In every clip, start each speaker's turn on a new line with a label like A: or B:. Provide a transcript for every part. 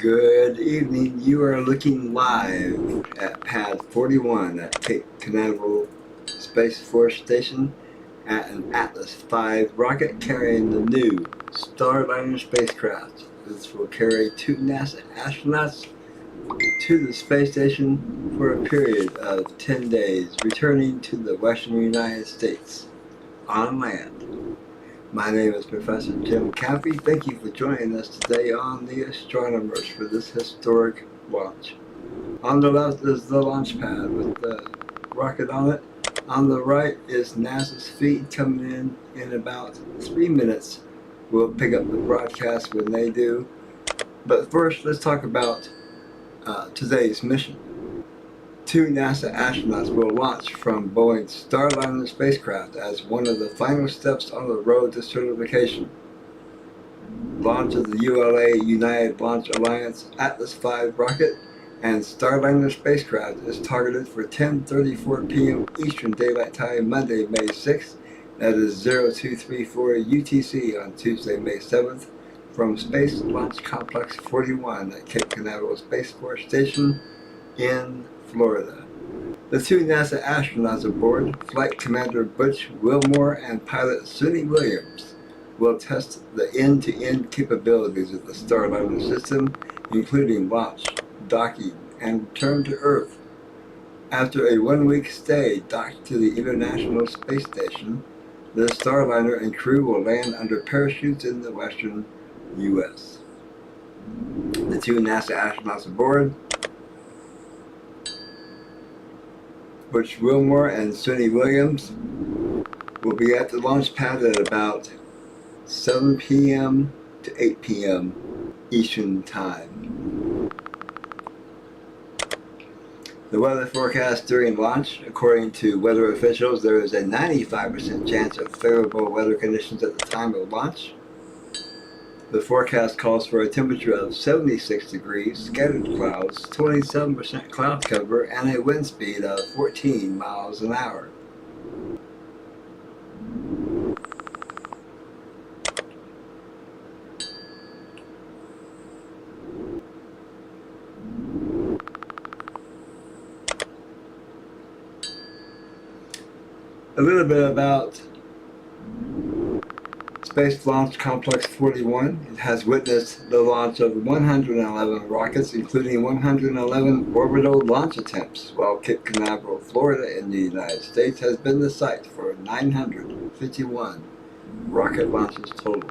A: Good evening. You are looking live at pad 41 at Cape Canaveral Space Force Station at an Atlas V rocket carrying the new Starliner spacecraft. This will carry two NASA astronauts to the space station for a period of 10 days, returning to the western United States on land. My name is Professor Jim Caffey. Thank you for joining us today on the Astronomers for this historic launch. On the left is the launch pad with the rocket on it. On the right is NASA's feed coming in about 3 minutes. We'll pick up the broadcast when they do. But first, let's talk about today's mission. Two NASA astronauts will launch from Boeing's Starliner spacecraft as one of the final steps on the road to certification. Launch of the ULA United Launch Alliance Atlas V rocket and Starliner spacecraft is targeted for 10:34 p.m. Eastern Daylight Time Monday, May 6th. That is 0234 UTC on Tuesday, May 7th from Space Launch Complex 41 at Cape Canaveral Space Force Station in Florida. The two NASA astronauts aboard, Flight Commander Butch Wilmore and pilot Suni Williams, will test the end-to-end capabilities of the Starliner system, including launch, docking, and return to Earth. After a one-week stay docked to the International Space Station, the Starliner and crew will land under parachutes in the western U.S. The two NASA astronauts aboard, Butch Wilmore and Suni Williams, will be at the launch pad at about 7 p.m. to 8 p.m. Eastern Time. The weather forecast during launch: according to weather officials, there is a 95% chance of favorable weather conditions at the time of launch. The forecast calls for a temperature of 76 degrees, scattered clouds, 27% cloud cover, and a wind speed of 14 miles an hour. A little bit about Space Launch Complex 41. It has witnessed the launch of 111 rockets, including 111 orbital launch attempts, while Cape Canaveral, Florida in the United States has been the site for 951 rocket launches total.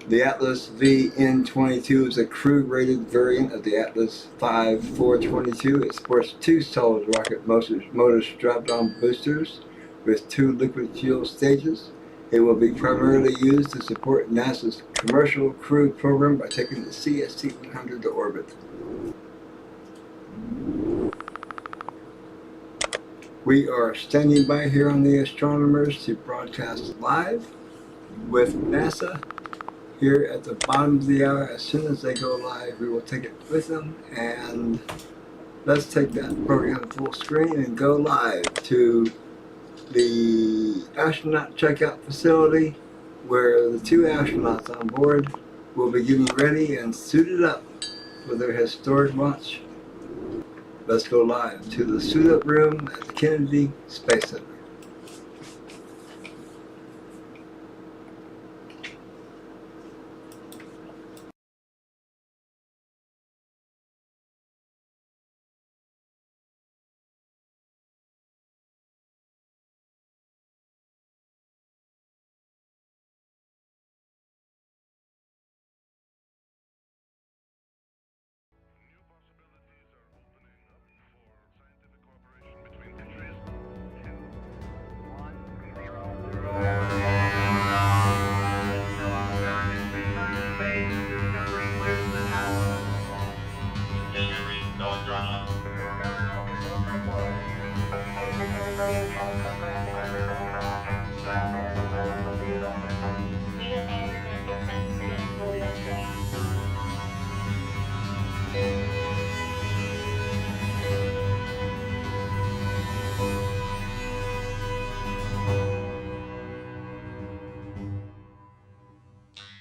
A: The Atlas V N22 is a crew-rated variant of the Atlas V 422. It sports two solid rocket motors strapped on boosters with two liquid fuel stages. It will be primarily used to support NASA's commercial crew program by taking the CST-100 to orbit. We are standing by here on the Astronomers to broadcast live with NASA here at the bottom of the hour. As soon as they go live, we will take it with them, and let's take that program full screen and go live to the astronaut checkout facility, where the two astronauts on board will be getting ready and suited up for their historic launch. Let's go live to the suit-up room at the Kennedy Space Center.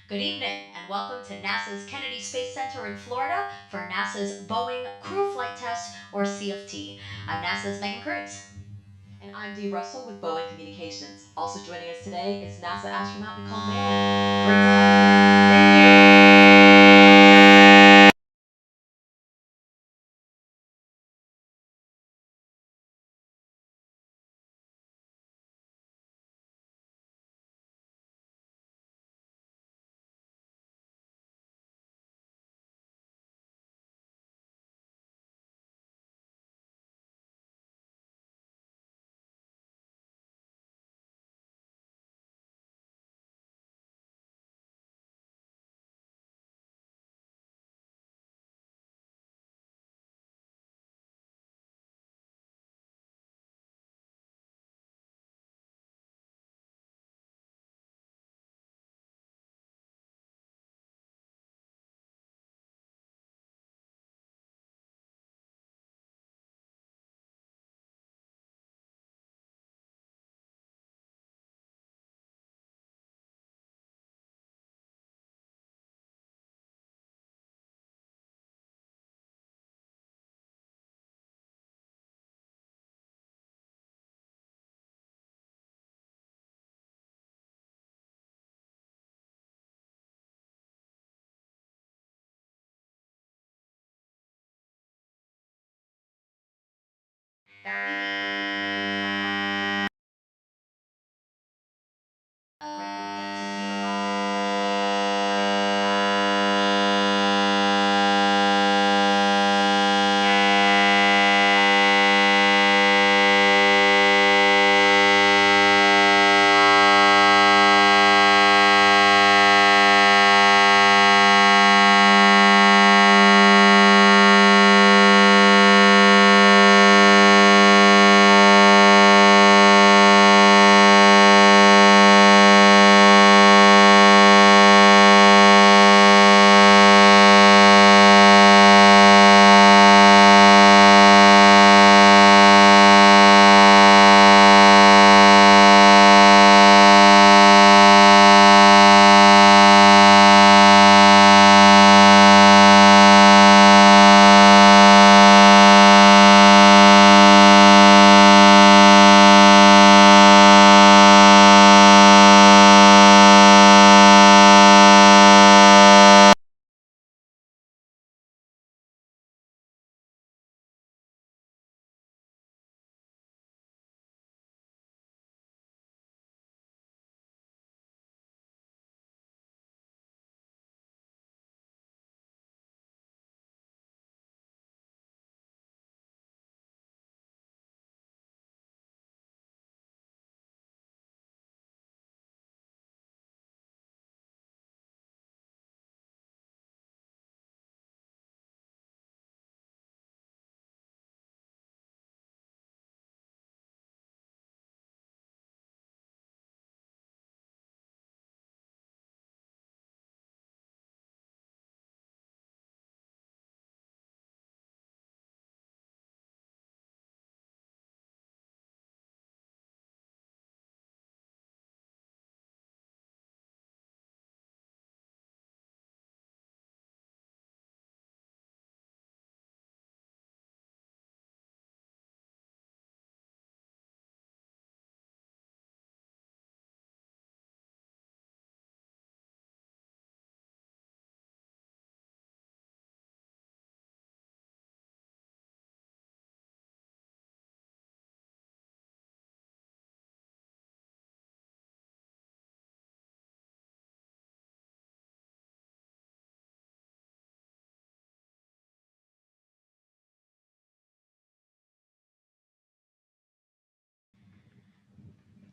B: Good evening, and welcome to NASA's Kennedy Space Center in Florida for NASA's Boeing Crew Flight Test, or CFT. I'm NASA's Megan Kurtz.
C: And I'm Dee Russell with Boeing Communications. Also joining us today is NASA astronaut Nicole Manning. Great to have you here. Thank you.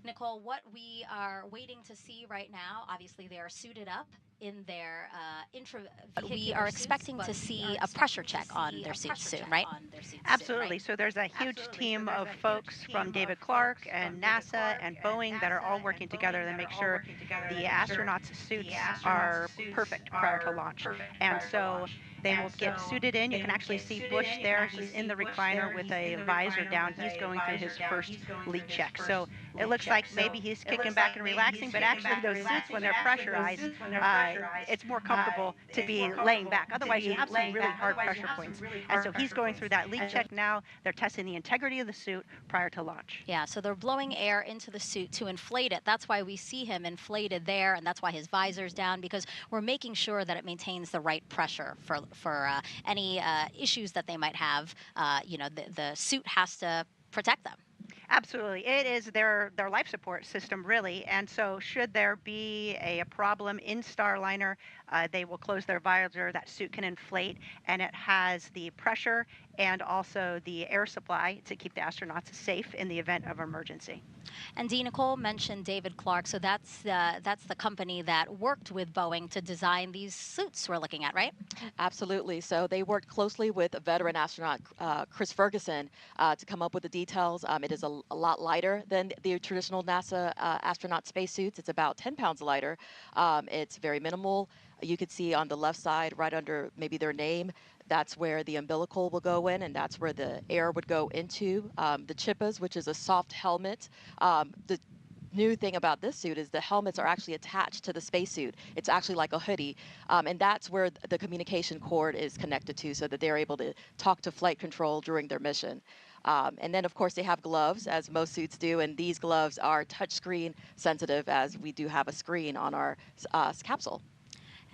B: Nicole, what we are waiting to see right now, obviously they are suited up in their we are expecting to see a pressure check on their suits soon, right?
D: Absolutely. So there's a huge team of folks from David Clark and NASA and Boeing that are all working together to make sure the astronauts' suits are perfect prior to launch. And so they will get suited in. You can actually see Bush there. He's in the recliner with a visor down. He's going through his first leak check. So it looks like maybe he's kicking back and relaxing, but actually those suits, when they're pressurized, it's more comfortable to be laying back. Otherwise, you have some really hard pressure points. And so he's going through that leak check now. They're testing the integrity of the suit prior to launch.
B: Yeah, so they're blowing air into the suit to inflate it. That's why we see him inflated there, and that's why his visor's down, because we're making sure that it maintains the right pressure for any issues that they might have. The suit has to protect them.
D: Absolutely. It is their life support system, really. And so should there be a problem in Starliner, they will close their visor. That suit can inflate, and it has the pressure and also the air supply to keep the astronauts safe in the event of emergency.
B: And Dee, Nicole mentioned David Clark, so that's the company that worked with Boeing to design these suits we're looking at, right?
E: Absolutely. So they worked closely with veteran astronaut Chris Ferguson to come up with the details. It is a lot lighter than the traditional NASA astronaut spacesuits. It's about 10 pounds lighter. It's very minimal. You could see on the left side, right under maybe their name, that's where the umbilical will go in, and that's where the air would go into. The chippas, which is a soft helmet. The new thing about this suit is the helmets are actually attached to the spacesuit. It's actually like a hoodie, and that's where the communication cord is connected to, so that they're able to talk to flight control during their mission. And then, of course, they have gloves, as most suits do, and these gloves are touchscreen sensitive, as we do have a screen on our capsule.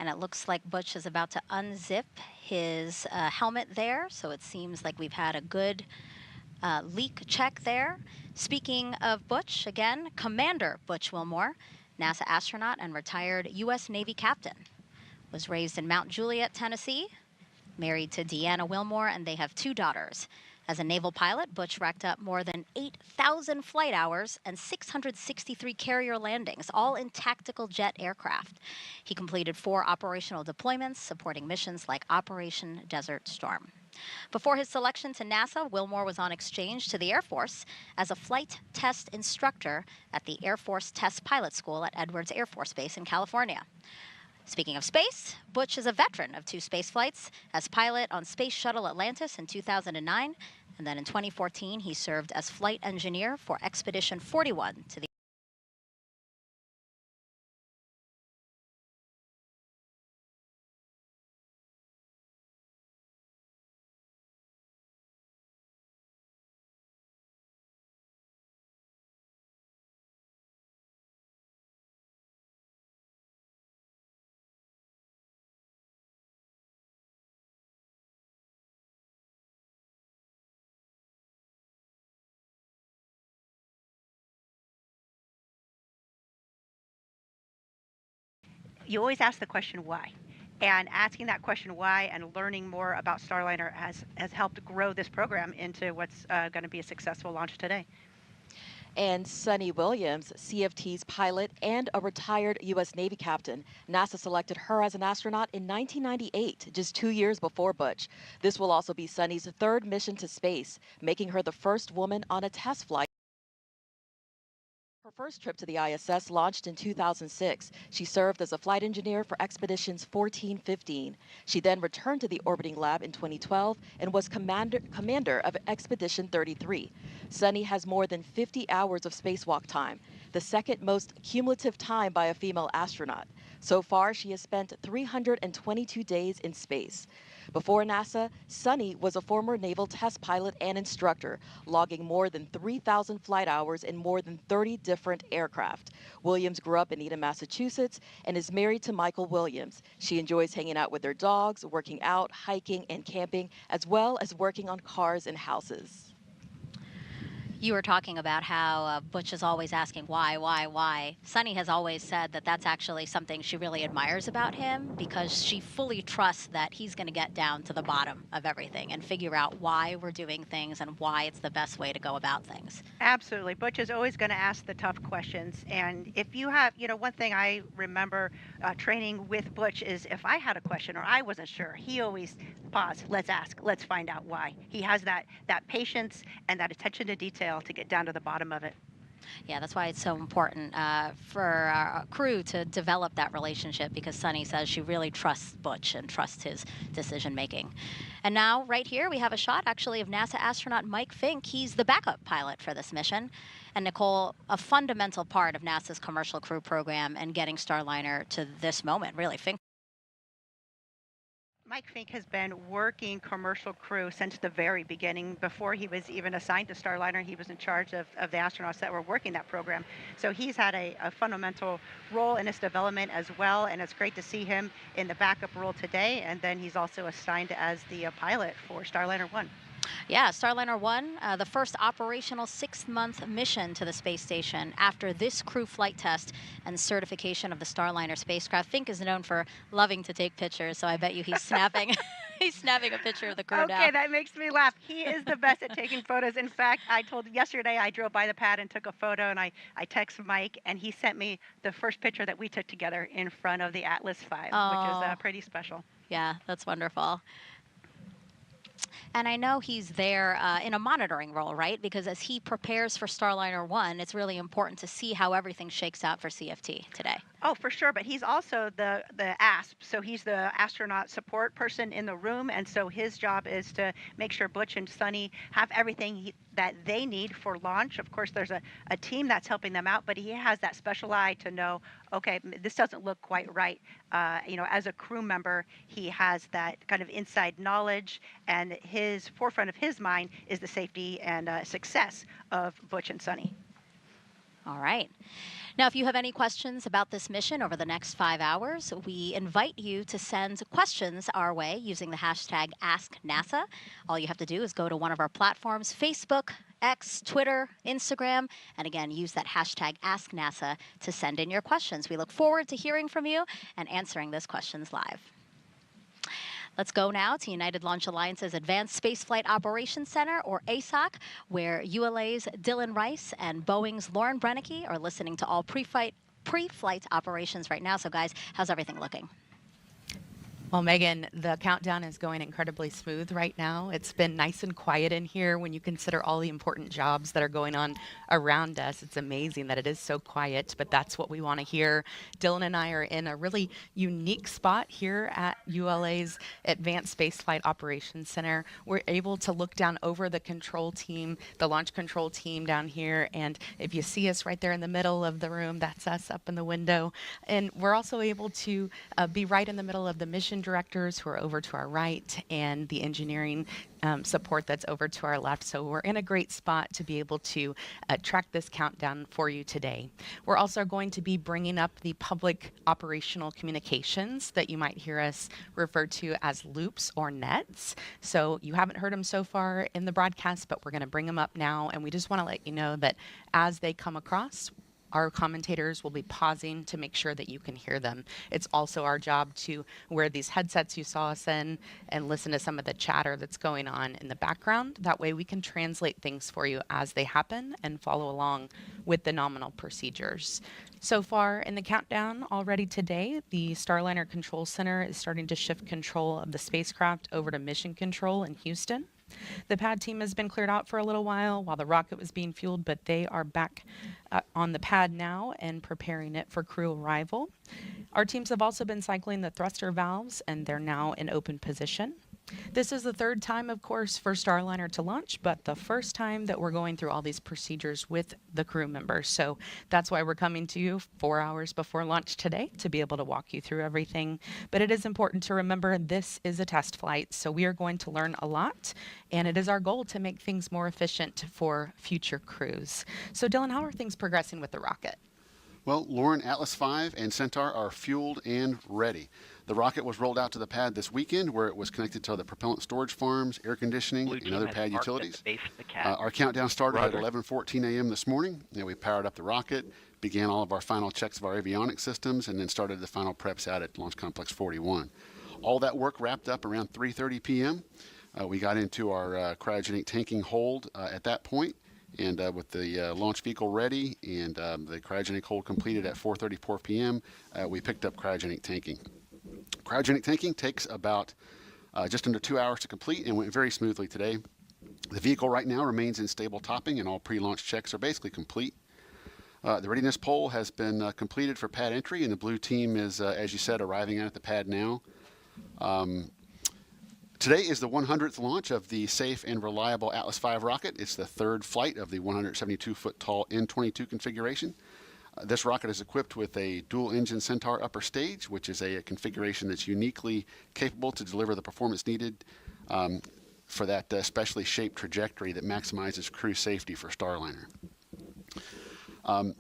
B: And it looks like Butch is about to unzip his helmet there, so it seems like we've had a good leak check there. Speaking of Butch, again, Commander Butch Wilmore, NASA astronaut and retired U.S. Navy captain, was raised in Mount Juliet, Tennessee, married to Deanna Wilmore, and they have 2 daughters. As a naval pilot, Butch racked up more than 8,000 flight hours and 663 carrier landings, all in tactical jet aircraft. He completed 4 operational deployments, supporting missions like Operation Desert Storm. Before his selection to NASA, Wilmore was on exchange to the Air Force as a flight test instructor at the Air Force Test Pilot School at Edwards Air Force Base in California. Speaking of space, Butch is a veteran of 2 space flights as pilot on Space Shuttle Atlantis in 2009, and then in 2014 he served as flight engineer for Expedition 41 to the
D: You always ask the question why. And asking that question why and learning more about Starliner has helped grow this program into what's going to be a successful launch today.
E: And Suni Williams, CFT's pilot and a retired U.S. Navy captain. NASA selected her as an astronaut in 1998, just 2 years before Butch. This will also be Suni's 3rd mission to space, making her the first woman on a test flight. Her first trip to the ISS launched in 2006. She served as a flight engineer for Expeditions 14-15. She then returned to the orbiting lab in 2012 and was commander of Expedition 33. Suni has more than 50 hours of spacewalk time, the 2nd most cumulative time by a female astronaut. So far, she has spent 322 days in space. Before NASA, Suni was a former naval test pilot and instructor, logging more than 3,000 flight hours in more than 30 different aircraft. Williams grew up in Eden, Massachusetts, and is married to Michael Williams. She enjoys hanging out with their dogs, working out, hiking, and camping, as well as working on cars and houses.
B: You were talking about how Butch is always asking why. Suni has always said that that's actually something she really admires about him, because she fully trusts that he's going to get down to the bottom of everything and figure out why we're doing things and why it's the best way to go about things.
D: Absolutely. Butch is always going to ask the tough questions. And if you have, one thing I remember training with Butch is if I had a question or I wasn't sure, he always pause, let's ask, let's find out why. He has that patience and that attention to detail to get down to the bottom of it.
B: Yeah, that's why it's so important for our crew to develop that relationship, because Sunny says she really trusts Butch and trusts his decision making. And now, right here, we have a shot actually of NASA astronaut Mike Fink. He's the backup pilot for this mission. And Nicole, a fundamental part of NASA's commercial crew program and getting Starliner to this moment, really. Fink.
D: Mike Fink has been working commercial crew since the very beginning. Before he was even assigned to Starliner, he was in charge of the astronauts that were working that program. So he's had a fundamental role in its development as well, and it's great to see him in the backup role today. And then he's also assigned as the pilot for Starliner 1.
B: Yeah, Starliner 1, the first operational 6-month mission to the space station after this crew flight test and certification of the Starliner spacecraft. Fink is known for loving to take pictures, so I bet you he's snapping he's snapping a picture of the crew now.
D: Okay, that makes me laugh. He is the best at taking photos. In fact, yesterday I drove by the pad and took a photo, and I texted Mike, and he sent me the first picture that we took together in front of the Atlas V, which is pretty special.
B: Yeah, that's wonderful. And I know he's there in a monitoring role, right? Because as he prepares for Starliner 1, it's really important to see how everything shakes out for CFT today.
D: Oh, for sure. But he's also the ASP. So he's the astronaut support person in the room. And so his job is to make sure Butch and Sunny have everything that they need for launch. Of course, there's a team that's helping them out, but he has that special eye to know, okay, this doesn't look quite right. As a crew member, he has that kind of inside knowledge, and his forefront of his mind is the safety and success of Butch and Sunny.
B: All right. Now, if you have any questions about this mission over the next 5 hours, we invite you to send questions our way using the hashtag AskNASA. All you have to do is go to one of our platforms, Facebook, X, Twitter, Instagram, and again, use that hashtag AskNASA to send in your questions. We look forward to hearing from you and answering those questions live. Let's go now to United Launch Alliance's Advanced Spaceflight Operations Center, or ASOC, where ULA's Dylan Rice and Boeing's Lauren Brennicke are listening to all pre-flight operations right now. So guys, how's everything looking?
F: Well, Megan, the countdown is going incredibly smooth right now. It's been nice and quiet in here when you consider all the important jobs that are going on around us. It's amazing that it is so quiet, but that's what we want to hear. Dylan and I are in a really unique spot here at ULA's Advanced Spaceflight Operations Center. We're able to look down over the control team, the launch control team down here, and if you see us right there in the middle of the room, that's us up in the window. And we're also able to be right in the middle of the mission directors who are over to our right, and the engineering support that's over to our left. So we're in a great spot to be able to track this countdown for you today. We're also going to be bringing up the public operational communications that you might hear us refer to as loops or nets. So you haven't heard them so far in the broadcast, but we're going to bring them up now, and we just want to let you know that as they come across, our commentators will be pausing to make sure that you can hear them. It's also our job to wear these headsets you saw us in and listen to some of the chatter that's going on in the background. That way we can translate things for you as they happen and follow along with the nominal procedures. So far in the countdown already today, the Starliner Control Center is starting to shift control of the spacecraft over to mission control in Houston. The pad team has been cleared out for a little while the rocket was being fueled, but they are back on the pad now and preparing it for crew arrival. Our teams have also been cycling the thruster valves, and they're now in open position. This is the third time, of course, for Starliner to launch, but the first time that we're going through all these procedures with the crew members. So that's why we're coming to you 4 hours before launch today to be able to walk you through everything. But it is important to remember this is a test flight, so we are going to learn a lot, and it is our goal to make things more efficient for future crews. So Dylan, how are things progressing with the rocket?
G: Well, Lauren, Atlas V and Centaur are fueled and ready. The rocket was rolled out to the pad this weekend, where it was connected to the propellant storage farms, air conditioning, and other pad utilities. Our countdown started at 11:14 a.m. this morning. We powered up the rocket, began all of our final checks of our avionics systems, and then started the final preps out at Launch Complex 41. All that work wrapped up around 3:30 p.m. We got into our cryogenic tanking hold at that point. And with the launch vehicle ready and the cryogenic hold completed at 4:34 p.m., we picked up cryogenic tanking. Cryogenic tanking takes about just under 2 hours to complete and went very smoothly today. The vehicle right now remains in stable topping, and all pre-launch checks are basically complete. The readiness poll has been completed for pad entry, and the blue team is, as you said, arriving at the pad now. Today is the 100th launch of the safe and reliable Atlas V rocket. It's the third flight of the 172-foot tall N-22 configuration. This rocket is equipped with a dual-engine Centaur upper stage, which is a configuration that's uniquely capable to deliver the performance needed for that specially shaped trajectory that maximizes crew safety for Starliner.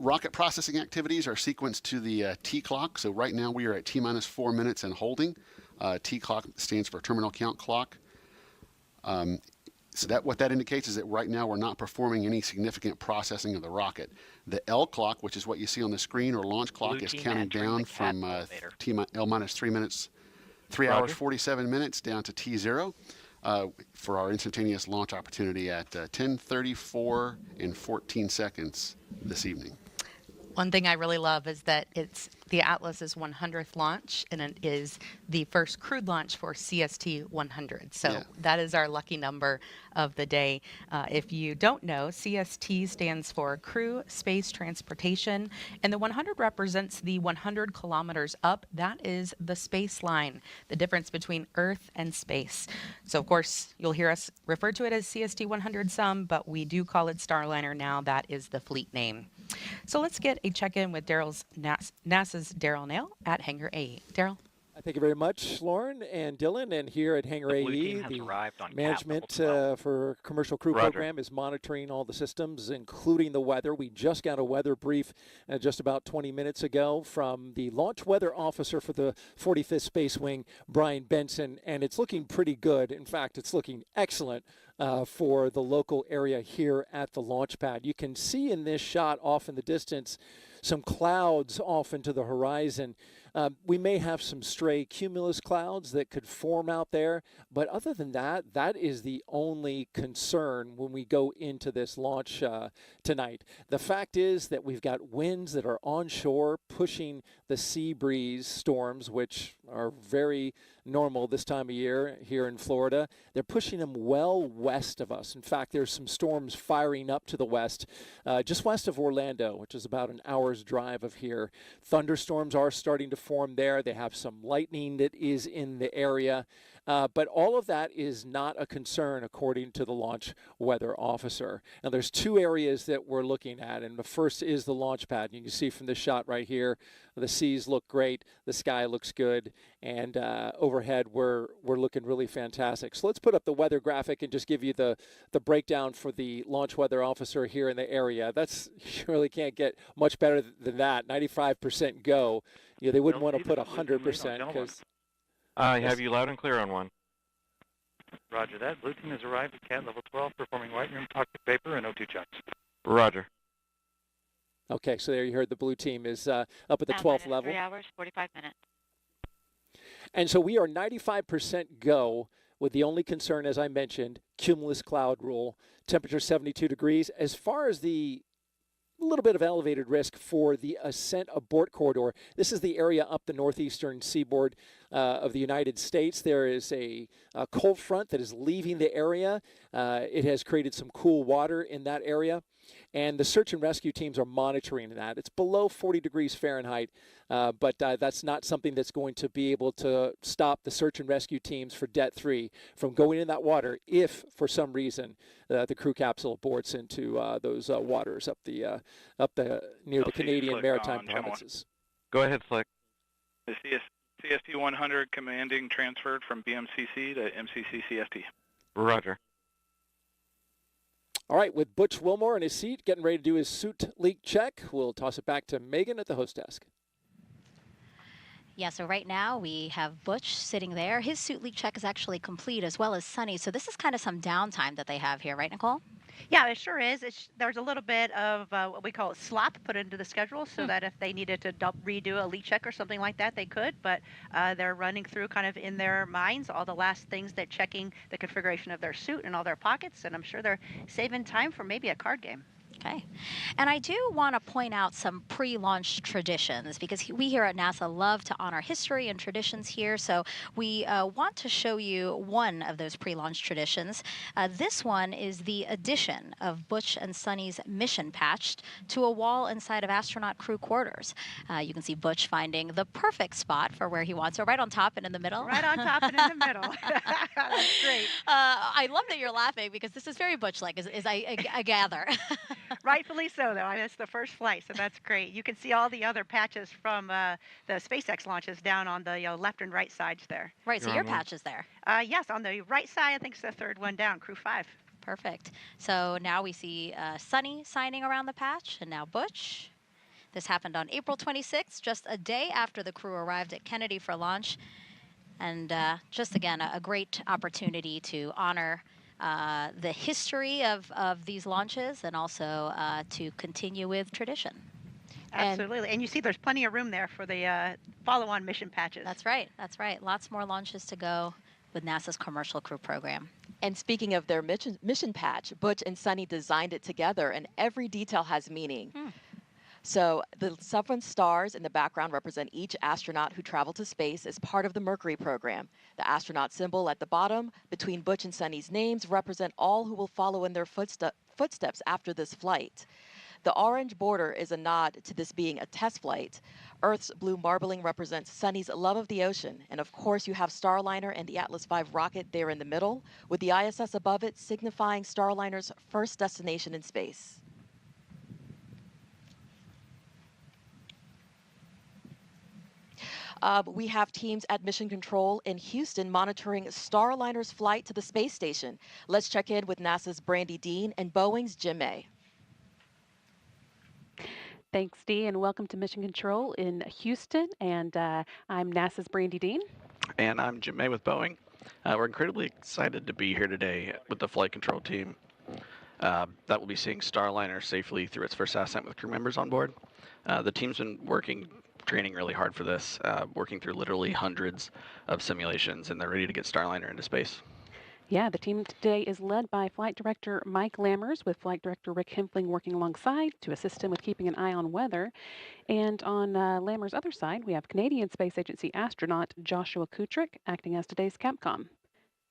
G: Rocket processing activities are sequenced to the T clock. So right now we are at T-minus 4 minutes and holding. T clock stands for terminal count clock. So what that indicates is that right now we're not performing any significant processing of the rocket. The L clock, which is what you see on the screen, or launch clock, is counting down from L-minus 3 minutes, 3 hours 47 minutes down to T0 for our instantaneous launch opportunity at 10:34 and 14 seconds this evening.
F: One thing I really love is that it's the Atlas's 100th launch, and it is the first crewed launch for CST 100. So that is our lucky number of the day. If you don't know, CST stands for Crew Space Transportation, and the 100 represents the 100 kilometers up. That is the space line, the difference between Earth and space. So, of course, you'll hear us refer to it as CST 100 some, but we do call it Starliner now. That is the fleet name. So let's get a check-in with NASA's Daryl Nail at Hangar A. Daryl?
H: Thank you very much, Lauren and Dylan. And here at Hangar AE, the management for Commercial Crew Program is monitoring all the systems, including the weather. We just got a weather brief just about 20 minutes ago from the launch weather officer for the 45th Space Wing, Brian Benson, and it's looking pretty good. In fact, it's looking excellent for the local area here at the launch pad. You can see in this shot off in the distance some clouds off into the horizon. We may have some stray cumulus clouds that could form out there, but other than that, that is the only concern when we go into this launch tonight. The fact is that we've got winds that are onshore pushing the sea breeze storms, which are very normal this time of year here in Florida. They're pushing them well west of us. In fact, there's some storms firing up to the west, just west of Orlando, which is about an hour's drive of here. Thunderstorms are starting to form there. They have some lightning that is in the area. But all of that is not a concern, according to the launch weather officer. Now, there's two areas that we're looking at, and the first is the launch pad. You can see from this shot right here, the seas look great, the sky looks good, and overhead we're looking really fantastic. So let's put up the weather graphic and just give you the breakdown for the launch weather officer here in the area. That's, you really can't get much better than that. 95% go. You know, they wouldn't want to put 100% because...
I: I have you loud and clear on one. Roger that. Blue team has arrived at CAD level 12, performing white room toxic vapor and O2 checks. Roger.
H: Okay, so there you heard the blue team is up at the 12th level.
J: 3 hours, 45 minutes.
H: And so we are 95% go, with the only concern, as I mentioned, cumulus cloud rule. Temperature 72 degrees. As far as the little bit of elevated risk for the ascent abort corridor. This is the area up the northeastern seaboard of the United States. There is a cold front that is leaving the area. It has created some cool water in that area, and the search and rescue teams are monitoring that. It's below 40 degrees Fahrenheit, but that's not something that's going to be able to stop the search and rescue teams for Det 3 from going in that water if, for some reason, the crew capsule aborts into those waters up the near the Canadian Maritime provinces.
I: Go ahead, Slick.
K: The CST 100 commanding transferred from BMCC to MCC CST.
I: Roger.
H: All right, with Butch Wilmore in his seat, getting ready to do his suit leak check, we'll toss it back to Megan at the host desk.
B: Yeah, so right now we have Butch sitting there. His suit leak check is actually complete, as well as Suni. So this is kind of some downtime that they have here, right, Nicole?
D: Yeah, it sure is. There's a little bit of what we call slop put into the schedule so that if they needed to redo a leak check or something like that, they could. But they're running through kind of in their minds all the last things that checking the configuration of their suit and all their pockets. And I'm sure they're saving time for maybe a card game.
B: Okay. And I do want to point out some pre-launch traditions because we here at NASA love to honor history and traditions here. So we want to show you one of those pre-launch traditions. This one is the addition of Butch and Suni's mission patch to a wall inside of astronaut crew quarters. You can see Butch finding the perfect spot for where he wants, so right on top and in the middle.
D: Right on top and in the middle. That's great.
B: I love that you're laughing because this is very Butch-like, as I gather.
D: Rightfully so, though. It's the first flight, so that's great. You can see all the other patches from the SpaceX launches down on the left and right sides there.
B: Right, so your patch is there.
D: Yes, on the right side, I think it's the third one down, Crew 5.
B: Perfect. So now we see Suni signing around the patch, and now Butch. This happened on April 26th, just a day after the crew arrived at Kennedy for launch. And just, again, a great opportunity to honor the history of these launches and also to continue with tradition.
D: Absolutely. And you see there's plenty of room there for the follow-on mission patches.
B: That's right. That's right. Lots more launches to go with NASA's Commercial Crew Program.
E: And speaking of their mission patch, Butch and Suni designed it together, and every detail has meaning. So the 7 stars in the background represent each astronaut who traveled to space as part of the Mercury program. The astronaut symbol at the bottom between Butch and Suni's names represent all who will follow in their footsteps after this flight. The orange border is a nod to this being a test flight. Earth's blue marbling represents Suni's love of the ocean. And of course, you have Starliner and the Atlas V rocket there in the middle, with the ISS above it signifying Starliner's first destination in space. We have teams at Mission Control in Houston monitoring Starliner's flight to the space station. Let's check in with NASA's Brandy Dean and Boeing's Jim May.
J: Thanks, Dee, and welcome to Mission Control in Houston. And I'm NASA's Brandy Dean.
L: And I'm Jim May with Boeing. We're incredibly excited to be here today with the flight control team that will be seeing Starliner safely through its first ascent with crew members on board. The team's been training really hard for this, working through literally hundreds of simulations, and they're ready to get Starliner into space.
J: Yeah, the team today is led by Flight Director Mike Lammers, with Flight Director Rick Hempling working alongside to assist him with keeping an eye on weather. And on Lammers' other side, we have Canadian Space Agency astronaut Joshua Kutrick acting as today's Capcom.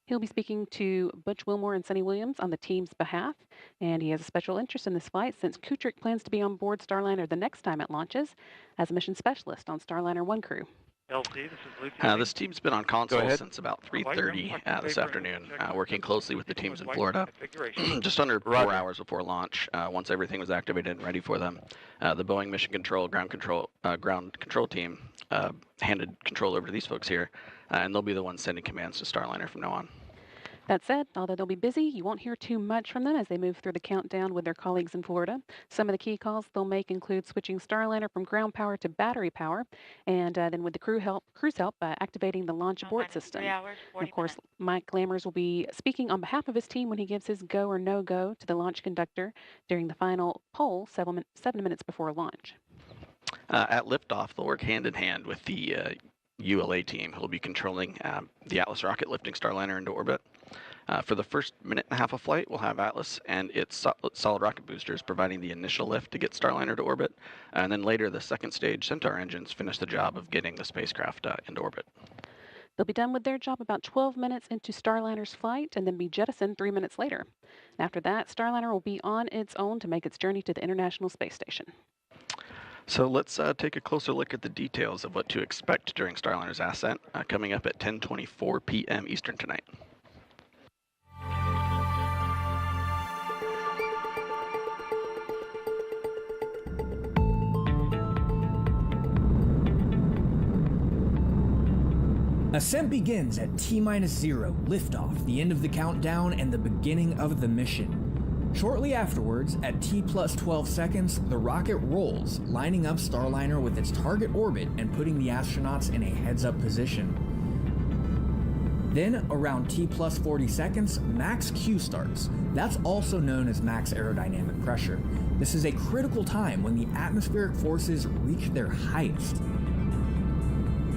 J: He'll be speaking to Butch Wilmore and Suni Williams on the team's behalf, and he has a special interest in this flight since Kutrick plans to be on board Starliner the next time it launches as a mission specialist on Starliner 1 crew.
I: LC, this is Luke.
L: This team's been on console since about 3:30 this afternoon, working closely with the teams in Florida. Just under 4 hours before launch, once everything was activated and ready for them, the Boeing Mission Control ground control team handed control over to these folks here, and they'll be the ones sending commands to Starliner from now on.
J: That said, although they'll be busy, you won't hear too much from them as they move through the countdown with their colleagues in Florida. Some of the key calls they'll make include switching Starliner from ground power to battery power, and then with the crew's help, activating the launch abort system. And of course, Mike Lammers will be speaking on behalf of his team when he gives his go or no-go to the launch conductor during the final poll 7 minutes before launch.
L: At liftoff, they'll work hand in hand with the ULA team, who will be controlling the Atlas rocket lifting Starliner into orbit. For the first minute and a half of flight, we'll have Atlas and its solid rocket boosters providing the initial lift to get Starliner to orbit, and then later the second stage Centaur engines finish the job of getting the spacecraft into orbit.
J: They'll be done with their job about 12 minutes into Starliner's flight and then be jettisoned 3 minutes later. After that, Starliner will be on its own to make its journey to the International Space Station.
L: So let's take a closer look at the details of what to expect during Starliner's ascent, coming up at 10:24 p.m. Eastern tonight.
M: Ascent begins at T-0, liftoff, the end of the countdown and the beginning of the mission. Shortly afterwards, at T+12 seconds, the rocket rolls, lining up Starliner with its target orbit and putting the astronauts in a heads-up position. Then, around T+40 seconds, max Q starts. That's also known as max aerodynamic pressure. This is a critical time when the atmospheric forces reach their highest.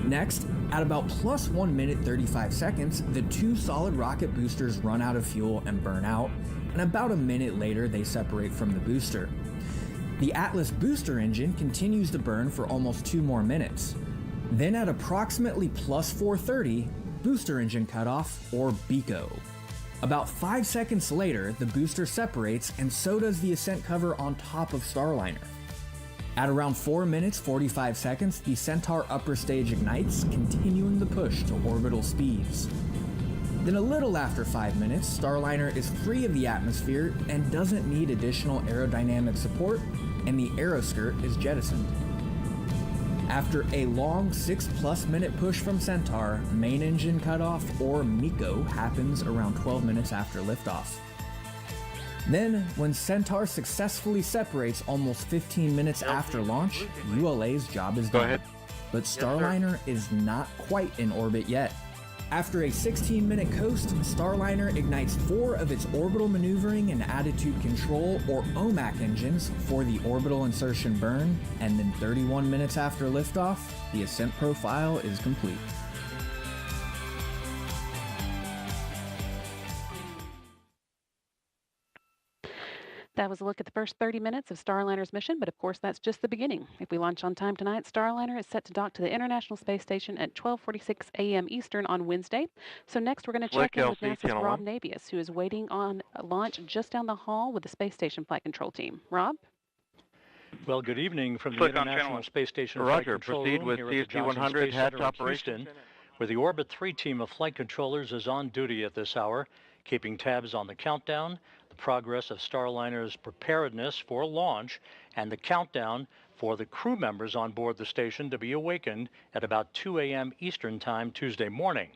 M: Next, at about +1 minute 35 seconds, the 2 solid rocket boosters run out of fuel and burn out, and about a minute later they separate from the booster. The Atlas booster engine continues to burn for almost 2 more minutes. Then at approximately plus 430, booster engine cutoff, or BECO. About 5 seconds later, the booster separates and so does the ascent cover on top of Starliner. At around 4 minutes 45 seconds, the Centaur upper stage ignites, continuing the push to orbital speeds. Then a little after 5 minutes, Starliner is free of the atmosphere and doesn't need additional aerodynamic support, and the aeroskirt is jettisoned. After a long 6+ minute push from Centaur, main engine cutoff, or MECO, happens around 12 minutes after liftoff. Then, when Centaur successfully separates almost 15 minutes after launch, ULA's job is done.
I: Go ahead.
M: But Starliner is not quite in orbit yet. After a 16-minute coast, Starliner ignites 4 of its orbital maneuvering and attitude control, or OMAC engines, for the orbital insertion burn, and then 31 minutes after liftoff, the ascent profile is complete.
J: That was a look at the first 30 minutes of Starliner's mission, but of course that's just the beginning. If we launch on time tonight, Starliner is set to dock to the International Space Station at 12:46 a.m. Eastern on Wednesday. So next we're going to check in with NASA's Rob Navius, who is waiting on launch just down the hall with the Space Station Flight Control Team. Rob?
N: Well, good evening from the International Space Station Flight Control Room here at the Johnson Space Center in Houston, where the Orbit 3 team of flight controllers is on duty at this hour, keeping tabs on the countdown, the progress of Starliner's preparedness for launch, and the countdown for the crew members on board the station to be awakened at about 2 a.m. Eastern Time Tuesday morning.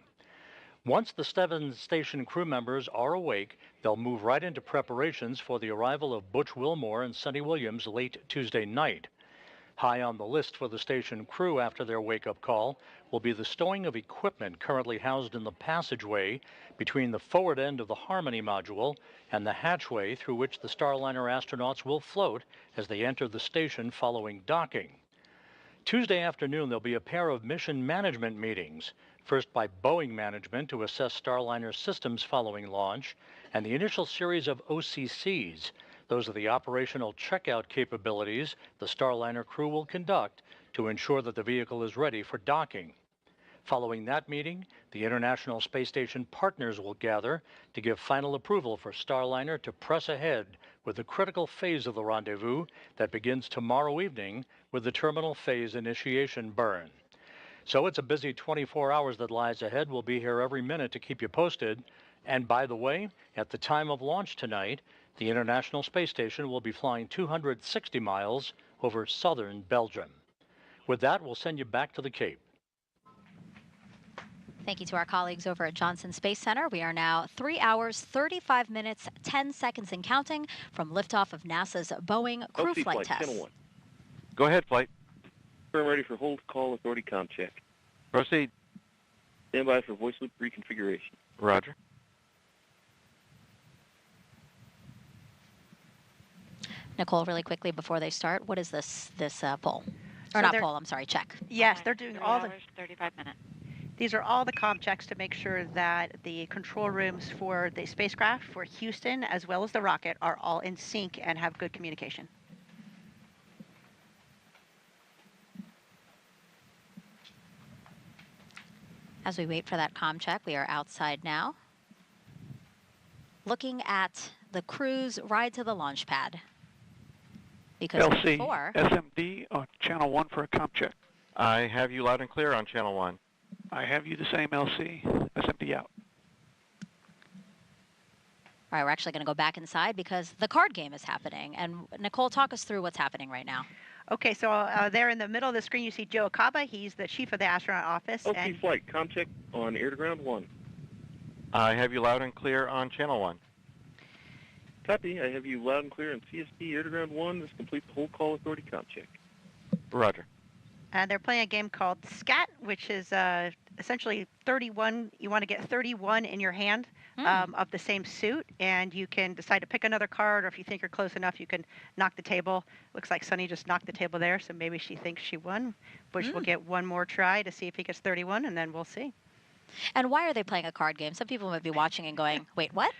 N: Once the 7 station crew members are awake, they'll move right into preparations for the arrival of Butch Wilmore and Suni Williams late Tuesday night. High on the list for the station crew after their wake-up call will be the stowing of equipment currently housed in the passageway between the forward end of the Harmony module and the hatchway through which the Starliner astronauts will float as they enter the station following docking. Tuesday afternoon, there'll be a pair of mission management meetings, first by Boeing management to assess Starliner systems following launch, and the initial series of OCCs. Those are the operational checkout capabilities the Starliner crew will conduct to ensure that the vehicle is ready for docking. Following that meeting, the International Space Station partners will gather to give final approval for Starliner to press ahead with the critical phase of the rendezvous that begins tomorrow evening with the terminal phase initiation burn. So it's a busy 24 hours that lies ahead. We'll be here every minute to keep you posted. And by the way, at the time of launch tonight, the International Space Station will be flying 260 miles over southern Belgium. With that, we'll send you back to the Cape.
B: Thank you to our colleagues over at Johnson Space Center. We are now 3 hours, 35 minutes, 10 seconds and counting from liftoff of NASA's Boeing crew flight test.
I: Go ahead, flight.
O: Firm ready for hold call authority comm check.
I: Proceed.
O: Stand by for voice loop reconfiguration.
I: Roger.
B: Nicole, really quickly before they start, what is this poll? Or not poll, I'm sorry, check.
D: Yes, they're doing all the
C: 35 minutes.
D: These are all the comm checks to make sure that the control rooms for the spacecraft, for Houston, as well as the rocket, are all in sync and have good communication.
B: As we wait for that comm check, we are outside now, looking at the crew's ride to the launch pad. Because
I: LC,
B: before,
P: SMD on channel 1 for a comm check.
I: I have you loud and clear on channel 1.
P: I have you the same, LC. SMD out.
B: all right, we're actually going to go back inside because the card game is happening. And Nicole, talk us through what's happening right now.
D: Okay, so there in the middle of the screen, you see Joe Akaba. He's the chief of the astronaut office.
O: Okay, flight, comm check on air to ground 1.
I: I have you loud and clear on channel 1.
O: Copy, I have you loud and clear on CST air to ground 1. This completes the whole call authority comm check.
I: Roger.
D: And they're playing a game called SCAT, which is essentially 31. You want to get 31 in your hand of the same suit, and you can decide to pick another card, or if you think you're close enough, you can knock the table. Looks like Suni just knocked the table there, so maybe she thinks she won. Butch will get one more try to see if he gets 31, and then we'll see.
B: And why are they playing a card game? Some people might be watching and going, wait, what?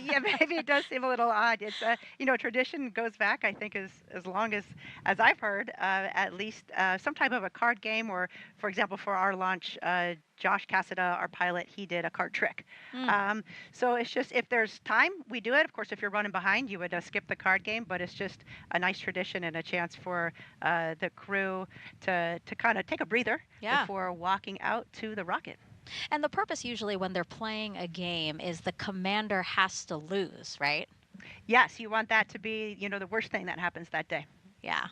D: Yeah, maybe it does seem a little odd. It's tradition goes back, I think, as long as I've heard, at least some type of a card game, or for example, for our launch, Josh Cassada, our pilot, he did a card trick. So it's just, if there's time, we do it. Of course, if you're running behind, you would skip the card game, but it's just a nice tradition and a chance for the crew to kind of take a breather before walking out to the rocket.
B: And the purpose usually when they're playing a game is the commander has to lose, right?
D: Yes, you want that to be, the worst thing that happens that day.
B: Yeah.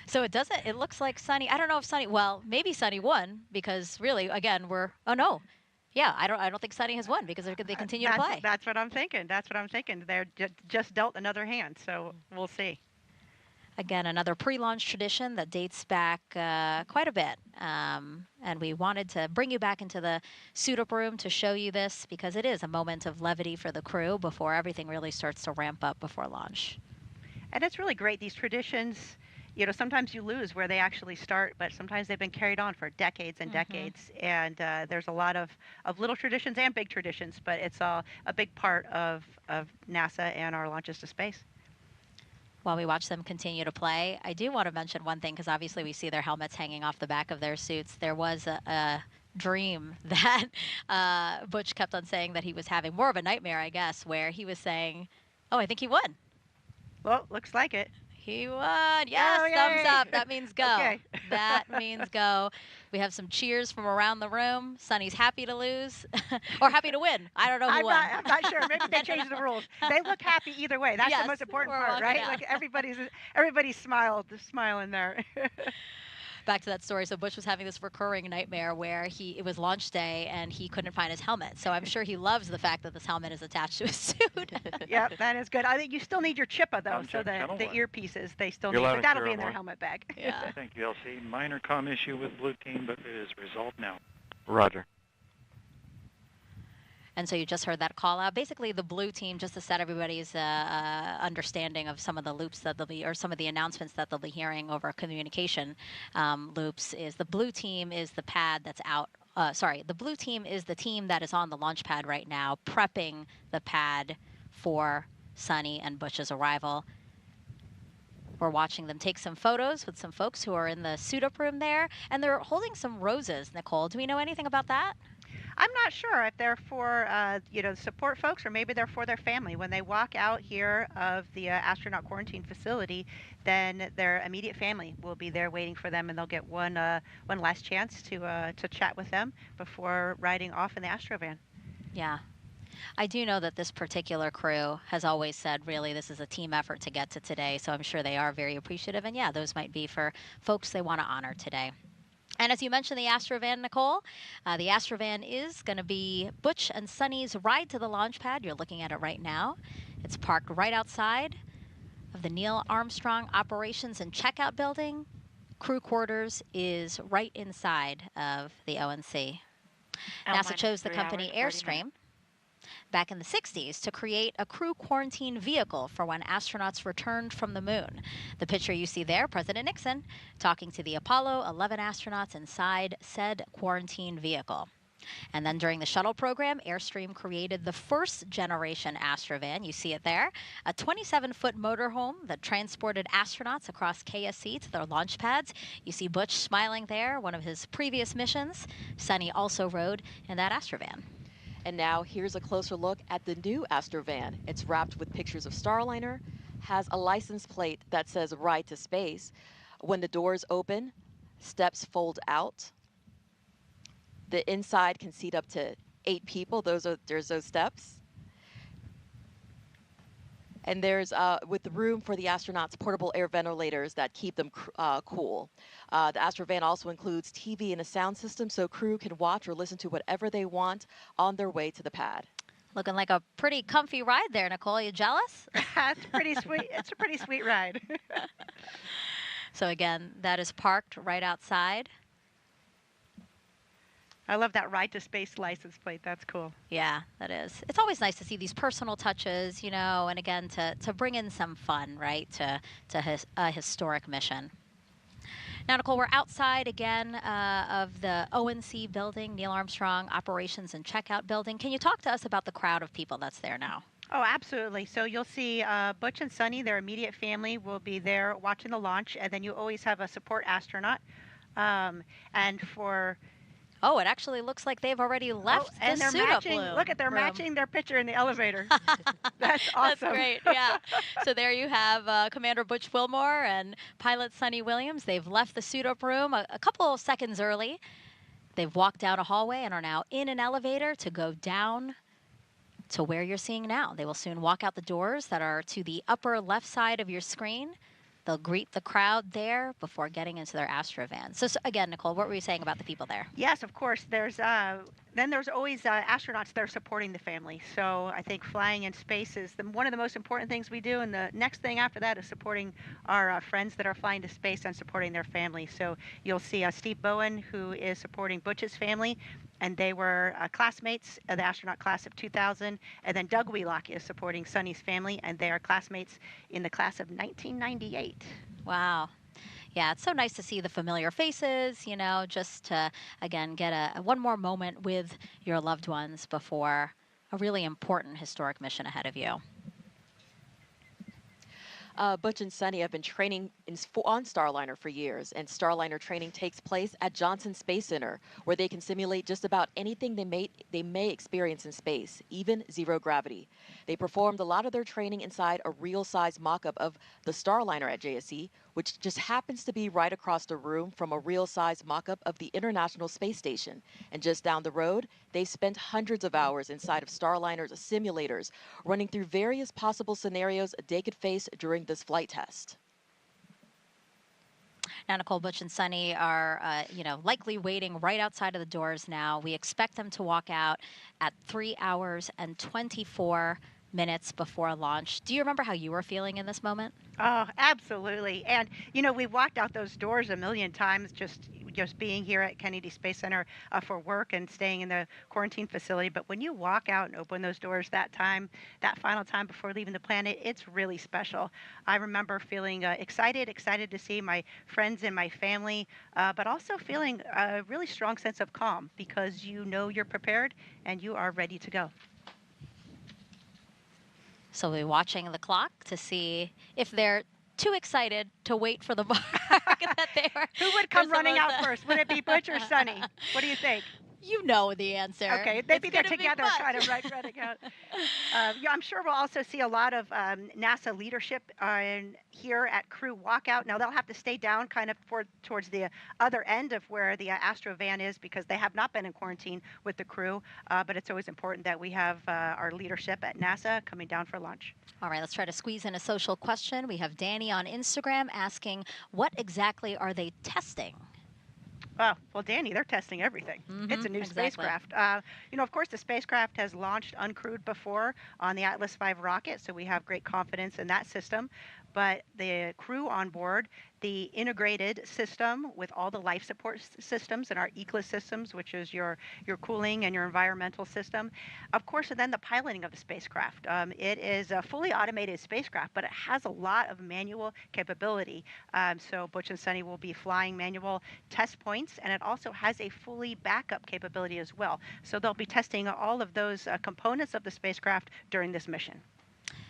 B: So it looks like Suni, I don't know if Suni, well, maybe Suni won, because really, again, oh no. Yeah, I don't think Suni has won because they continue to play.
D: That's what I'm thinking. They're just dealt another hand, so we'll see.
B: Again, another pre-launch tradition that dates back quite a bit. And we wanted to bring you back into the suit-up room to show you this, because it is a moment of levity for the crew before everything really starts to ramp up before launch.
D: And it's really great, these traditions. Sometimes you lose where they actually start, but sometimes they've been carried on for decades and decades. And there's a lot of little traditions and big traditions, but it's a big part of NASA and our launches to space.
B: While we watch them continue to play, I do want to mention one thing, because obviously we see their helmets hanging off the back of their suits. There was a dream that Butch kept on saying that he was having, more of a nightmare, I guess, where he was saying, oh, I think he won.
D: Well, looks like it.
B: He won. Yes,
D: oh,
B: thumbs up. That means go.
D: Okay.
B: That means go. We have some cheers from around the room. Suni's happy to lose or happy to win. I don't know who won.
D: I'm not sure. Maybe they changed the rules. They look happy either way. That's the most important part, right?
B: Out.
D: Like everybody's smiling there.
B: Back to that story. So Butch was having this recurring nightmare where it was launch day and he couldn't find his helmet. So I'm sure he loves the fact that this helmet is attached to his suit.
D: Yep, that is good. I think you still need your chippa though, so the earpieces they still need, but that'll be in their helmet bag.
B: Yeah.
I: Thank you, LC. Minor comm issue with blue team, but it is resolved now. Roger.
B: And so you just heard that call out. Basically, the blue team, just to set everybody's understanding of some of the loops that they'll be, or some of the announcements that they'll be hearing over communication loops, is the blue team is the pad that's out. The blue team is the team that is on the launch pad right now, prepping the pad for Suni and Butch's arrival. We're watching them take some photos with some folks who are in the suit-up room there, and they're holding some roses, Nicole. Do we know anything about that?
D: I'm not sure if they're for, support folks, or maybe they're for their family. When they walk out here of the astronaut quarantine facility, then their immediate family will be there waiting for them, and they'll get one last chance to chat with them before riding off in the Astrovan.
B: Yeah. I do know that this particular crew has always said, really, this is a team effort to get to today, so I'm sure they are very appreciative. And yeah, those might be for folks they want to honor today. And as you mentioned, the Astrovan, Nicole, the Astrovan is going to be Butch and Suni's ride to the launch pad. You're looking at it right now. It's parked right outside of the Neil Armstrong Operations and Checkout Building. Crew quarters is right inside of the ONC. NASA chose the company Airstream back in the 60s to create a crew quarantine vehicle for when astronauts returned from the moon. The picture you see there, President Nixon talking to the Apollo 11 astronauts inside said quarantine vehicle. And then during the shuttle program, Airstream created the first generation Astrovan. You see it there, a 27-foot motorhome that transported astronauts across KSC to their launch pads. You see Butch smiling there, one of his previous missions. Suni also rode in that Astrovan.
E: And now here's a closer look at the new Astrovan. It's wrapped with pictures of Starliner, has a license plate that says Ride to Space. When the doors open, steps fold out. The inside can seat up to 8 people. There's those steps. And there's, with the room for the astronauts, portable air ventilators that keep them cool. The Astrovan also includes TV and a sound system, so crew can watch or listen to whatever they want on their way to the pad.
B: Looking like a pretty comfy ride there, Nicole. You jealous?
D: It's pretty sweet. It's a pretty sweet ride.
B: So again, that is parked right outside.
D: I love that Ride to Space license plate. That's cool.
B: Yeah, that is. It's always nice to see these personal touches, you know, and again, to bring in some fun, right, to a historic mission. Now, Nicole, we're outside again of the ONC building, Neil Armstrong Operations and Checkout building. Can you talk to us about the crowd of people that's there now?
D: Oh, absolutely. So you'll see Butch and Suni, their immediate family, will be there watching the launch, and then you always have a support astronaut. And for
B: Oh, it actually looks like they've already left
D: and
B: the
D: they're
B: suit-up
D: matching.
B: room.
D: Look at they're matching their picture in the elevator. That's awesome.
B: That's great. Yeah. So there you have Commander Butch Wilmore and pilot Suni Williams. They've left the suit-up room a couple of seconds early. They've walked down a hallway and are now in an elevator to go down to where you're seeing now. They will soon walk out the doors that are to the upper left side of your screen. They'll greet the crowd there before getting into their Astrovan. So again, Nicole, what were you saying about the people there?
D: Yes, of course. There's always astronauts there supporting the family. So I think flying in space is one of the most important things we do. And the next thing after that is supporting our friends that are flying to space and supporting their family. So you'll see Steve Bowen, who is supporting Butch's family, and they were classmates of the astronaut class of 2000. And then Doug Wheelock is supporting Suni's family, and they are classmates in the class of 1998.
B: Wow. Yeah, it's so nice to see the familiar faces, you know, just to, again, get one more moment with your loved ones before a really important historic mission ahead of you.
E: Butch and Suni have been training on Starliner for years, and Starliner training takes place at Johnson Space Center, where they can simulate just about anything they may experience in space, even zero gravity. They performed a lot of their training inside a real-size mock-up of the Starliner at JSC, which just happens to be right across the room from a real-size mock-up of the International Space Station. And just down the road, they've spent hundreds of hours inside of Starliner's simulators, running through various possible scenarios they could face during this flight test.
B: Now, Nicole, Butch and Suni are, likely waiting right outside of the doors now. We expect them to walk out at 3 hours and 24 minutes before launch. Do you remember how you were feeling in this moment?
D: Oh, absolutely. And, you know, we've walked out those doors a million times just being here at Kennedy Space Center for work and staying in the quarantine facility. But when you walk out and open those doors that final time before leaving the planet, it's really special. I remember feeling excited to see my friends and my family, but also feeling a really strong sense of calm because you know you're prepared and you are ready to go.
B: So we'll be watching the clock to see if they're too excited to wait for the mark that they were.
D: Who would come running out first? Would it be Butch or Suni? What do you think?
B: You know the answer.
D: Okay, they'd be there together, kind of running out. Yeah, I'm sure we'll also see a lot of NASA leadership here at crew walkout. Now they'll have to stay down kind of towards the other end of where the Astrovan is because they have not been in quarantine with the crew. But it's always important that we have our leadership at NASA coming down for lunch.
B: All right, let's try to squeeze in a social question. We have Danny on Instagram asking, what exactly are they testing?
D: Well, Danny, they're testing everything. It's a new spacecraft. Of course, the spacecraft has launched uncrewed before on the Atlas V rocket, so we have great confidence in that system. But the crew on board, the integrated system with all the life support systems and our ECLIS systems, which is your cooling and your environmental system. Of course, and then the piloting of the spacecraft. It is a fully automated spacecraft, but it has a lot of manual capability. So Butch and Suni will be flying manual test points, and it also has a fully backup capability as well. So they'll be testing all of those components of the spacecraft during this mission.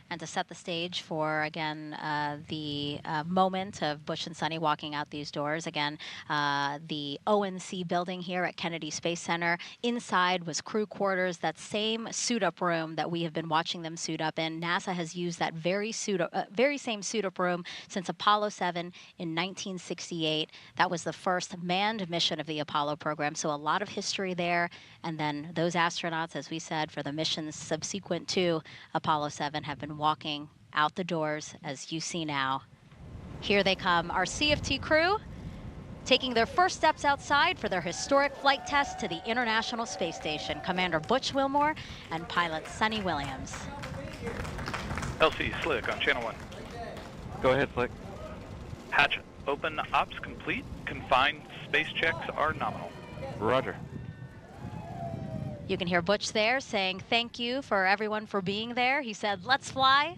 B: And to set the stage for, again, the moment of Butch and Suni walking out these doors. Again, the ONC building here at Kennedy Space Center. Inside was crew quarters, that same suit-up room that we have been watching them suit up in. NASA has used that very same suit-up room since Apollo 7 in 1968. That was the first manned mission of the Apollo program, so a lot of history there. And then those astronauts, as we said, for the missions subsequent to Apollo 7 have been walking out the doors as you see now. Here they come, our CFT crew taking their first steps outside for their historic flight test to the International Space Station. Commander Butch Wilmore and pilot Suni Williams.
K: LC Slick on channel 1.
I: Go ahead, Slick.
K: Hatch open, ops complete. Confined space checks are nominal.
I: Roger.
B: You can hear Butch there saying thank you for everyone for being there. He said, let's fly.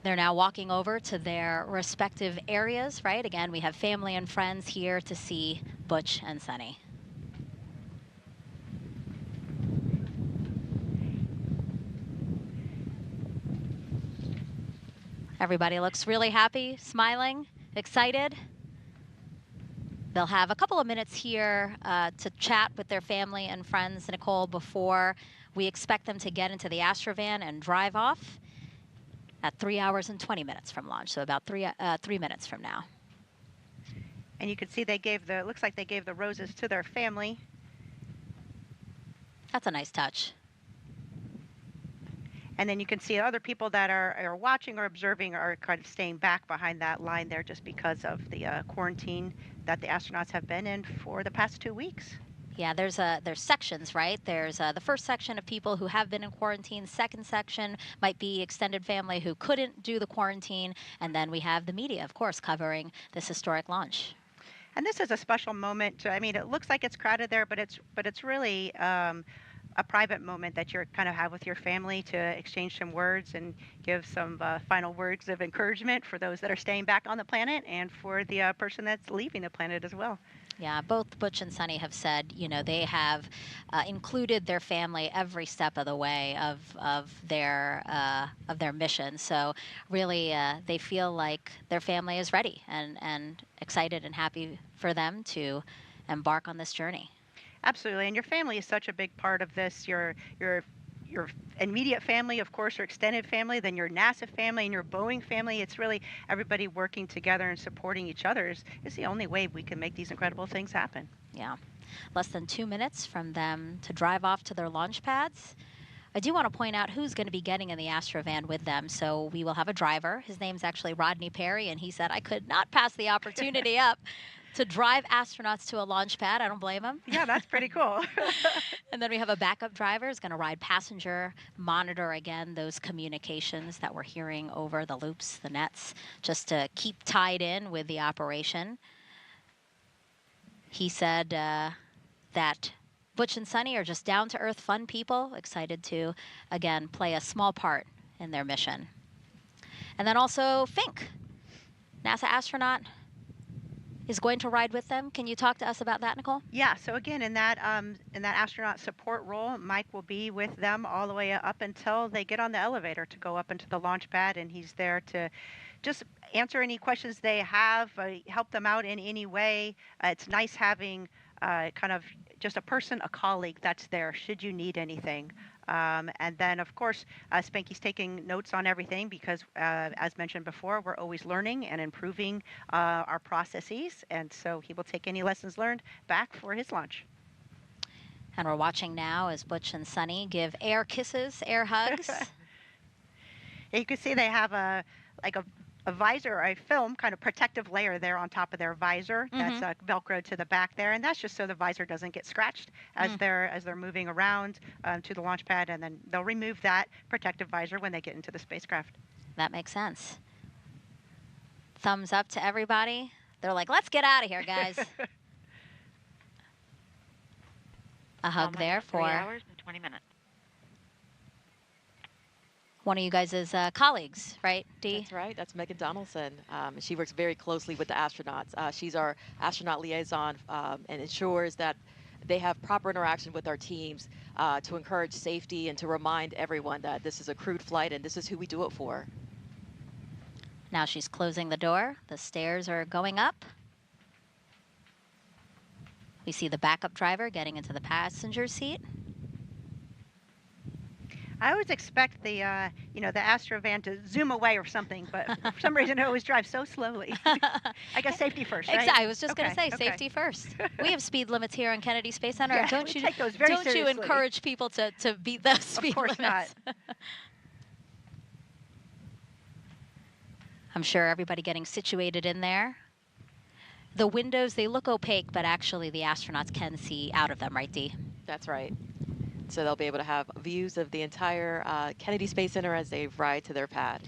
B: They're now walking over to their respective areas, right? Again, we have family and friends here to see Butch and Suni. Everybody looks really happy, smiling, excited. They'll have a couple of minutes here to chat with their family and friends, Nicole, before we expect them to get into the Astrovan and drive off at 3 hours and 20 minutes from launch, so about 3 minutes from now.
D: And you can see they gave the, looks like they gave the roses to their family.
B: That's a nice touch.
D: And then you can see other people that are watching or observing are kind of staying back behind that line there just because of the quarantine that the astronauts have been in for the past 2 weeks.
B: Yeah, there's sections, right? There's the first section of people who have been in quarantine. Second section might be extended family who couldn't do the quarantine. And then we have the media, of course, covering this historic launch.
D: And this is a special moment. I mean, it looks like it's crowded there, but it's really a private moment that you're kind of have with your family to exchange some words and give some final words of encouragement for those that are staying back on the planet and for the person that's leaving the planet as well.
B: Yeah, both Butch and Suni have said, you know, they have included their family every step of the way of their mission. So really, they feel like their family is ready and excited and happy for them to embark on this journey.
D: Absolutely, and your family is such a big part of this. Your immediate family, of course, your extended family, then your NASA family and your Boeing family. It's really everybody working together and supporting each other is the only way we can make these incredible things happen.
B: Yeah, less than 2 minutes from them to drive off to their launch pads. I do want to point out who's going to be getting in the Astrovan with them. So we will have a driver. His name's actually Rodney Perry, and he said, I could not pass the opportunity up to drive astronauts to a launch pad. I don't blame him.
D: Yeah, that's pretty cool.
B: And then we have a backup driver who's going to ride passenger, monitor again those communications that we're hearing over the loops, the nets, just to keep tied in with the operation. He said that Butch and Suni are just down-to-earth, fun people, excited to, again, play a small part in their mission. And then also Fink, NASA astronaut, is going to ride with them. Can you talk to us about that, Nicole?
D: Yeah, so again, in that astronaut support role, Mike will be with them all the way up until they get on the elevator to go up into the launch pad, and he's there to just answer any questions they have, help them out in any way. It's nice having kind of just a person, a colleague that's there should you need anything. And then, of course, Spanky's taking notes on everything because, as mentioned before, we're always learning and improving our processes. And so he will take any lessons learned back for his launch.
B: And we're watching now as Butch and Suni give air kisses, air hugs.
D: You can see they have a visor, a film kind of protective layer there on top of their visor that's velcroed to the back there, and that's just so the visor doesn't get scratched as they're moving around to the launch pad, and then they'll remove that protective visor when they get into the spacecraft.
B: That makes sense. Thumbs up to everybody. They're like, let's get out of here, guys. A hug there for
Q: 3 hours and 20 minutes.
B: One of you guys' colleagues, right, Dee?
E: That's right. That's Megan Donaldson. She works very closely with the astronauts. She's our astronaut liaison and ensures that they have proper interaction with our teams to encourage safety and to remind everyone that this is a crewed flight and this is who we do it for.
B: Now she's closing the door. The stairs are going up. We see the backup driver getting into the passenger seat.
D: I always expect the Astrovan to zoom away or something, but for some reason it always drives so slowly. I guess safety first, right?
B: Exactly. I was just going to say safety first. We have speed limits here on Kennedy Space Center.
D: Yeah,
B: don't you
D: take those very seriously.
B: You encourage people to beat those speed limits?
D: Of course not.
B: I'm sure everybody getting situated in there. The windows, they look opaque, but actually the astronauts can see out of them, right, Dee?
E: That's right. So they'll be able to have views of the entire Kennedy Space Center as they ride to their pad.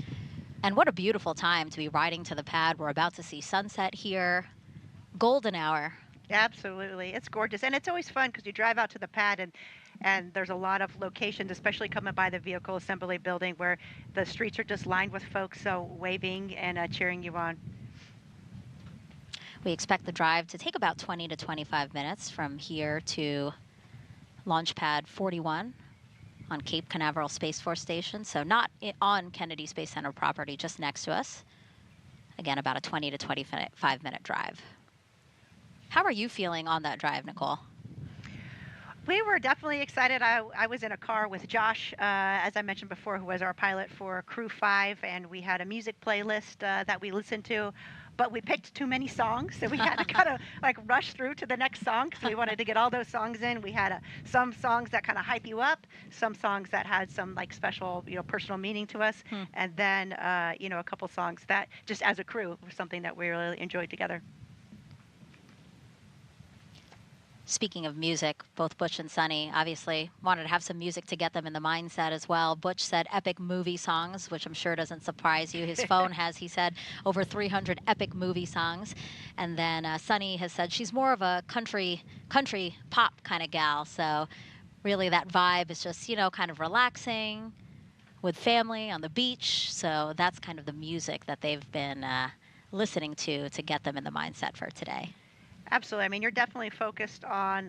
B: And what a beautiful time to be riding to the pad. We're about to see sunset here. Golden hour
D: Absolutely. It's gorgeous. And it's always fun because you drive out to the pad and there's a lot of locations, especially coming by the vehicle assembly building where the streets are just lined with folks waving and cheering you on.
B: We expect the drive to take about 20 to 25 minutes from here to Launch Pad 41 on Cape Canaveral Space Force Station. So not on Kennedy Space Center property, just next to us. Again, about a 20 to 25 minute drive. How are you feeling on that drive, Nicole?
D: We were definitely excited. I was in a car with Josh, as I mentioned before, who was our pilot for Crew 5, and we had a music playlist that we listened to, but we picked too many songs, so we had to kind of like rush through to the next song because we wanted to get all those songs in. We had some songs that kind of hype you up, some songs that had some like special, personal meaning to us, and then, a couple songs that just as a crew was something that we really enjoyed together.
B: Speaking of music, both Butch and Suni obviously wanted to have some music to get them in the mindset as well. Butch said epic movie songs, which I'm sure doesn't surprise you. His phone has, he said, over 300 epic movie songs. And then Suni has said she's more of a country pop kind of gal. So really that vibe is just, kind of relaxing with family on the beach. So that's kind of the music that they've been listening to get them in the mindset for today.
D: Absolutely. I mean, you're definitely focused on,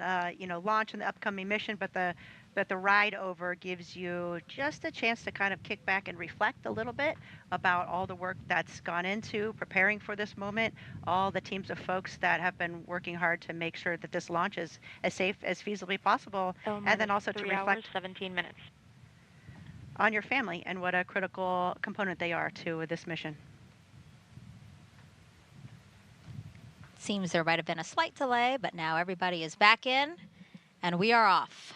D: launch and the upcoming mission, but the ride over gives you just a chance to kind of kick back and reflect a little bit about all the work that's gone into preparing for this moment, all the teams of folks that have been working hard to make sure that this launch is as safe as feasibly possible, and then also to reflect
Q: 17 minutes
D: on your family and what a critical component they are to this mission.
B: Seems there might have been a slight delay, but now everybody is back in, and we are off.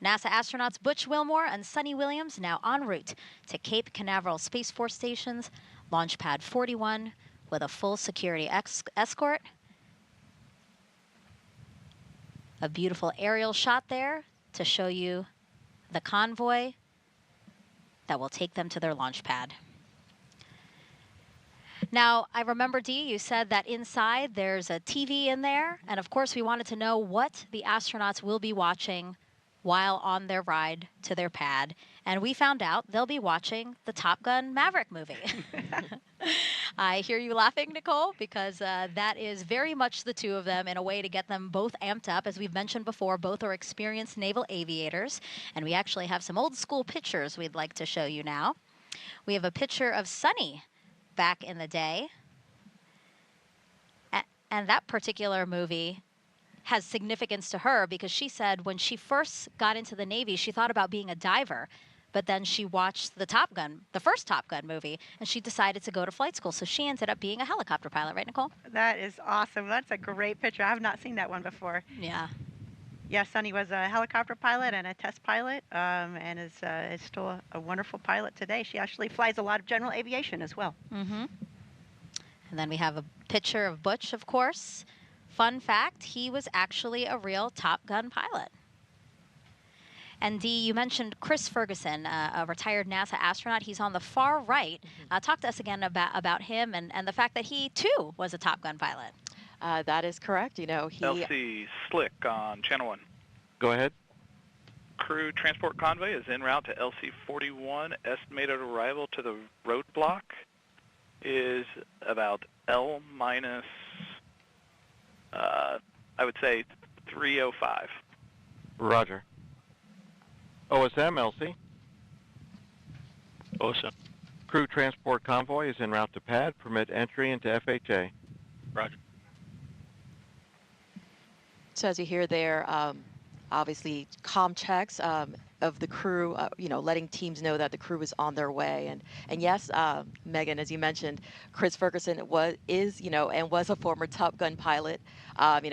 B: NASA astronauts Butch Wilmore and Suni Williams now en route to Cape Canaveral Space Force Station's Launch Pad 41 with a full security escort. A beautiful aerial shot there to show you the convoy that will take them to their launch pad. Now, I remember, Dee, you said that inside there's a TV in there, and of course we wanted to know what the astronauts will be watching while on their ride to their pad, and we found out they'll be watching the Top Gun Maverick movie. I hear you laughing, Nicole, because that is very much the two of them in a way to get them both amped up. As we've mentioned before, both are experienced naval aviators, and we actually have some old school pictures we'd like to show you now. We have a picture of Suni back in the day. And that particular movie has significance to her because she said when she first got into the Navy, she thought about being a diver, but then she watched the first Top Gun movie, and she decided to go to flight school. So she ended up being a helicopter pilot, right, Nicole?
D: That is awesome. That's a great picture. I have not seen that one before.
B: Yeah.
D: Yeah, Suni was a helicopter pilot and a test pilot, and is still a wonderful pilot today. She actually flies a lot of general aviation as well.
B: Mm-hmm. And then we have a picture of Butch, of course. Fun fact, he was actually a real Top Gun pilot. And Dee, you mentioned Chris Ferguson, a retired NASA astronaut. He's on the far right. Talk to us again about him and the fact that he, too, was a Top Gun pilot.
E: That is correct. He
K: LC Slick on Channel 1.
I: Go ahead.
K: Crew transport convoy is en route to LC 41. Estimated arrival to the roadblock is about L minus, I would say 3:05.
I: Roger. OSM, LC.
N: OSM.
I: Crew transport convoy is en route to pad. Permit entry into FHA.
N: Roger.
E: So as you hear there, obviously comm checks of the crew, letting teams know that the crew is on their way. And yes, Megan, as you mentioned, Chris Ferguson is a former Top Gun pilot.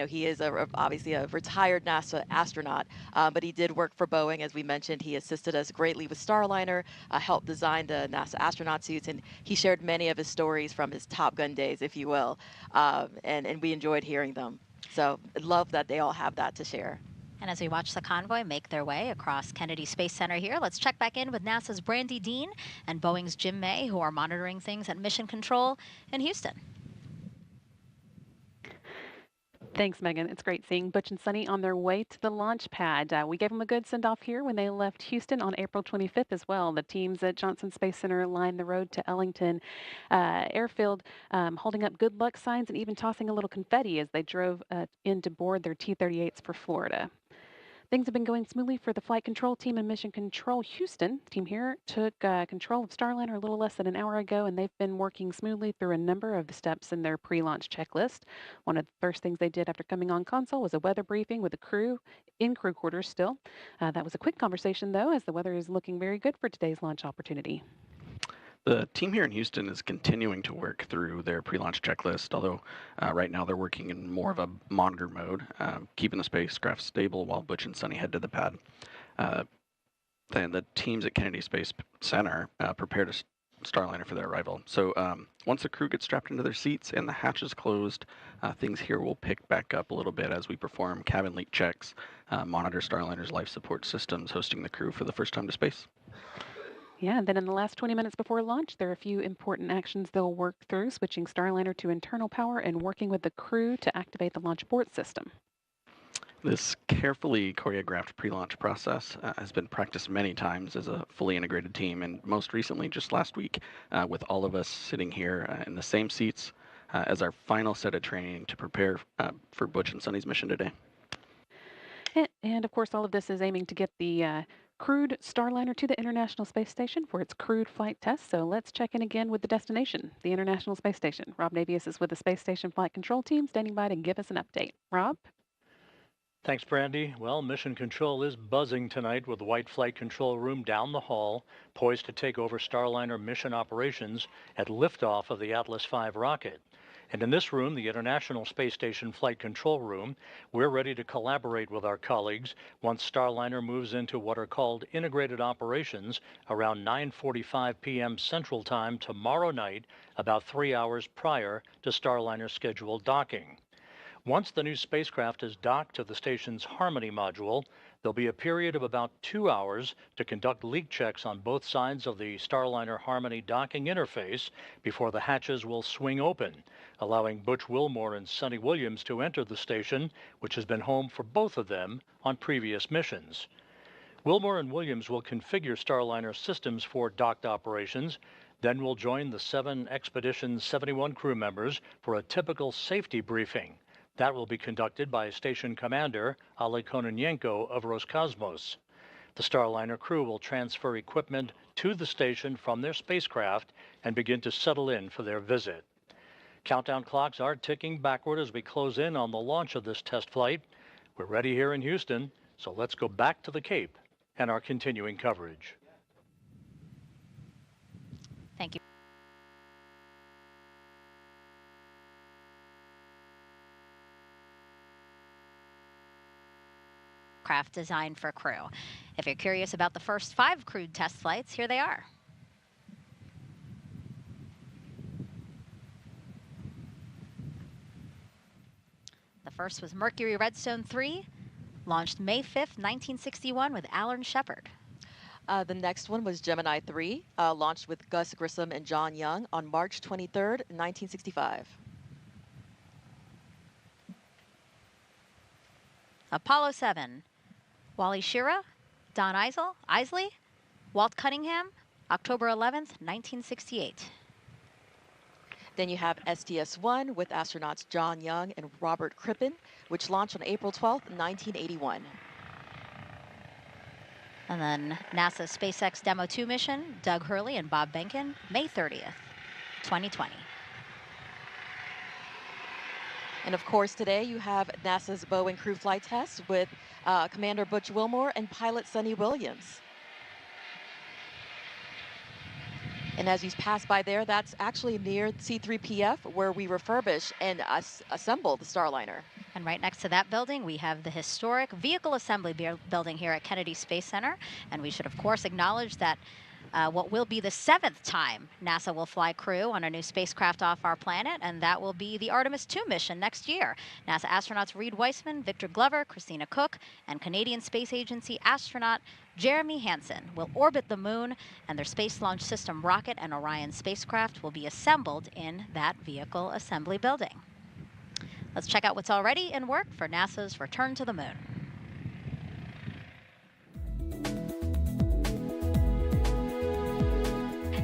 E: He is obviously a retired NASA astronaut, but he did work for Boeing, as we mentioned. He assisted us greatly with Starliner, helped design the NASA astronaut suits, and he shared many of his stories from his Top Gun days, if you will, and we enjoyed hearing them. So I love that they all have that to share.
B: And as we watch the convoy make their way across Kennedy Space Center here, let's check back in with NASA's Brandy Dean and Boeing's Jim May, who are monitoring things at Mission Control in Houston.
J: Thanks, Megan. It's great seeing Butch and Suni on their way to the launch pad. We gave them a good send-off here when they left Houston on April 25th as well. The teams at Johnson Space Center lined the road to Ellington Airfield, holding up good luck signs and even tossing a little confetti as they drove in to board their T-38s for Florida. Things have been going smoothly for the flight control team and mission control Houston. The team here took control of Starliner a little less than an hour ago, and they've been working smoothly through a number of the steps in their pre-launch checklist. One of the first things they did after coming on console was a weather briefing with the crew in crew quarters still. That was a quick conversation, though, as the weather is looking very good for today's launch opportunity.
L: The team here in Houston is continuing to work through their pre-launch checklist, although right now they're working in more of a monitor mode, keeping the spacecraft stable while Butch and Suni head to the pad. Then the teams at Kennedy Space Center prepared a Starliner for their arrival. So once the crew gets strapped into their seats and the hatch is closed, things here will pick back up a little bit as we perform cabin leak checks, monitor Starliner's life support systems, hosting the crew for the first time to space.
J: Yeah, and then in the last 20 minutes before launch, there are a few important actions they'll work through, switching Starliner to internal power and working with the crew to activate the launch abort system.
L: This carefully choreographed pre-launch process has been practiced many times as a fully integrated team, and most recently just last week with all of us sitting here in the same seats as our final set of training to prepare for Butch and Suni's mission today.
J: And of course, all of this is aiming to get the crewed Starliner to the International Space Station for its crewed flight test. So let's check in again with the destination, the International Space Station. Rob Navius is with the Space Station Flight Control Team, standing by to give us an update. Rob?
N: Thanks, Brandy. Well, Mission Control is buzzing tonight with the White Flight Control Room down the hall, poised to take over Starliner mission operations at liftoff of the Atlas V rocket. And in this room, the International Space Station Flight Control Room, we're ready to collaborate with our colleagues once Starliner moves into what are called integrated operations around 9:45 p.m. Central Time tomorrow night, about 3 hours prior to Starliner's scheduled docking. Once the new spacecraft is docked to the station's Harmony module, there'll be a period of about 2 hours to conduct leak checks on both sides of the Starliner Harmony docking interface before the hatches will swing open, allowing Butch Wilmore and Suni Williams to enter the station, which has been home for both of them on previous missions. Wilmore and Williams will configure Starliner systems for docked operations, then will join the 7 Expedition 71 crew members for a typical safety briefing. That will be conducted by Station Commander Ali Kononenko of Roscosmos. The Starliner crew will transfer equipment to the station from their spacecraft and begin to settle in for their visit. Countdown clocks are ticking backward as we close in on the launch of this test flight. We're ready here in Houston, so let's go back to the Cape and our continuing coverage.
B: Thank you. Craft designed for crew. If you're curious about the first 5 crewed test flights, here they are. The first was Mercury Redstone 3, launched May 5th, 1961 with Alan Shepard.
E: The next one was Gemini 3, launched with Gus Grissom and John Young on March 23rd, 1965.
B: Apollo 7, Wally Schirra, Don Isley, Walt Cunningham, October 11th, 1968.
E: Then you have STS-1 with astronauts John Young and Robert Crippen, which launched on April 12th, 1981.
B: And then NASA SpaceX Demo 2 mission, Doug Hurley and Bob Behnken, May 30th, 2020.
E: And of course, today you have NASA's Boeing crew flight test with Commander Butch Wilmore and pilot Suni Williams. And as you pass by there, that's actually near C3PF, where we refurbish and assemble the Starliner.
B: And right next to that building, we have the historic vehicle assembly building here at Kennedy Space Center. And we should, of course, acknowledge that what will be the 7th time NASA will fly crew on a new spacecraft off our planet, and that will be the Artemis II mission next year. NASA astronauts Reed Weissman, Victor Glover, Christina Cook, and Canadian Space Agency astronaut Jeremy Hansen will orbit the moon, and their Space Launch System rocket and Orion spacecraft will be assembled in that vehicle assembly building. Let's check out what's already in work for NASA's return to the moon.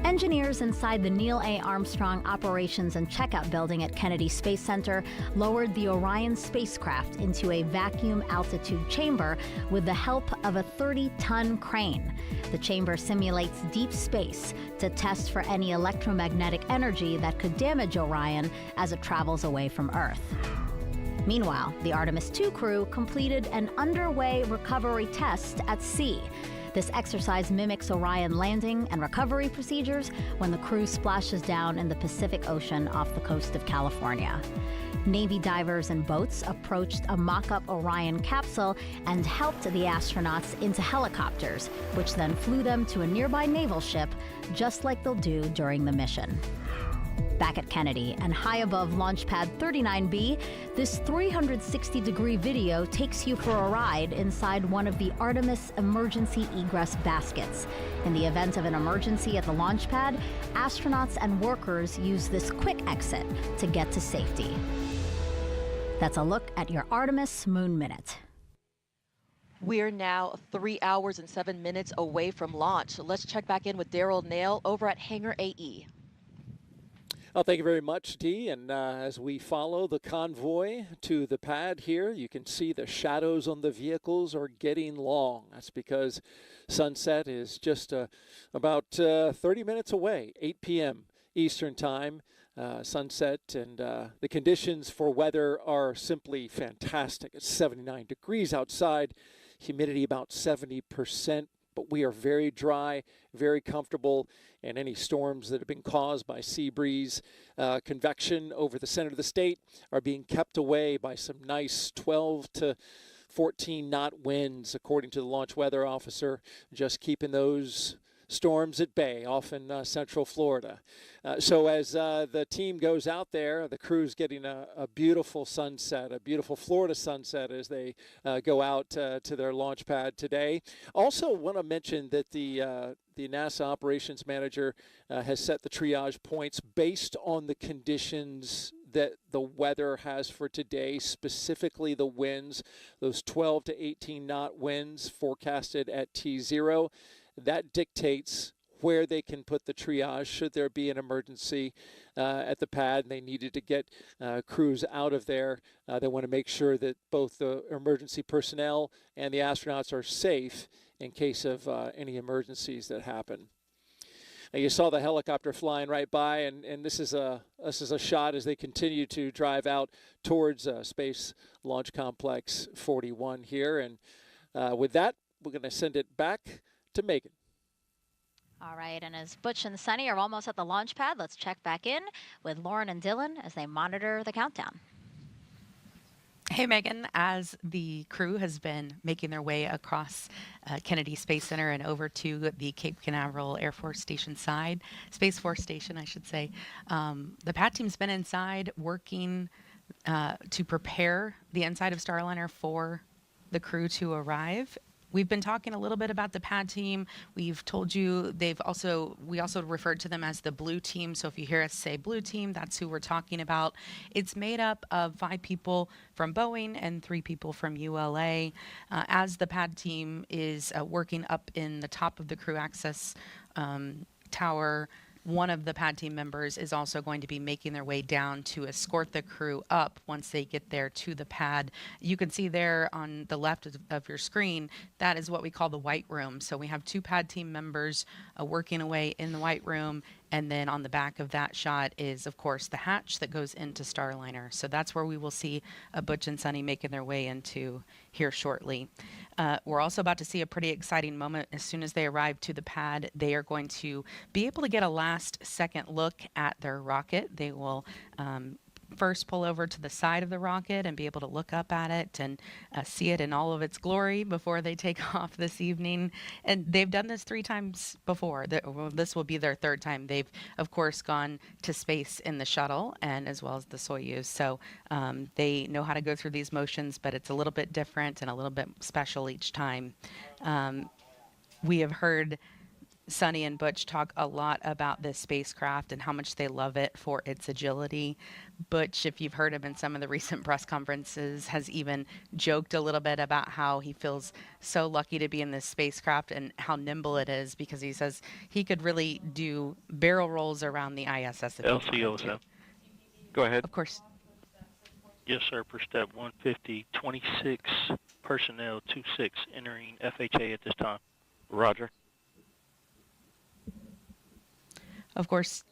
B: Engineers inside the Neil A. Armstrong Operations and Checkout Building at Kennedy Space Center lowered the Orion spacecraft into a vacuum altitude chamber with the help of a 30-ton crane. The chamber simulates deep space to test for any electromagnetic energy that could damage Orion as it travels away from Earth. Meanwhile, the Artemis II crew completed an underway recovery test at sea. This exercise mimics Orion landing and recovery procedures when the crew splashes down in the Pacific Ocean off the coast of California. Navy divers and boats approached a mock-up Orion capsule and helped the astronauts into helicopters, which then flew them to a nearby naval ship, just like they'll do during the mission. Back at Kennedy and high above Launch Pad 39B, this 360-degree video takes you for a ride inside one of the Artemis emergency egress baskets. In the event of an emergency at the launch pad, astronauts and workers use this quick exit to get to safety. That's a look at your Artemis Moon Minute.
E: We're now 3 hours and 7 minutes away from launch. Let's check back in with Daryl Nail over at Hangar AE.
H: Well, thank you very much, Dee. And as we follow the convoy to the pad here, you can see the shadows on the vehicles are getting long. That's because sunset is just about 30 minutes away, 8 p.m. Eastern Time. Sunset, and the conditions for weather are simply fantastic. It's 79 degrees outside, humidity about 70%. But we are very dry, very comfortable, and any storms that have been caused by sea breeze, convection over the center of the state are being kept away by some nice 12 to 14 knot winds, according to the launch weather officer, just keeping those storms at bay off in central Florida. So as the team goes out there, the crew's getting a beautiful sunset, a beautiful Florida sunset as they go out to their launch pad today. Also want to mention that the NASA operations manager has set the triage points based on the conditions that the weather has for today, specifically the winds, those 12 to 18 knot winds forecasted at T0. That dictates where they can put the triage should there be an emergency at the pad and they needed to get crews out of there. They want to make sure that both the emergency personnel and the astronauts are safe in case of any emergencies that happen. Now you saw the helicopter flying right by, and this is a shot as they continue to drive out towards Space Launch Complex 41 here. And with that, we're going to send it back to Megan.
B: All right, and as Butch and Suni are almost at the launch pad, let's check back in with Lauren and Dylan as they monitor the countdown.
F: Hey, Megan, as the crew has been making their way across Kennedy Space Center and over to the Cape Canaveral Air Force Station side, Space Force Station, I should say, the pad team's been inside working to prepare the inside of Starliner for the crew to arrive. We've been talking a little bit about the pad team. We've told you we also referred to them as the blue team. So if you hear us say blue team, that's who we're talking about. It's made up of 5 people from Boeing and 3 people from ULA. As the pad team is working up in the top of the crew access tower, one of the pad team members is also going to be making their way down to escort the crew up once they get there to the pad. You can see there on the left of your screen, that is what we call the white room. So we have 2 pad team members working away in the white room. And then on the back of that shot is, of course, the hatch that goes into Starliner. So that's where we will see Butch and Suni making their way into here shortly. We're also about to see a pretty exciting moment. As soon as they arrive to the pad, they are going to be able to get a last-second look at their rocket. They will first pull over to the side of the rocket and be able to look up at it and see it in all of its glory before they take off this evening. And they've done this 3 times before. This will be their 3rd time. They've, of course, gone to space in the shuttle and as well as the Soyuz. So they know how to go through these motions, but it's a little bit different and a little bit special each time. We have heard Suni and Butch talk a lot about this spacecraft and how much they love it for its agility. Butch, if you've heard him in some of the recent press conferences, has even joked a little bit about how he feels so lucky to be in this spacecraft and how nimble it is, because he says he could really do barrel rolls around the ISS if he wanted to.
I: Go ahead.
F: Of course.
Q: Yes, sir. Per step 150, 26 personnel, 26 entering FHA at this time.
I: Roger.
F: Of course,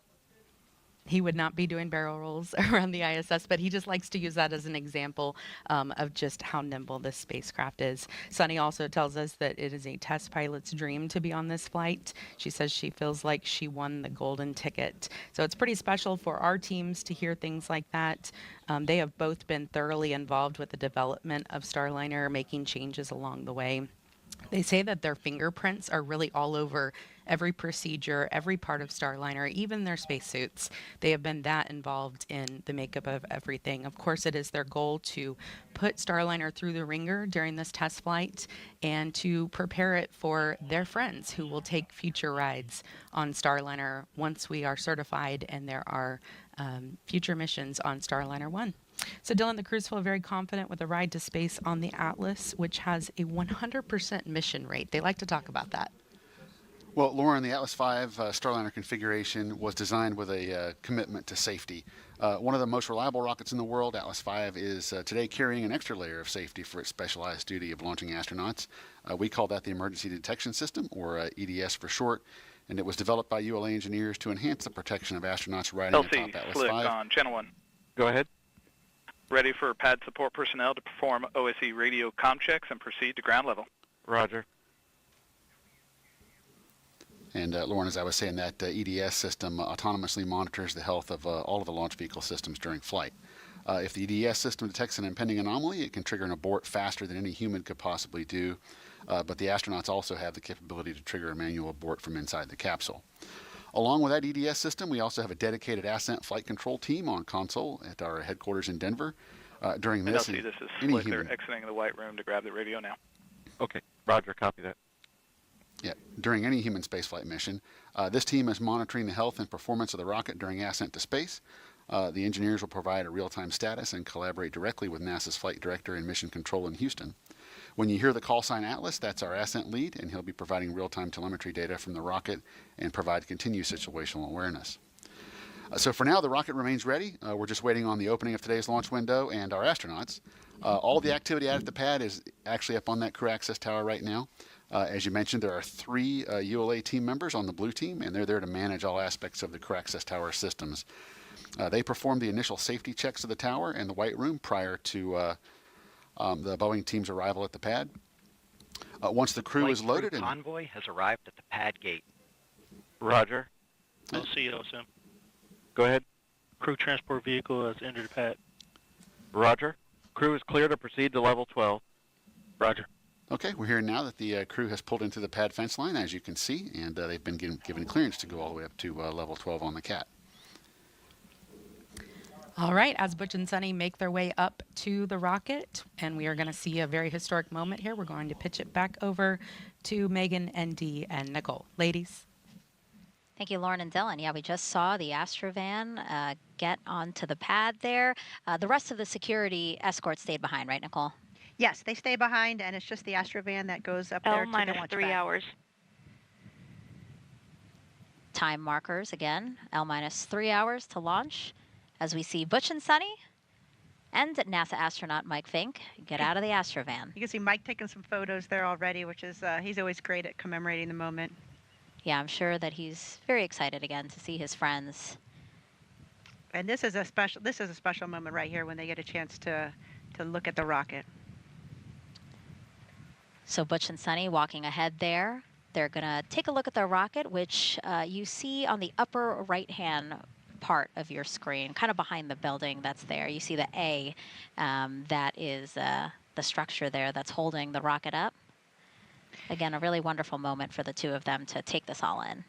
F: he would not be doing barrel rolls around the ISS, but he just likes to use that as an example of just how nimble this spacecraft is. Suni also tells us that it is a test pilot's dream to be on this flight. She says she feels like she won the golden ticket. So it's pretty special for our teams to hear things like that. They have both been thoroughly involved with the development of Starliner, making changes along the way. They say that their fingerprints are really all over every procedure, every part of Starliner, even their spacesuits. They have been that involved in the makeup of everything. Of course, it is their goal to put Starliner through the ringer during this test flight and to prepare it for their friends who will take future rides on Starliner once we are certified and there are future missions on Starliner 1. So Dylan, the crews feel very confident with a ride to space on the Atlas, which has a 100% mission rate. They like to talk about that.
G: Well, Lauren, the Atlas V Starliner configuration was designed with a commitment to safety. One of the most reliable rockets in the world, Atlas V, is today carrying an extra layer of safety for its specialized duty of launching astronauts. We call that the Emergency Detection System, or EDS for short, and it was developed by ULA engineers to enhance the protection of astronauts riding atop Atlas V.
K: on Channel 1.
I: Go ahead.
K: Ready for pad support personnel to perform OSE radio comm checks and proceed to ground level.
I: Roger.
G: And Lauren, as I was saying, that EDS system autonomously monitors the health of all of the launch vehicle systems during flight. If the EDS system detects an impending anomaly, it can trigger an abort faster than any human could possibly do. But the astronauts also have the capability to trigger a manual abort from inside the capsule. Along with that EDS system, we also have a dedicated ascent flight control team on console at our headquarters in Denver. During this,
K: this is Slick. They're exiting the white room to grab the radio now.
I: Okay, Roger, copy that.
G: Yeah, during any human spaceflight mission, this team is monitoring the health and performance of the rocket during ascent to space. The engineers will provide a real-time status and collaborate directly with NASA's flight director and mission control in Houston. When you hear the call sign Atlas, that's our ascent lead, and he'll be providing real-time telemetry data from the rocket and provide continued situational awareness. So for now, the rocket remains ready. We're just waiting on the opening of today's launch window and our astronauts. All the activity out at the pad is actually up on that crew access tower right now. As you mentioned, there are 3 ULA team members on the blue team, and they're there to manage all aspects of the crew access tower systems. They performed the initial safety checks of the tower and the white room prior to the Boeing team's arrival at the pad. Once the crew is loaded,
R: and convoy has arrived at the pad gate.
I: Roger.
Q: LC, LSM.
I: Go ahead.
Q: Crew transport vehicle has entered the pad.
I: Roger. Crew is clear to proceed to level 12.
Q: Roger.
G: Okay, we're hearing now that the crew has pulled into the pad fence line, as you can see, and they've been given clearance to go all the way up to level 12 on the CAT.
F: All right, as Butch and Suni make their way up to the rocket, and we are going to see a very historic moment here, we're going to pitch it back over to Megan and Dee and Nicole. Ladies.
B: Thank you, Lauren and Dylan. Yeah, we just saw the Astrovan get onto the pad there. The rest of the security escort stayed behind, right, Nicole?
D: Yes, they stay behind, and it's just the Astrovan that goes up there to the launch L-3 pad. hours.
B: Time markers again, L-3 hours to launch. As we see Butch and Suni and NASA astronaut Mike Fink get out of the Astrovan.
D: You can see Mike taking some photos there already, which is, he's always great at commemorating the moment.
B: Yeah, I'm sure that he's very excited again to see his friends.
D: And this is a special moment right here when they get a chance to look at the rocket.
B: So Butch and Suni walking ahead there. They're gonna take a look at the rocket, which you see on the upper right-hand part of your screen, kind of behind the building that's there. You see the A, that is the structure there that's holding the rocket up. Again, a really wonderful moment for the two of them to take this all in.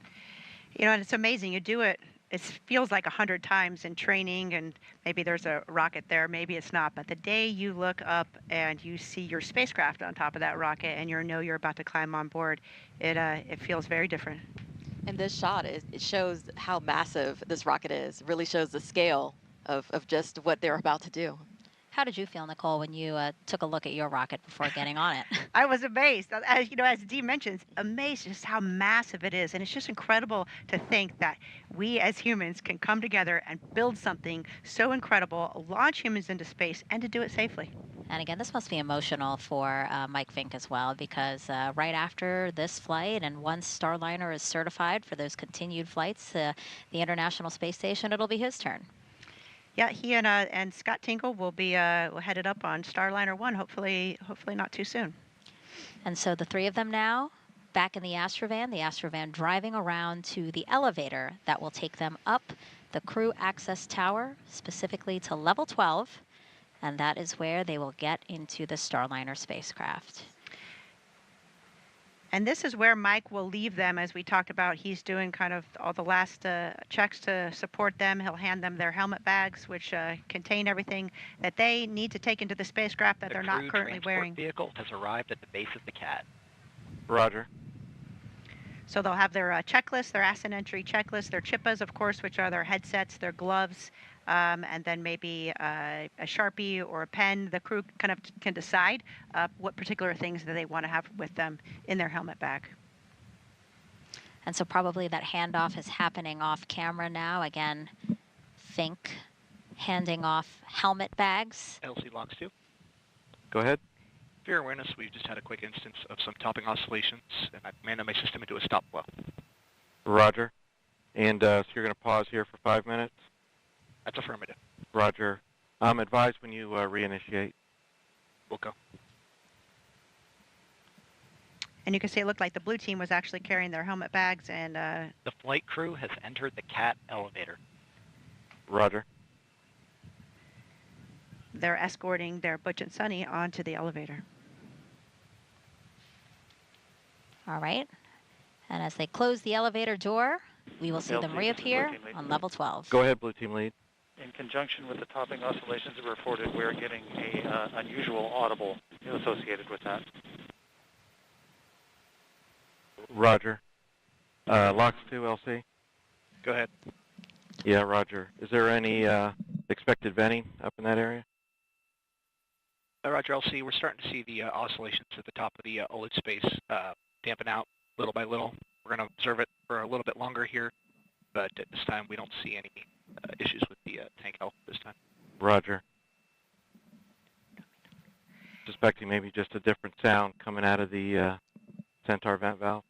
D: You know, and it's amazing. You do it, it feels like 100 times in training, and maybe there's a rocket there, maybe it's not. But the day you look up and you see your spacecraft on top of that rocket and you know you're about to climb on board, it feels very different.
E: And this shot, it shows how massive this rocket is. It really shows the scale of just what they're about to do.
B: How did you feel, Nicole, when you took a look at your rocket before getting on it?
D: I was amazed. As you know, as Dee mentions, amazed just how massive it is. And it's just incredible to think that we as humans can come together and build something so incredible, launch humans into space, and to do it safely.
B: And again, this must be emotional for Mike Fink as well, because right after this flight, and once Starliner is certified for those continued flights to the International Space Station, it'll be his turn.
D: Yeah, he and Scott Tingle will be headed up on Starliner 1, hopefully not too soon.
B: And so the three of them now back in the Astrovan driving around to the elevator that will take them up the crew access tower, specifically to level 12, and that is where they will get into the Starliner spacecraft.
D: And this is where Mike will leave them, as we talked about. He's doing kind of all the last checks to support them. He'll hand them their helmet bags, which contain everything that they need to take into the spacecraft that they're not currently wearing.
R: The vehicle has arrived at the base of the CAT.
I: Roger.
D: So they'll have their checklist, their ascent entry checklist, their chippas, of course, which are their headsets, their gloves, and then maybe a Sharpie or a pen. The crew kind of can decide what particular things that they want to have with them in their helmet bag.
B: And so probably that handoff is happening off camera now. Again, Fink handing off helmet bags.
Q: LC Locks 2.
I: Go ahead.
Q: For your awareness, we've just had a quick instance of some topping oscillations, and I've commanded my system into a stop flow.
I: Roger. And so you're going to pause here for 5 minutes?
Q: That's affirmative.
I: Roger. Advise when you reinitiate.
Q: We'll go.
D: And you can see it looked like the blue team was actually carrying their helmet bags and...
R: The flight crew has entered the CAT elevator.
I: Roger.
D: They're escorting their Butch and Suni onto the elevator.
B: All right. And as they close the elevator door, we will see
O: LC,
B: them reappear on level 12.
I: Go ahead, Blue Team Lead.
O: In conjunction with the topping oscillations that were reported, we're getting a unusual audible associated with that.
I: Roger. Locks 2, LC.
Q: Go ahead.
I: Yeah, Roger. Is there any expected venting up in that area?
Q: Roger, LC, we're starting to see the oscillations at the top of the OLED space dampen out little by little. We're going to observe it for a little bit longer here, but at this time we don't see any issues with the tank health this time.
I: Roger. Suspecting maybe just a different sound coming out of the Centaur vent valve.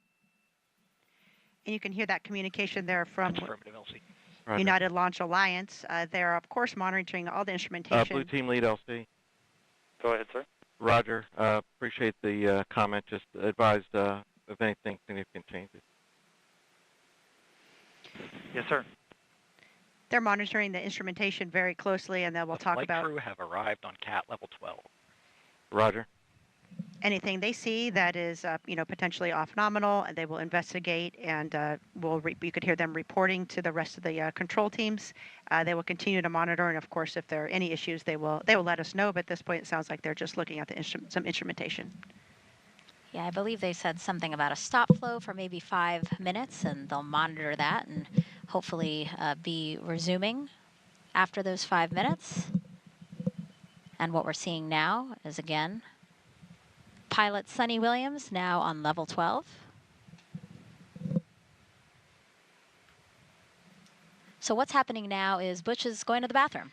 D: And you can hear that communication there from
Q: affirmative, LC.
I: Roger.
D: United Launch Alliance. They're, of course, monitoring all the instrumentation.
I: Blue Team Lead, LC.
O: Go ahead, sir.
I: Roger. Appreciate the comment. Just advised of anything significant changes.
O: Yes, sir.
D: They're monitoring the instrumentation very closely, and then we'll talk about...
R: The flight crew have arrived on CAT level 12.
I: Roger.
D: Anything they see that is, potentially off-nominal, and they will investigate, and you could hear them reporting to the rest of the control teams. They will continue to monitor, and of course, if there are any issues, they will let us know. But at this point, it sounds like they're just looking at some instrumentation.
B: Yeah, I believe they said something about a stop flow for maybe 5 minutes, and they'll monitor that and hopefully be resuming after those 5 minutes. And what we're seeing now is, again, pilot Suni Williams now on level 12. So what's happening now is Butch is going to the bathroom.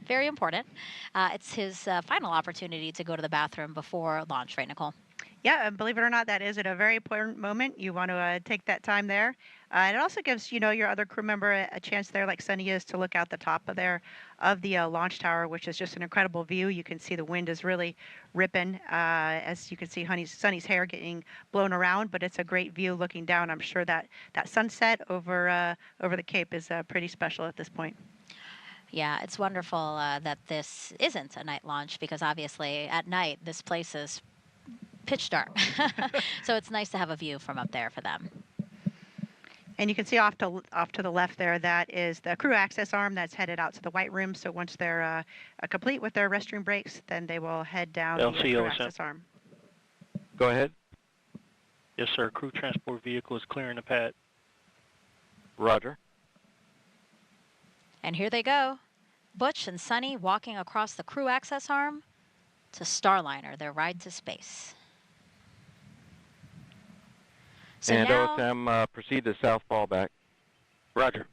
B: Very important. It's his final opportunity to go to the bathroom before launch, right, Nicole?
D: Yeah, and believe it or not, that is at a very important moment. You want to take that time there. And it also gives, your other crew member a chance there, like Suni is, to look out the top of the launch tower, which is just an incredible view. You can see the wind is really ripping, as you can see Suni's hair getting blown around, but it's a great view looking down. I'm sure that sunset over the Cape is pretty special at this point.
B: Yeah, it's wonderful that this isn't a night launch, because obviously at night this place is pitch dark. So it's nice to have a view from up there for them.
D: And you can see off to the left there, that is the crew access arm that's headed out to the white room. So once they're complete with their restroom breaks, then they will head down the crew access arm.
I: Go ahead.
Q: Yes, sir. Crew transport vehicle is clearing the pad.
I: Roger.
B: And here they go. Butch and Suni walking across the crew access arm to Starliner, their ride to space. So
I: and
B: now,
I: OSM, proceed to south fallback. Roger.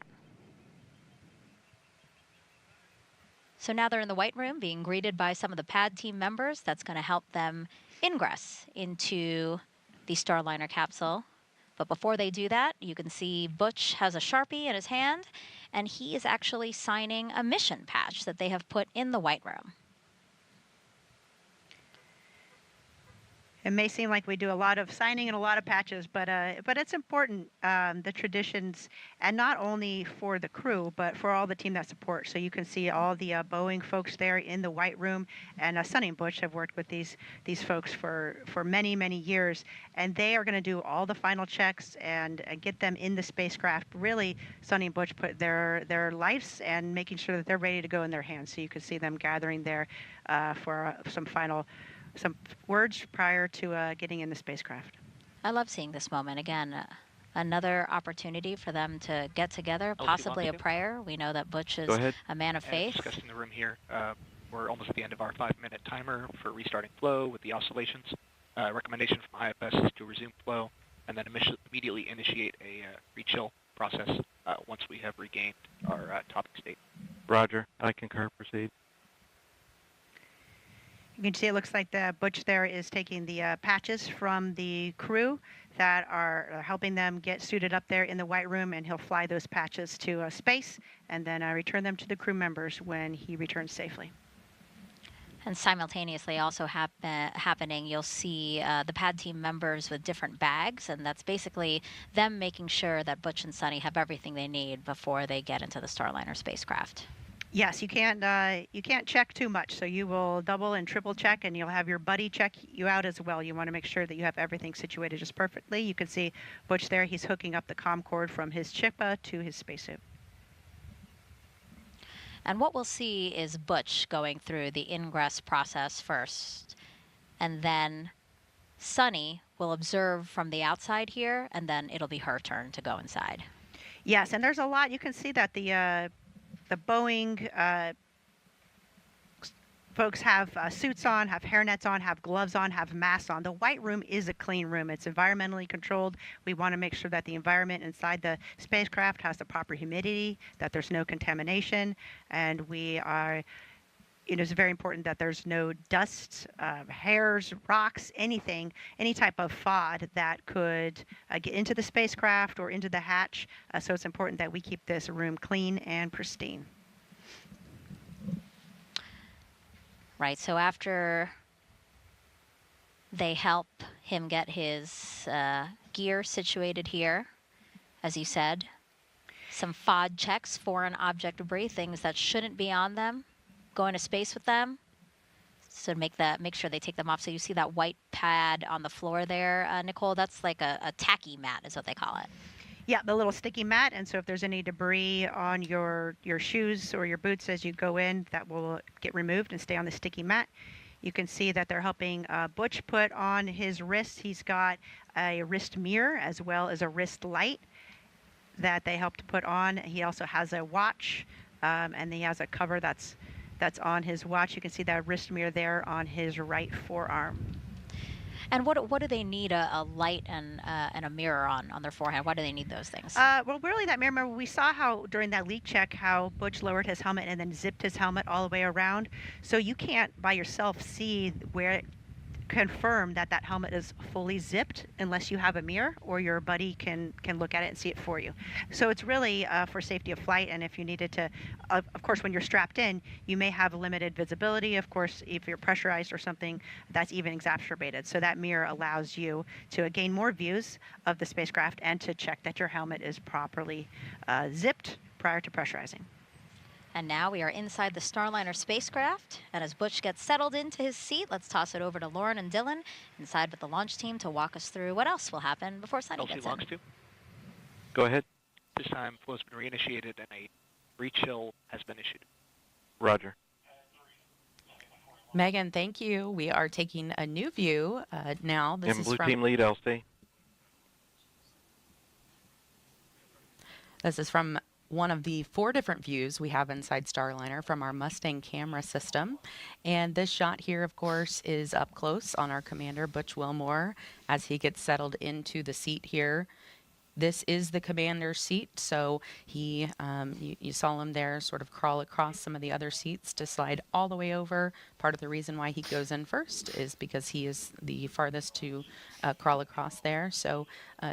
B: So now they're in the White Room being greeted by some of the pad team members. That's going to help them ingress into the Starliner capsule. But before they do that, you can see Butch has a Sharpie in his hand, and he is actually signing a mission patch that they have put in the White Room.
D: It may seem like we do a lot of signing and a lot of patches, but it's important, the traditions, and not only for the crew, but for all the team that supports. So you can see all the Boeing folks there in the White Room, and Suni and Butch have worked with these folks for many, many years, and they are going to do all the final checks and get them in the spacecraft. Really, Suni and Butch put their lives and making sure that they're ready to go in their hands. So you can see them gathering there for some words prior to getting in the spacecraft.
B: I love seeing this moment. Again, another opportunity for them to get together, possibly a prayer. We know that Butch is a man of faith.
Q: As discussed in the room here, we're almost at the end of our 5-minute timer for restarting flow with the oscillations. Recommendation from IFS is to resume flow and then immediately initiate a rechill process once we have regained our topic state.
I: Roger. I concur. Proceed.
D: You can see it looks like the Butch there is taking the patches from the crew that are helping them get suited up there in the White Room, and he'll fly those patches to space and then return them to the crew members when he returns safely.
B: And simultaneously also happening, you'll see the pad team members with different bags, and that's basically them making sure that Butch and Suni have everything they need before they get into the Starliner spacecraft.
D: Yes, you can't check too much, so you will double and triple check, and you'll have your buddy check you out as well. You want to make sure that you have everything situated just perfectly. You can see Butch there, he's hooking up the comm cord from his Chippa to his spacesuit.
B: And what we'll see is Butch going through the ingress process first, and then Suni will observe from the outside here, and then it'll be her turn to go inside.
D: Yes, and there's a lot. You can see that the Boeing folks have suits on, have hairnets on, have gloves on, have masks on. The White Room is a clean room. It's environmentally controlled. We want to make sure that the environment inside the spacecraft has the proper humidity, that there's no contamination, and we are, it's very important that there's no dust, hairs, rocks, anything, any type of FOD that could get into the spacecraft or into the hatch. So it's important that we keep this room clean and pristine.
B: Right, so after they help him get his gear situated here, as you said, some FOD checks, foreign object debris, things that shouldn't be on them, go into space with them, so make sure they take them off. So you see that white pad on the floor there, Nicole, that's like a tacky mat is what they call it.
D: Yeah, the little sticky mat, and so if there's any debris on your shoes or your boots as you go in, that will get removed and stay on the sticky mat. You can see that they're helping Butch put on his wrist. He's got a wrist mirror as well as a wrist light that they helped put on. He also has a watch, and he has a cover that's on his watch. You can see that wrist mirror there on his right forearm.
B: And what do they need a light and a mirror on their forehead? Why do they need those things?
D: Well, really that mirror, remember we saw how during that leak check how Butch lowered his helmet and then zipped his helmet all the way around. So you can't by yourself see where confirm that helmet is fully zipped unless you have a mirror or your buddy can look at it and see it for you. So it's really for safety of flight, and if you needed to, of course when you're strapped in, you may have limited visibility. Of course, if you're pressurized or something, that's even exacerbated. So that mirror allows you to gain more views of the spacecraft and to check that your helmet is properly zipped prior to pressurizing.
B: And now we are inside the Starliner spacecraft, and as Butch gets settled into his seat, let's toss it over to Lauren and Dylan inside with the launch team to walk us through what else will happen before Suni gets in.
I: Go ahead.
Q: This time, flow's been reinitiated and a rechill has been issued.
I: Roger.
F: Megan, thank you. We are taking a new view now. This
I: and
F: is
I: Blue
F: from
I: Team lead, LC.
F: This is from one of the 4 different views we have inside Starliner from our Mustang camera system. And this shot here, of course, is up close on our commander, Butch Wilmore, as he gets settled into the seat here. This is the commander's seat, so he, you saw him there sort of crawl across some of the other seats to slide all the way over. Part of the reason why he goes in first is because he is the farthest to crawl across there. So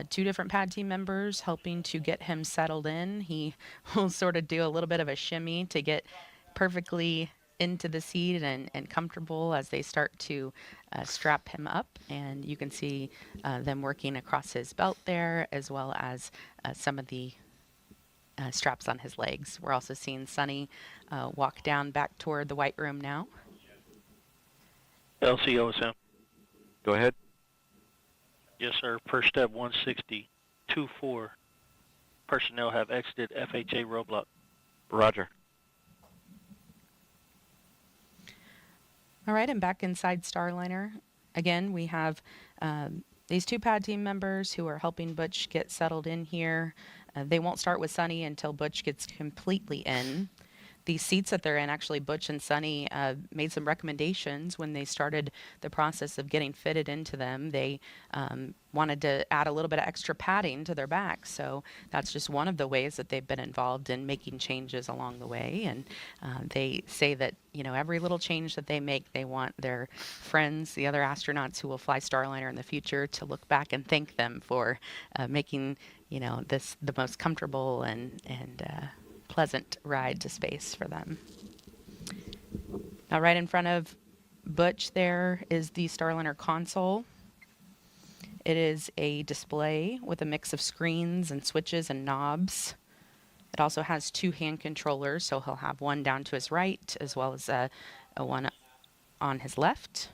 F: 2 different pad team members helping to get him settled in. He will sort of do a little bit of a shimmy to get perfectly into the seat and comfortable as they start to strap him up. And you can see them working across his belt there, as well as some of the straps on his legs. We're also seeing Suni walk down back toward the white room now.
S: LCOSM.
I: Go ahead.
S: Yes, sir. Per step 160.24. Personnel have exited FHA roadblock.
I: Roger.
F: All right, and back inside Starliner. Again, we have these 2 pad team members who are helping Butch get settled in here. They won't start with Suni until Butch gets completely in. These seats that they're in, actually, Butch and Suni made some recommendations when they started the process of getting fitted into them. They wanted to add a little bit of extra padding to their back. So that's just one of the ways that they've been involved in making changes along the way. And they say that, you know, every little change that they make, they want their friends, the other astronauts who will fly Starliner in the future, to look back and thank them for making, you know, this the most comfortable and pleasant ride to space for them. Now, right in front of Butch there is the Starliner console. It is a display with a mix of screens and switches and knobs. It also has 2 hand controllers, so he'll have one down to his right as well as a one on his left.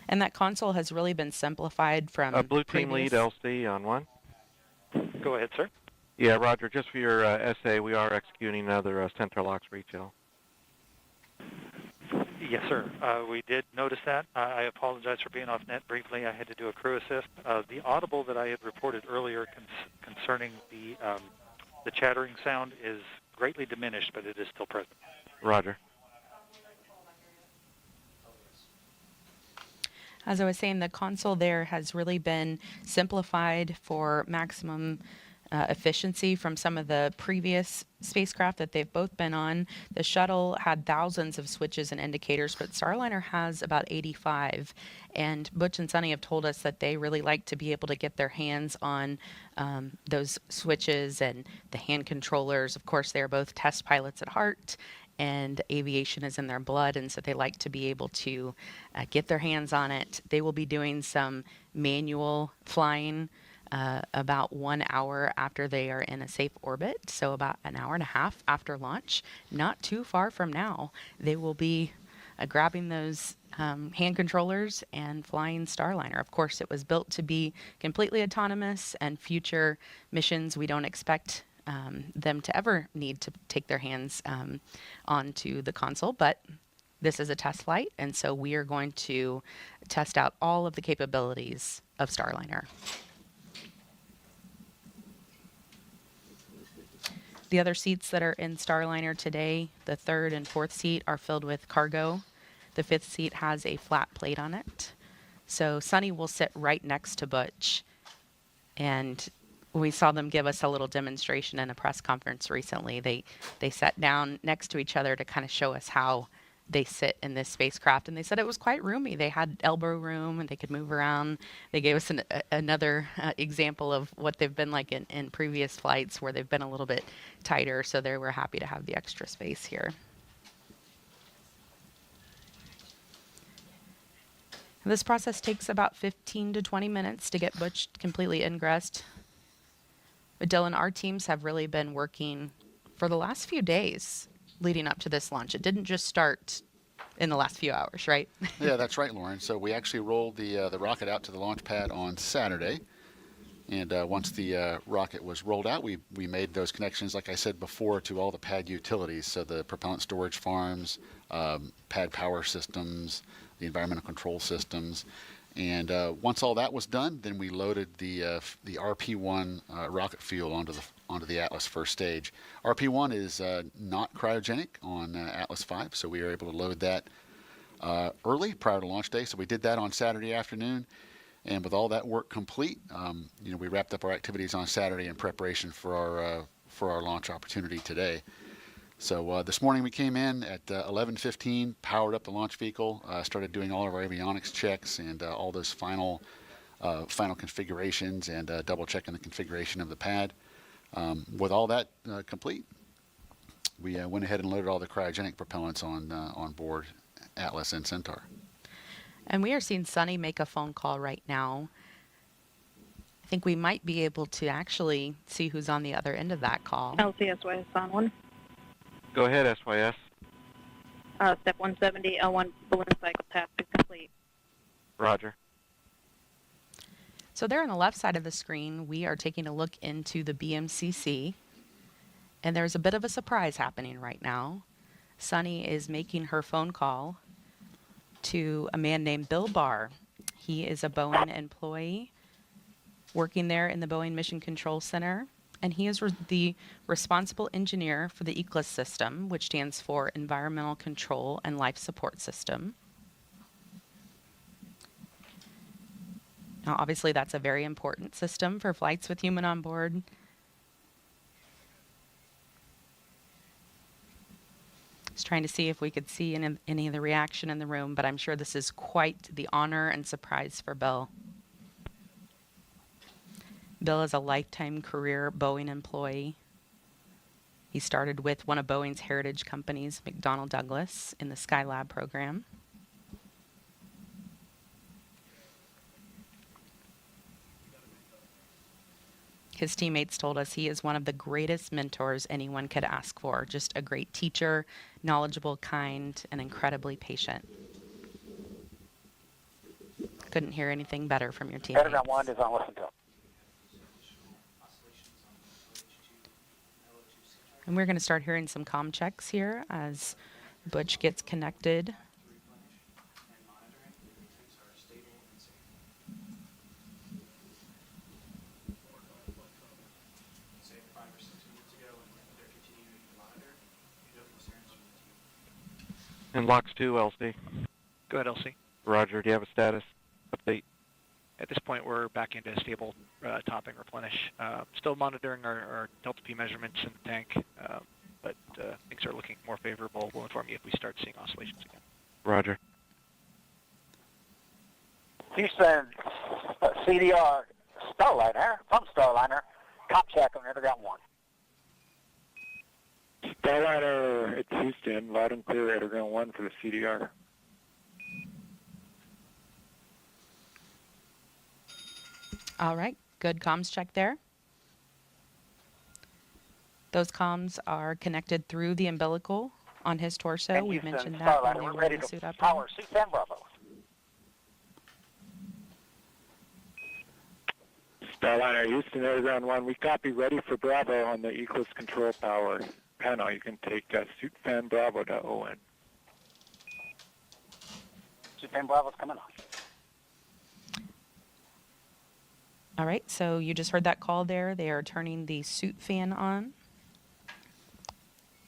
F: And that console has really been simplified from
I: Blue team lead LC on 1.
O: Go ahead, sir.
I: Yeah, Roger, just for your essay, we are executing another center locks retail.
O: Yes, sir. We did notice that. I apologize for being off net briefly. I had to do a crew assist. The audible that I had reported earlier concerning the chattering sound is greatly diminished, but it is still present.
I: Roger.
F: As I was saying, the console there has really been simplified for maximum efficiency from some of the previous spacecraft that they've both been on. The shuttle had thousands of switches and indicators, but Starliner has about 85. And Butch and Suni have told us that they really like to be able to get their hands on those switches and the hand controllers. Of course, they're both test pilots at heart, and aviation is in their blood, and so they like to be able to get their hands on it. They will be doing some manual flying about 1 hour after they are in a safe orbit, so about an hour and a half after launch. Not too far from now, they will be grabbing those hand controllers and flying Starliner. Of course, it was built to be completely autonomous, and future missions we don't expect them to ever need to take their hands onto the console, but this is a test flight, and so we are going to test out all of the capabilities of Starliner. The other seats that are in Starliner today, the 3rd and 4th seat, are filled with cargo. The 5th seat has a flat plate on it. So Suni will sit right next to Butch. And we saw them give us a little demonstration in a press conference recently. They sat down next to each other to kind of show us how they sit in this spacecraft, and they said it was quite roomy. They had elbow room and they could move around. They gave us another example of what they've been like in previous flights where they've been a little bit tighter, so they were happy to have the extra space here. This process takes about 15 to 20 minutes to get Butch completely ingressed. But Dylan, our teams have really been working for the last few days leading up to this launch. It didn't just start in the last few hours, right?
G: Yeah, that's right, Lauren. So we actually rolled the rocket out to the launch pad on Saturday. And once the rocket was rolled out, we made those connections, like I said before, to all the pad utilities. So the propellant storage farms, pad power systems, the environmental control systems. And once all that was done, then we loaded the RP1 rocket fuel onto the Atlas first stage. RP1 is not cryogenic on Atlas V, so we were able to load that early prior to launch day. So we did that on Saturday afternoon, and with all that work complete, we wrapped up our activities on Saturday in preparation for our launch opportunity today. So this morning we came in at 11:15, powered up the launch vehicle, started doing all of our avionics checks and all those final configurations and double checking the configuration of the pad. With all that complete, we went ahead and loaded all the cryogenic propellants on board Atlas and Centaur.
F: And we are seeing Suni make a phone call right now. I think we might be able to actually see who's on the other end of that call.
T: LCSY on one.
I: Go ahead, SYS.
T: Step 170, L1 balloon cycle task is complete.
I: Roger.
F: So there on the left side of the screen, we are taking a look into the BMCC. And there's a bit of a surprise happening right now. Suni is making her phone call to a man named Bill Barr. He is a Boeing employee working there in the Boeing Mission Control Center. And he is the responsible engineer for the ECLSS system, which stands for Environmental Control and Life Support System. Now, obviously, that's a very important system for flights with human on board. Just trying to see if we could see any of the reaction in the room, but I'm sure this is quite the honor and surprise for Bill. Bill is a lifetime career Boeing employee. He started with one of Boeing's heritage companies, McDonnell Douglas, in the Skylab program. His teammates told us he is one of the greatest mentors anyone could ask for. Just a great teacher, knowledgeable, kind, and incredibly patient. Couldn't hear anything better from your teammates.
U: Editor 1 is on listen to.
F: And we're going to start hearing some comm checks here as Butch gets connected.
I: And LOX 2, LC.
Q: Go ahead, LC.
I: Roger, do you have a status update?
Q: At this point, we're back into stable topping replenish. Still monitoring our Delta P measurements in the tank, but things are looking more favorable. We'll inform you if we start seeing oscillations again.
I: Roger.
U: Houston, CDR, Starliner, from Starliner, cop check on Underground 1.
V: Starliner, it's Houston, loud and clear, Underground 1 for the CDR.
F: All right, good comms check there. Those comms are connected through the umbilical on his torso.
U: And
F: We
U: Houston,
F: mentioned that when
U: Starliner,
F: they
U: we're
F: were
U: ready
F: in the
U: to
F: suit up.
U: power C10 Bravo.
V: Starliner, Houston, Underground 1, we copy, ready for Bravo on the ECLSS control power panel. You can take suit fan Bravo to ON.
U: C10 Bravo's coming on.
F: All right, so you just heard that call there. They are turning the suit fan on.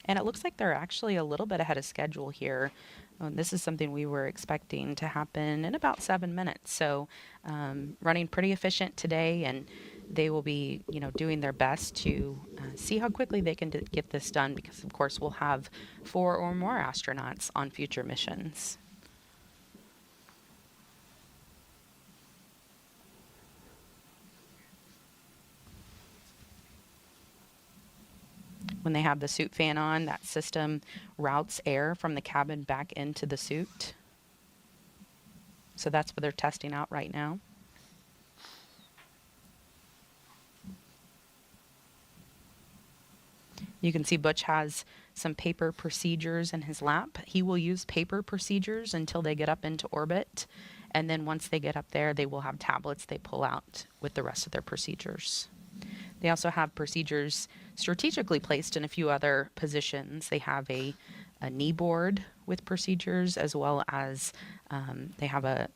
F: And it looks like they're actually a little bit ahead of schedule here. This is something we were expecting to happen in about 7 minutes. So running pretty efficient today, and they will be, doing their best to see how quickly they can get this done, because of course we'll have 4 or more astronauts on future missions. When they have the suit fan on, that system routes air from the cabin back into the suit. So that's what they're testing out right now. You can see Butch has some paper procedures in his lap. He will use paper procedures until they get up into orbit. And then once they get up there, they will have tablets they pull out with the rest of their procedures. They also have procedures strategically placed in a few other positions. They have a knee board with procedures, as well as they have a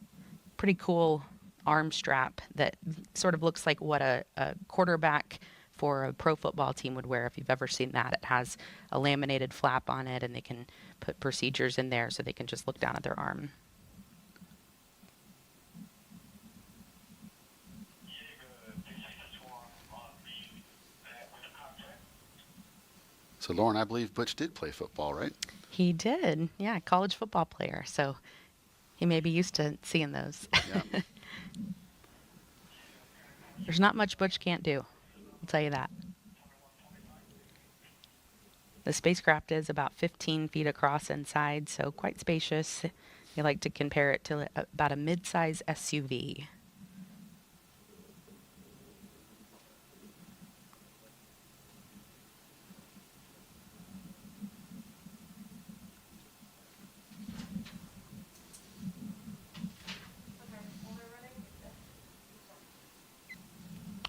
F: pretty cool arm strap that sort of looks like what a quarterback for a pro football team would wear, if you've ever seen that. It has a laminated flap on it, and they can put procedures in there so they can just look down at their arm.
G: So, Lauren, I believe Butch did play football, right?
F: He did. Yeah, college football player. So he may be used to seeing those.
G: Yeah.
F: There's not much Butch can't do. I'll tell you that. The spacecraft is about 15 feet across inside, so quite spacious. You like to compare it to about a mid-size SUV.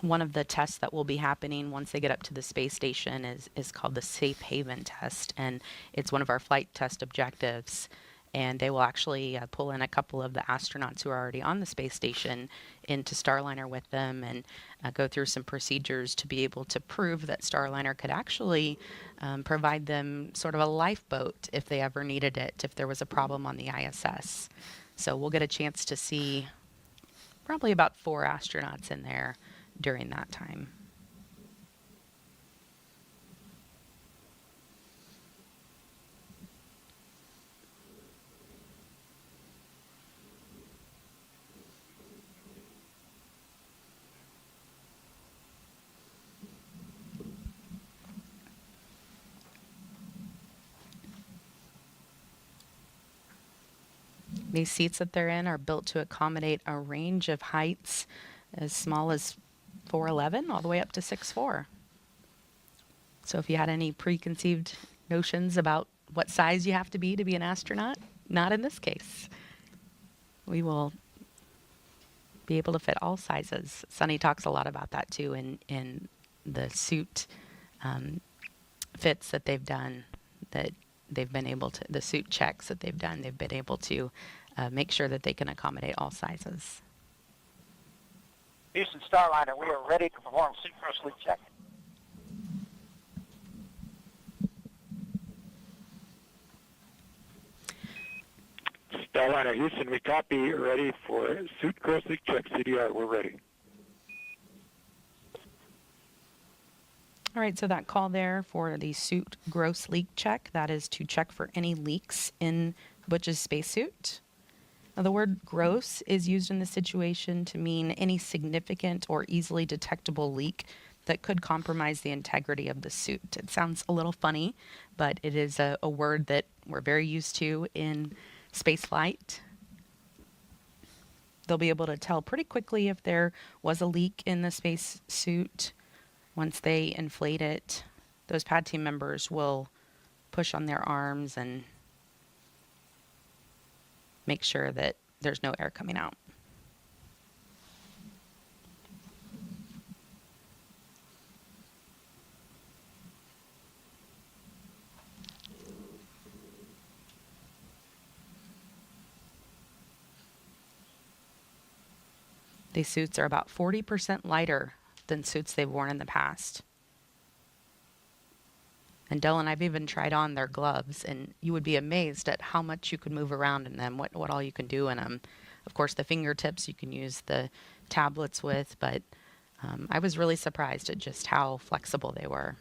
F: One of the tests that will be happening once they get up to the space station is called the Safe Haven test, and it's one of our flight test objectives. And they will actually pull in a couple of the astronauts who are already on the space station into Starliner with them and go through some procedures to be able to prove that Starliner could actually provide them sort of a lifeboat if they ever needed it, if there was a problem on the ISS. So we'll get a chance to see probably about 4 astronauts in there during that time. These seats that they're in are built to accommodate a range of heights as small as 4'11" all the way up to 6'4". So if you had any preconceived notions about what size you have to be an astronaut, not in this case. We will be able to fit all sizes. Suni talks a lot about that too in the suit fits that they've done, that they've been able to, the suit checks that they've done, they've been able to make sure that they can accommodate all sizes.
U: Houston Starliner, we are ready to perform synchronous leak check.
V: Starliner Houston, we copy, ready for suit gross leak check, CDR, we're ready.
F: All right, so that call there for the suit gross leak check, that is to check for any leaks in Butch's spacesuit. Now, the word gross is used in this situation to mean any significant or easily detectable leak that could compromise the integrity of the suit. It sounds a little funny, but it is a word that we're very used to in spaceflight. They'll be able to tell pretty quickly if there was a leak in the spacesuit. Once they inflate it, those pad team members will push on their arms and make sure that there's no air coming out. These suits are about 40% lighter than suits they've worn in the past. And Dylan, I've even tried on their gloves, and you would be amazed at how much you could move around in them, what all you can do in them. Of course, the fingertips you can use the tablets with, but I was really surprised at just how flexible they were.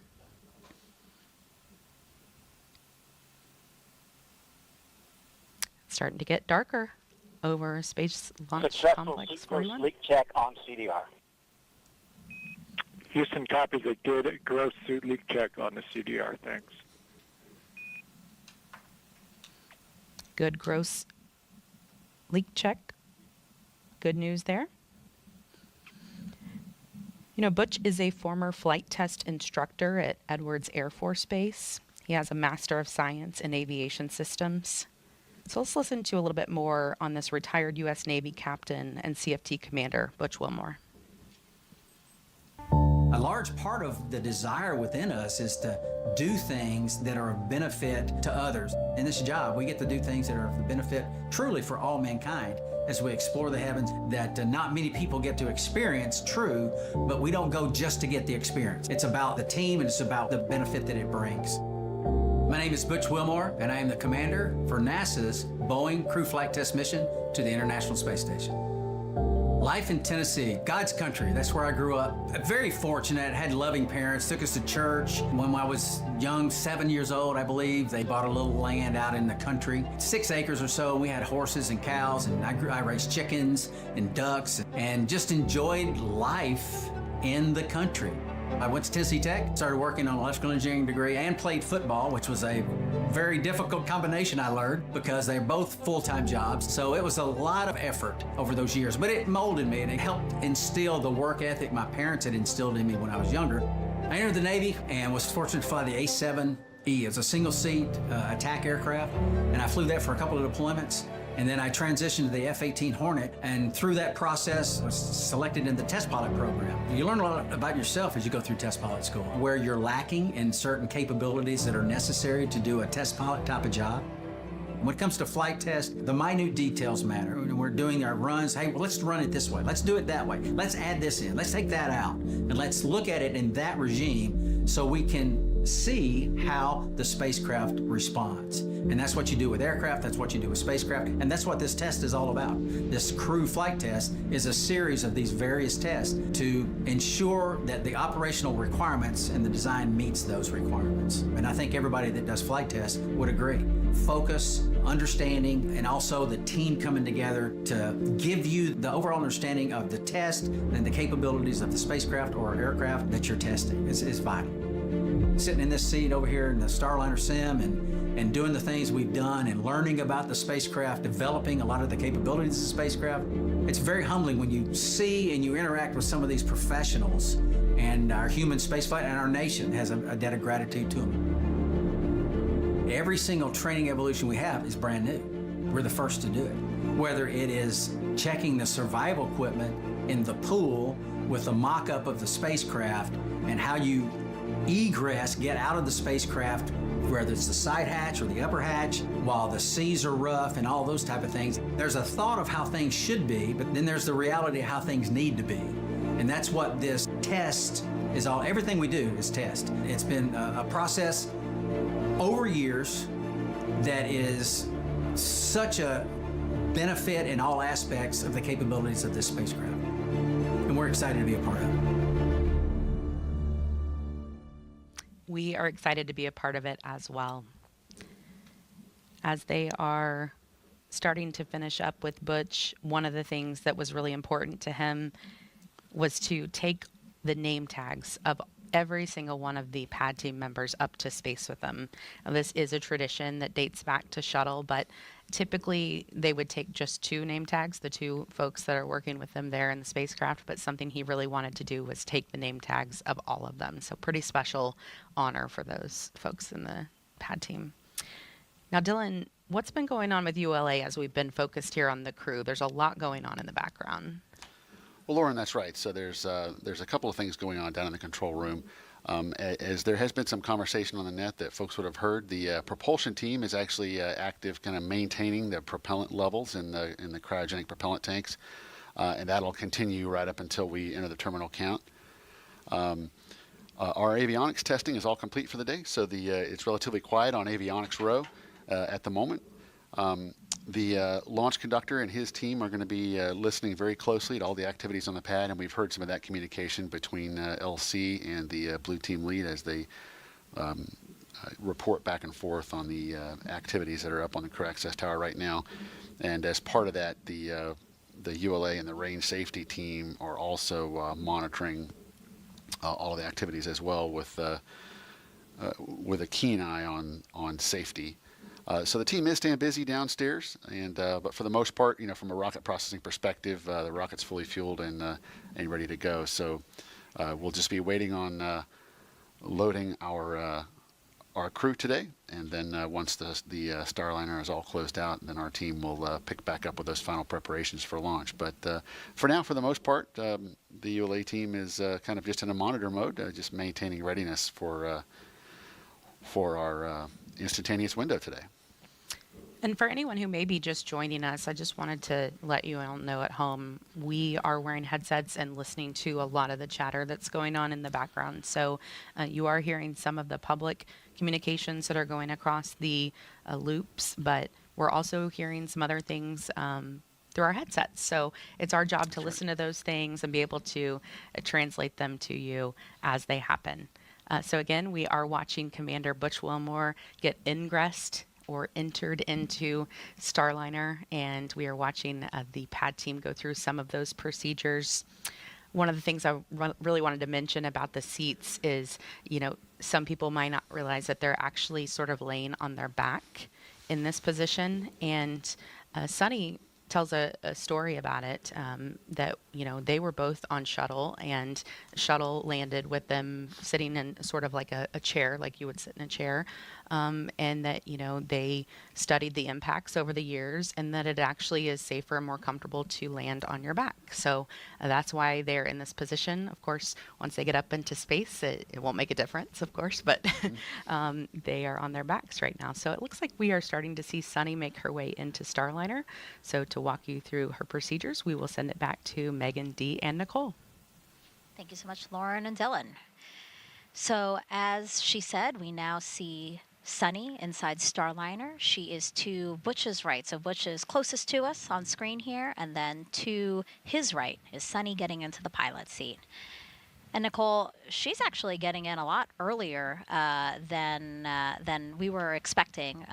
F: It's starting to get darker over Space Launch
U: Successful
F: Complex 41.
U: leak check on CDR.
V: Houston copies a good gross suit leak check on the CDR, thanks.
F: Good gross leak check. Good news there. You know, Butch is a former flight test instructor at Edwards Air Force Base. He has a Master of Science in Aviation Systems. So let's listen to a little bit more on this retired U.S. Navy captain and CFT commander, Butch Wilmore.
A: A large part of the desire within us is to do things that are of benefit to others. In this job, we get to do things that are of benefit truly for all mankind as we explore the heavens that not many people get to experience, true, but we don't go just to get the experience. It's about the team and it's about the benefit that it brings. My name is Butch Wilmore, and I am the commander for NASA's Boeing Crew Flight Test Mission to the International Space Station. Life in Tennessee, God's country, that's where I grew up. Very fortunate, had loving parents, took us to church. When I was young, 7 years old, I believe, they bought a little land out in the country, 6 acres or so. We had horses and cows, and I raised chickens and ducks, and just enjoyed life in the country. I went to Tennessee Tech, started working on an electrical engineering degree, and played football, which was a very difficult combination, I learned, because they're both full-time jobs. So it was a lot of effort over those years, but it molded me and it helped instill the work ethic my parents had instilled in me when I was younger. I entered the Navy and was fortunate to fly the A-7E. It's a single-seat attack aircraft, and I flew that for a couple of deployments. And then I transitioned to the F-18 Hornet, and through that process, I was selected in the test pilot program. You learn a lot about yourself as you go through test pilot school, where you're lacking in certain capabilities that are necessary to do a test pilot type of job. When it comes to flight test, the minute details matter. When we're doing our runs, hey, well, let's run it this way. Let's do it that way. Let's add this in. Let's take that out. And let's look at it in that regime so we can see how the spacecraft responds. And that's what you do with aircraft, that's what you do with spacecraft, and that's what this test is all about. This crew flight test is a series of these various tests to ensure that the operational requirements and the design meets those requirements. And I think everybody that does flight tests would agree. Focus, understanding, and also the team coming together to give you the overall understanding of the test and the capabilities of the spacecraft or aircraft that you're testing is vital. Sitting in this seat over here in the Starliner sim and doing the things we've done and learning about the spacecraft, developing a lot of the capabilities of the spacecraft, it's very humbling when you see and you interact with some of these professionals, and our human spaceflight and our nation has a debt of gratitude to them. Every single training evolution we have is brand new. We're the first to do it. Whether it is checking the survival equipment in the pool with a mock-up of the spacecraft and how you egress, get out of the spacecraft, whether it's the side hatch or the upper hatch, while the seas are rough and all those type of things. There's a thought of how things should be, but then there's the reality of how things need to be. And that's what this test is all. Everything we do is test. It's been a process over years that is such a benefit in all aspects of the capabilities of this spacecraft. And we're excited to be a part of it.
F: We are excited to be a part of it as well. As they are starting to finish up with Butch, one of the things that was really important to him was to take the name tags of every single one of the pad team members up to space with them. Now, this is a tradition that dates back to shuttle, but typically they would take just 2 name tags, the 2 folks that are working with them there in the spacecraft, but something he really wanted to do was take the name tags of all of them. So pretty special honor for those folks in the pad team. Now, Dylan, what's been going on with ULA as we've been focused here on the crew? There's a lot going on in the background.
G: Well, Lauren, that's right. So there's a couple of things going on down in the control room. As there has been some conversation on the net that folks would have heard, the propulsion team is actually active, kind of maintaining the propellant levels in the cryogenic propellant tanks, and that'll continue right up until we enter the terminal count. Our avionics testing is all complete for the day, so it's relatively quiet on avionics row at the moment. The launch conductor and his team are going to be listening very closely to all the activities on the pad, and we've heard some of that communication between LC and the blue team lead as they report back and forth on the activities that are up on the crew access tower right now. And as part of that, the ULA and the range safety team are also monitoring all of the activities as well with a keen eye on safety. So the team is staying busy downstairs, and but for the most part, from a rocket processing perspective, the rocket's fully fueled and ready to go. So we'll just be waiting on loading our our crew today, and then once the Starliner is all closed out, then our team will pick back up with those final preparations for launch. But for now, for the most part, the ULA team is kind of just in a monitor mode, just maintaining readiness for our instantaneous window today.
F: And for anyone who may be just joining us, I just wanted to let you all know at home, we are wearing headsets and listening to a lot of the chatter that's going on in the background. So you are hearing some of the public communications that are going across the loops, but we're also hearing some other things through our headsets. So it's our job to listen to those things and be able to translate them to you as they happen. So again, we are watching Commander Butch Wilmore get ingressed or entered into Starliner, and we are watching the pad team go through some of those procedures. One of the things I really wanted to mention about the seats is, some people might not realize that they're actually sort of laying on their back in this position, and Suni tells a story about it, that, they were both on shuttle, and shuttle landed with them sitting in sort of like a chair, like you would sit in a chair, and that, they studied the impacts over the years, and that it actually is safer and more comfortable to land on your back. So that's why they're in this position. Of course, once they get up into space, it won't make a difference, of course, but they are on their backs right now. So it looks like we are starting to see Suni make her way into Starliner. So to walk you through her procedures, we will send it back to Megan, Dee, and Nicole.
B: Thank you so much, Lauren and Dylan. So as she said, we now see Suni inside Starliner. She is to Butch's right. So Butch is closest to us on screen here, and then to his right is Suni getting into the pilot seat. And Nicole, she's actually getting in a lot earlier than we were expecting.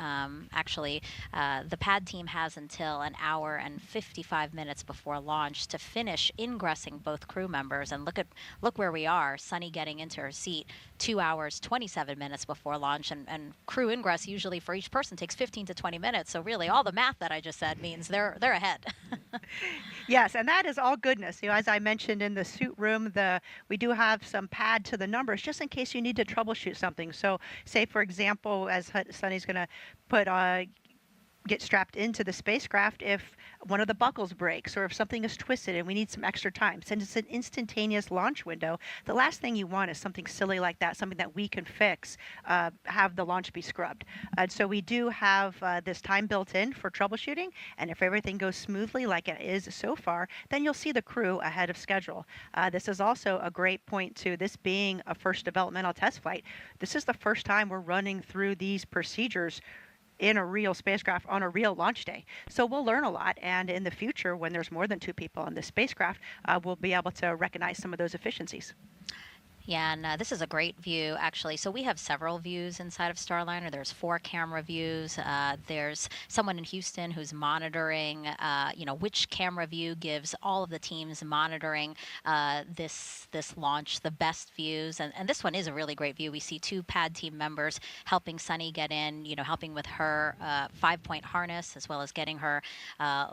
B: Actually, the pad team has until an hour and 55 minutes before launch to finish ingressing both crew members. And look where we are. Suni getting into her seat 2 hours 27 minutes before launch, and crew ingress usually for each person takes 15 to 20 minutes. So really, all the math that I just said means they're ahead.
D: Yes, and that is all goodness. As I mentioned in the suit room, we do have some pad to the numbers just in case you need to troubleshoot something. So say, for example, as Suni's going to get strapped into the spacecraft, if one of the buckles breaks or if something is twisted and we need some extra time, since it's an instantaneous launch window, the last thing you want is something silly like that, something that we can fix, have the launch be scrubbed. So we do have this time built in for troubleshooting, and if everything goes smoothly like it is so far, then you'll see the crew ahead of schedule. This is also a great point to this being a first developmental test flight. This is the first time we're running through these procedures in a real spacecraft on a real launch day. So we'll learn a lot, and in the future, when there's more than 2 people on the spacecraft, we'll be able to recognize some of those efficiencies.
B: Yeah, and this is a great view, actually. So we have several views inside of Starliner. There's 4 camera views. There's someone in Houston who's monitoring, which camera view gives all of the teams monitoring this launch the best views. And this one is a really great view. We see 2 pad team members helping Suni get in, helping with her 5-point harness, as well as getting her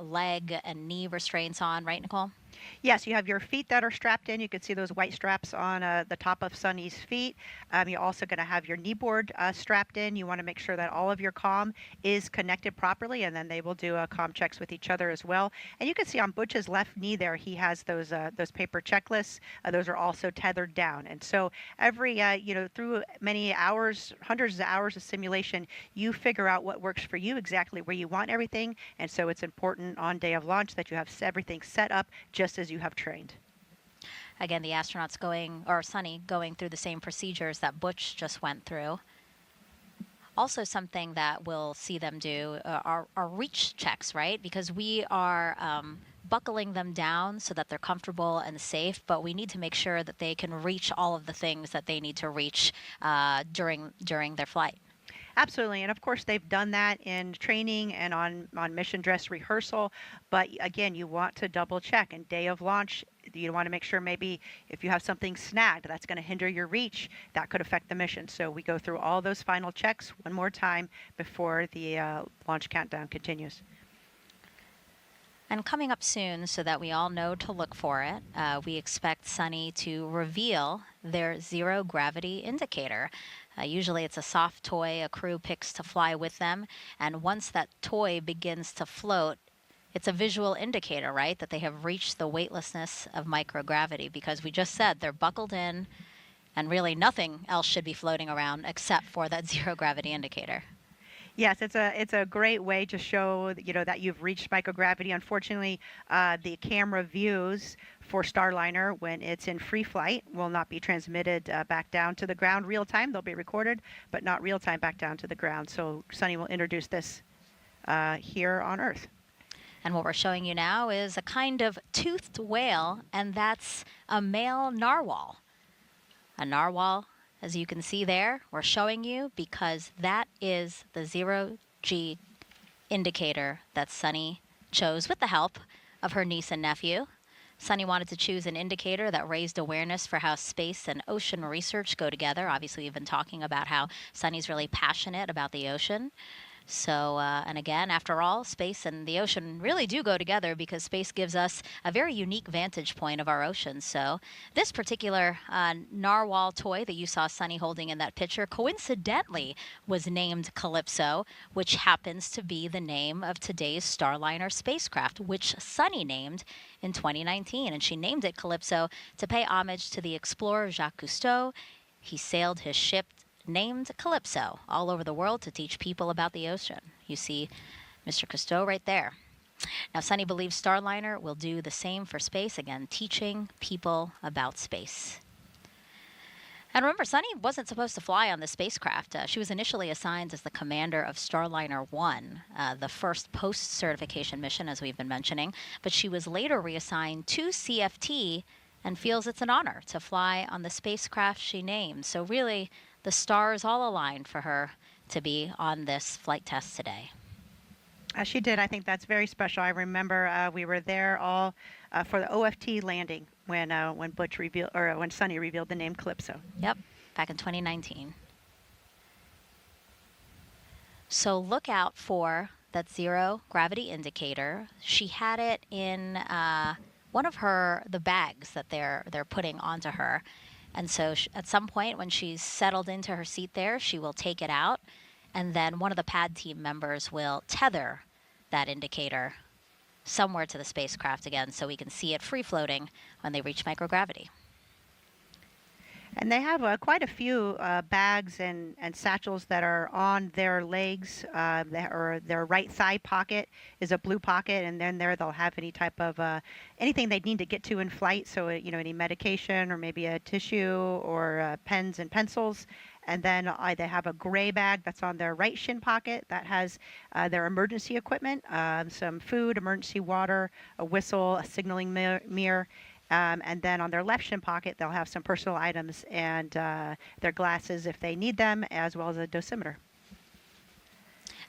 B: leg and knee restraints on, right, Nicole?
D: Yes, you have your feet that are strapped in. You can see those white straps on the top of Suni's feet. You're also going to have your knee board strapped in. You want to make sure that all of your comm is connected properly, and then they will do comm checks with each other as well. And you can see on Butch's left knee there, he has those paper checklists. Those are also tethered down. And so every, through many hours, hundreds of hours of simulation, you figure out what works for you, exactly where you want everything. And so it's important on day of launch that you have everything set up just as you have trained.
B: Again, the astronauts Suni going through the same procedures that Butch just went through. Also, something that we'll see them do are reach checks, right? Because we are buckling them down so that they're comfortable and safe, but we need to make sure that they can reach all of the things that they need to reach during their flight.
D: Absolutely, and of course they've done that in training and on mission dress rehearsal, but again, you want to double check. And day of launch, you want to make sure maybe if you have something snagged that's going to hinder your reach, that could affect the mission. So we go through all those final checks one more time before the launch countdown continues.
B: And coming up soon, so that we all know to look for it, we expect Suni to reveal their zero gravity indicator. Usually it's a soft toy a crew picks to fly with them, and once that toy begins to float, it's a visual indicator, right, that they have reached the weightlessness of microgravity, because we just said they're buckled in and really nothing else should be floating around except for that zero gravity indicator.
D: Yes, it's a great way to show that you've reached microgravity. Unfortunately, the camera views for Starliner when it's in free flight will not be transmitted back down to the ground real time. They'll be recorded, but not real time back down to the ground. So Suni will introduce this here on Earth.
B: And what we're showing you now is a kind of toothed whale, and that's a male narwhal. A narwhal, as you can see there, we're showing you because that is the zero-G indicator that Suni chose with the help of her niece and nephew. Suni wanted to choose an indicator that raised awareness for how space and ocean research go together. Obviously, we've been talking about how Suni's really passionate about the ocean. So, and again, after all, space and the ocean really do go together because space gives us a very unique vantage point of our oceans. So this particular narwhal toy that you saw Suni holding in that picture coincidentally was named Calypso, which happens to be the name of today's Starliner spacecraft, which Suni named in 2019. And she named it Calypso to pay homage to the explorer Jacques Cousteau. He sailed his ship named Calypso all over the world to teach people about the ocean. You see Mr. Cousteau right there. Now, Suni believes Starliner will do the same for space, again, teaching people about space. And remember, Suni wasn't supposed to fly on the spacecraft. She was initially assigned as the commander of Starliner 1, the first post-certification mission, as we've been mentioning, but she was later reassigned to CFT and feels it's an honor to fly on the spacecraft she named. So really, the stars all aligned for her to be on this flight test today.
D: She did. I think that's very special. I remember we were there all for the OFT landing when Butch revealed, or when Suni revealed the name Calypso.
B: Yep, back in 2019. So look out for that zero gravity indicator. She had it in one of the bags that they're putting onto her. And so at some point when she's settled into her seat there, she will take it out, and then one of the pad team members will tether that indicator somewhere to the spacecraft again so we can see it free floating when they reach microgravity.
D: And they have quite a few bags and satchels that are on their legs. Their right thigh pocket is a blue pocket, and then there they'll have any type of anything they need to get to in flight. So any medication or maybe a tissue or pens and pencils. And then they have a gray bag that's on their right shin pocket that has their emergency equipment, some food, emergency water, a whistle, a signaling mirror. And then on their left shin pocket, they'll have some personal items and their glasses if they need them, as well as a dosimeter.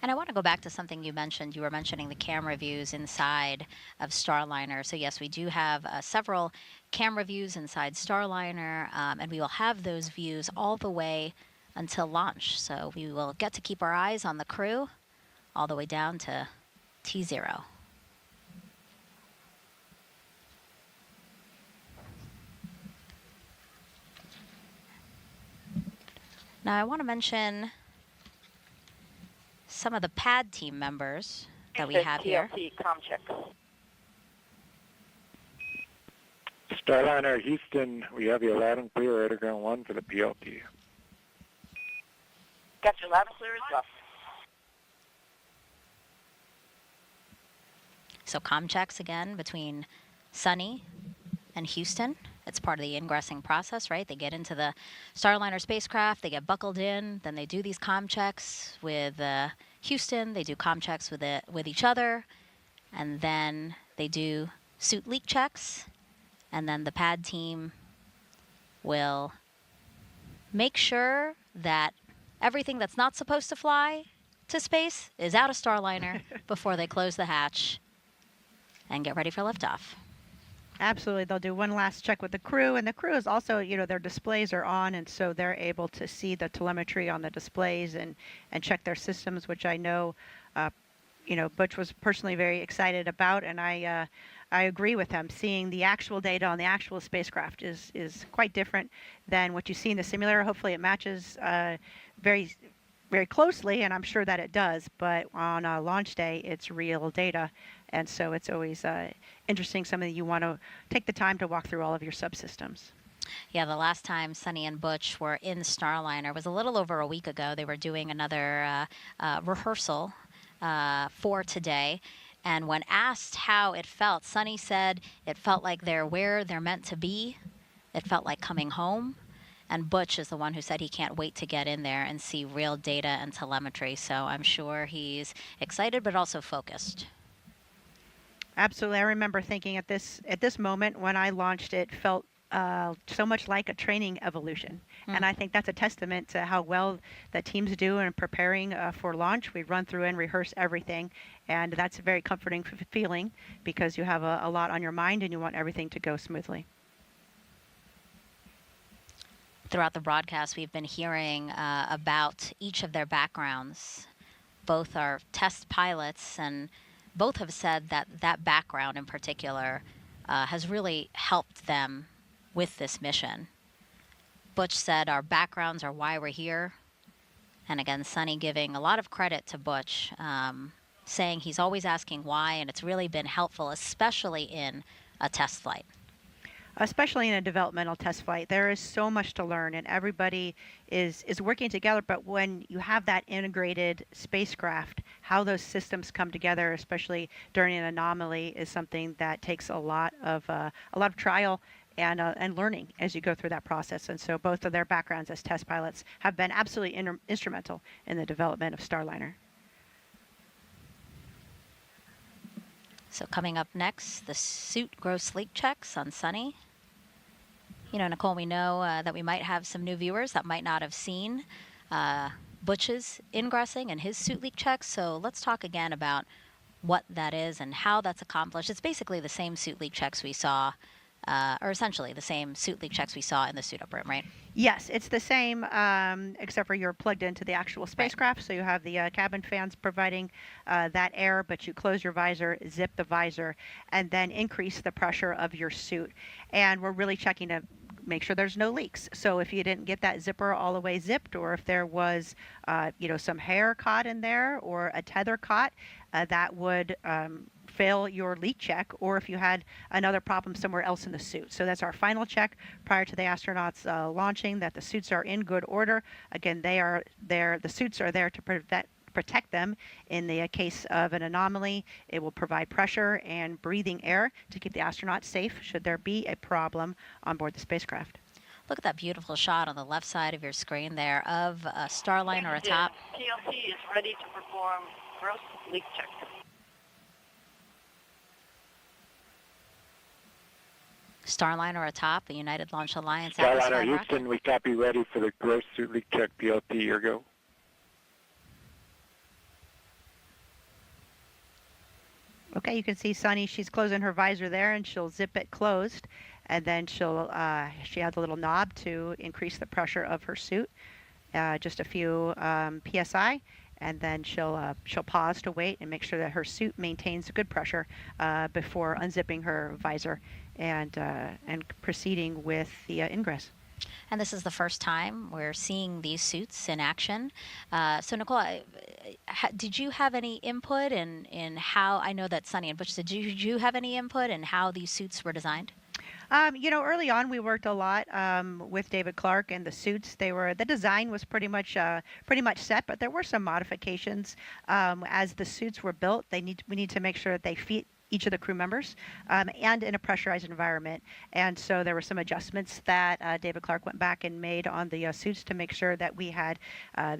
B: And I want to go back to something you mentioned. You were mentioning the camera views inside of Starliner. So yes, we do have several camera views inside Starliner, and we will have those views all the way until launch. So we will get to keep our eyes on the crew all the way down to T0. Now, I want to mention some of the pad team members that we have here.
V: Starliner Houston, we have you loud and clear, radar ground 1 for the PLT.
U: Got you loud and clear as well.
B: So comm checks again between Suni and Houston. It's part of the ingressing process, right? They get into the Starliner spacecraft, they get buckled in, then they do these comm checks with Houston, they do comm checks with each other, and then they do suit leak checks, and then the pad team will make sure that everything that's not supposed to fly to space is out of Starliner before they close the hatch and get ready for liftoff.
D: Absolutely. They'll do one last check with the crew, and the crew is also, their displays are on, and so they're able to see the telemetry on the displays and check their systems, which I know, Butch was personally very excited about, and I I agree with him. Seeing the actual data on the actual spacecraft is quite different than what you see in the simulator. Hopefully it matches very, very closely, and I'm sure that it does. But on launch day, it's real data. And so it's always interesting, something you want to take the time to walk through all of your subsystems.
B: Yeah, the last time Suni and Butch were in Starliner was a little over a week ago. They were doing another rehearsal for today. And when asked how it felt, Suni said it felt like they're where they're meant to be. It felt like coming home. And Butch is the one who said he can't wait to get in there and see real data and telemetry. So I'm sure he's excited, but also focused.
D: Absolutely. I remember thinking at this moment when I launched, it felt so much like a training evolution. And I think that's a testament to how well the teams do in preparing for launch. We run through and rehearse everything, and that's a very comforting feeling because you have a lot on your mind and you want everything to go smoothly.
B: Throughout the broadcast, we've been hearing about each of their backgrounds. Both are test pilots, and both have said that that background in particular has really helped them with this mission. Butch said our backgrounds are why we're here. And again, Suni giving a lot of credit to Butch, saying he's always asking why, and it's really been helpful, especially in a test flight.
D: Especially in a developmental test flight, there is so much to learn, and everybody is working together. But when you have that integrated spacecraft, how those systems come together, especially during an anomaly, is something that takes a lot of trial and learning as you go through that process. And so both of their backgrounds as test pilots have been absolutely instrumental in the development of Starliner.
B: So coming up next, the suit gross leak checks on Suni. You know, Nicole, we know that we might have some new viewers that might not have seen Butch's ingressing and his suit leak checks. So let's talk again about what that is and how that's accomplished. It's basically the same suit leak checks we saw, or essentially the same suit leak checks we saw in the suit up room, right?
D: Yes, it's the same, except for you're plugged into the actual spacecraft. Right. So you have the cabin fans providing that air, but you close your visor, zip the visor, and then increase the pressure of your suit. And we're really checking to make sure there's no leaks. So if you didn't get that zipper all the way zipped, or if there was, some hair caught in there or a tether caught, that would fail your leak check, or if you had another problem somewhere else in the suit. So that's our final check prior to the astronauts launching, that the suits are in good order. Again, they are there. The suits are there to protect them in the case of an anomaly. It will provide pressure and breathing air to keep the astronauts safe should there be a problem on board the spacecraft.
B: Look at that beautiful shot on the left side of your screen there of a Starliner atop.
T: PLC is ready to perform gross leak check.
B: Starliner atop the United Launch Alliance.
V: Starliner Houston, we copy, ready for the gross suit leak check. PLC, your go.
D: Okay, you can see Suni, she's closing her visor there, and she'll zip it closed, and then she has a little knob to increase the pressure of her suit, just a few psi, and then she'll pause to wait and make sure that her suit maintains good pressure before unzipping her visor and proceeding with the ingress.
B: And this is the first time we're seeing these suits in action. So Nicole, did you have any input in how, I know that Suni and Butch, did you have any input in how these suits were designed?
D: Early on we worked a lot with David Clark and the suits. The design was pretty much set, but there were some modifications as the suits were built. We need to make sure that they fit each of the crew members and in a pressurized environment. And so there were some adjustments that David Clark went back and made on the suits to make sure that we had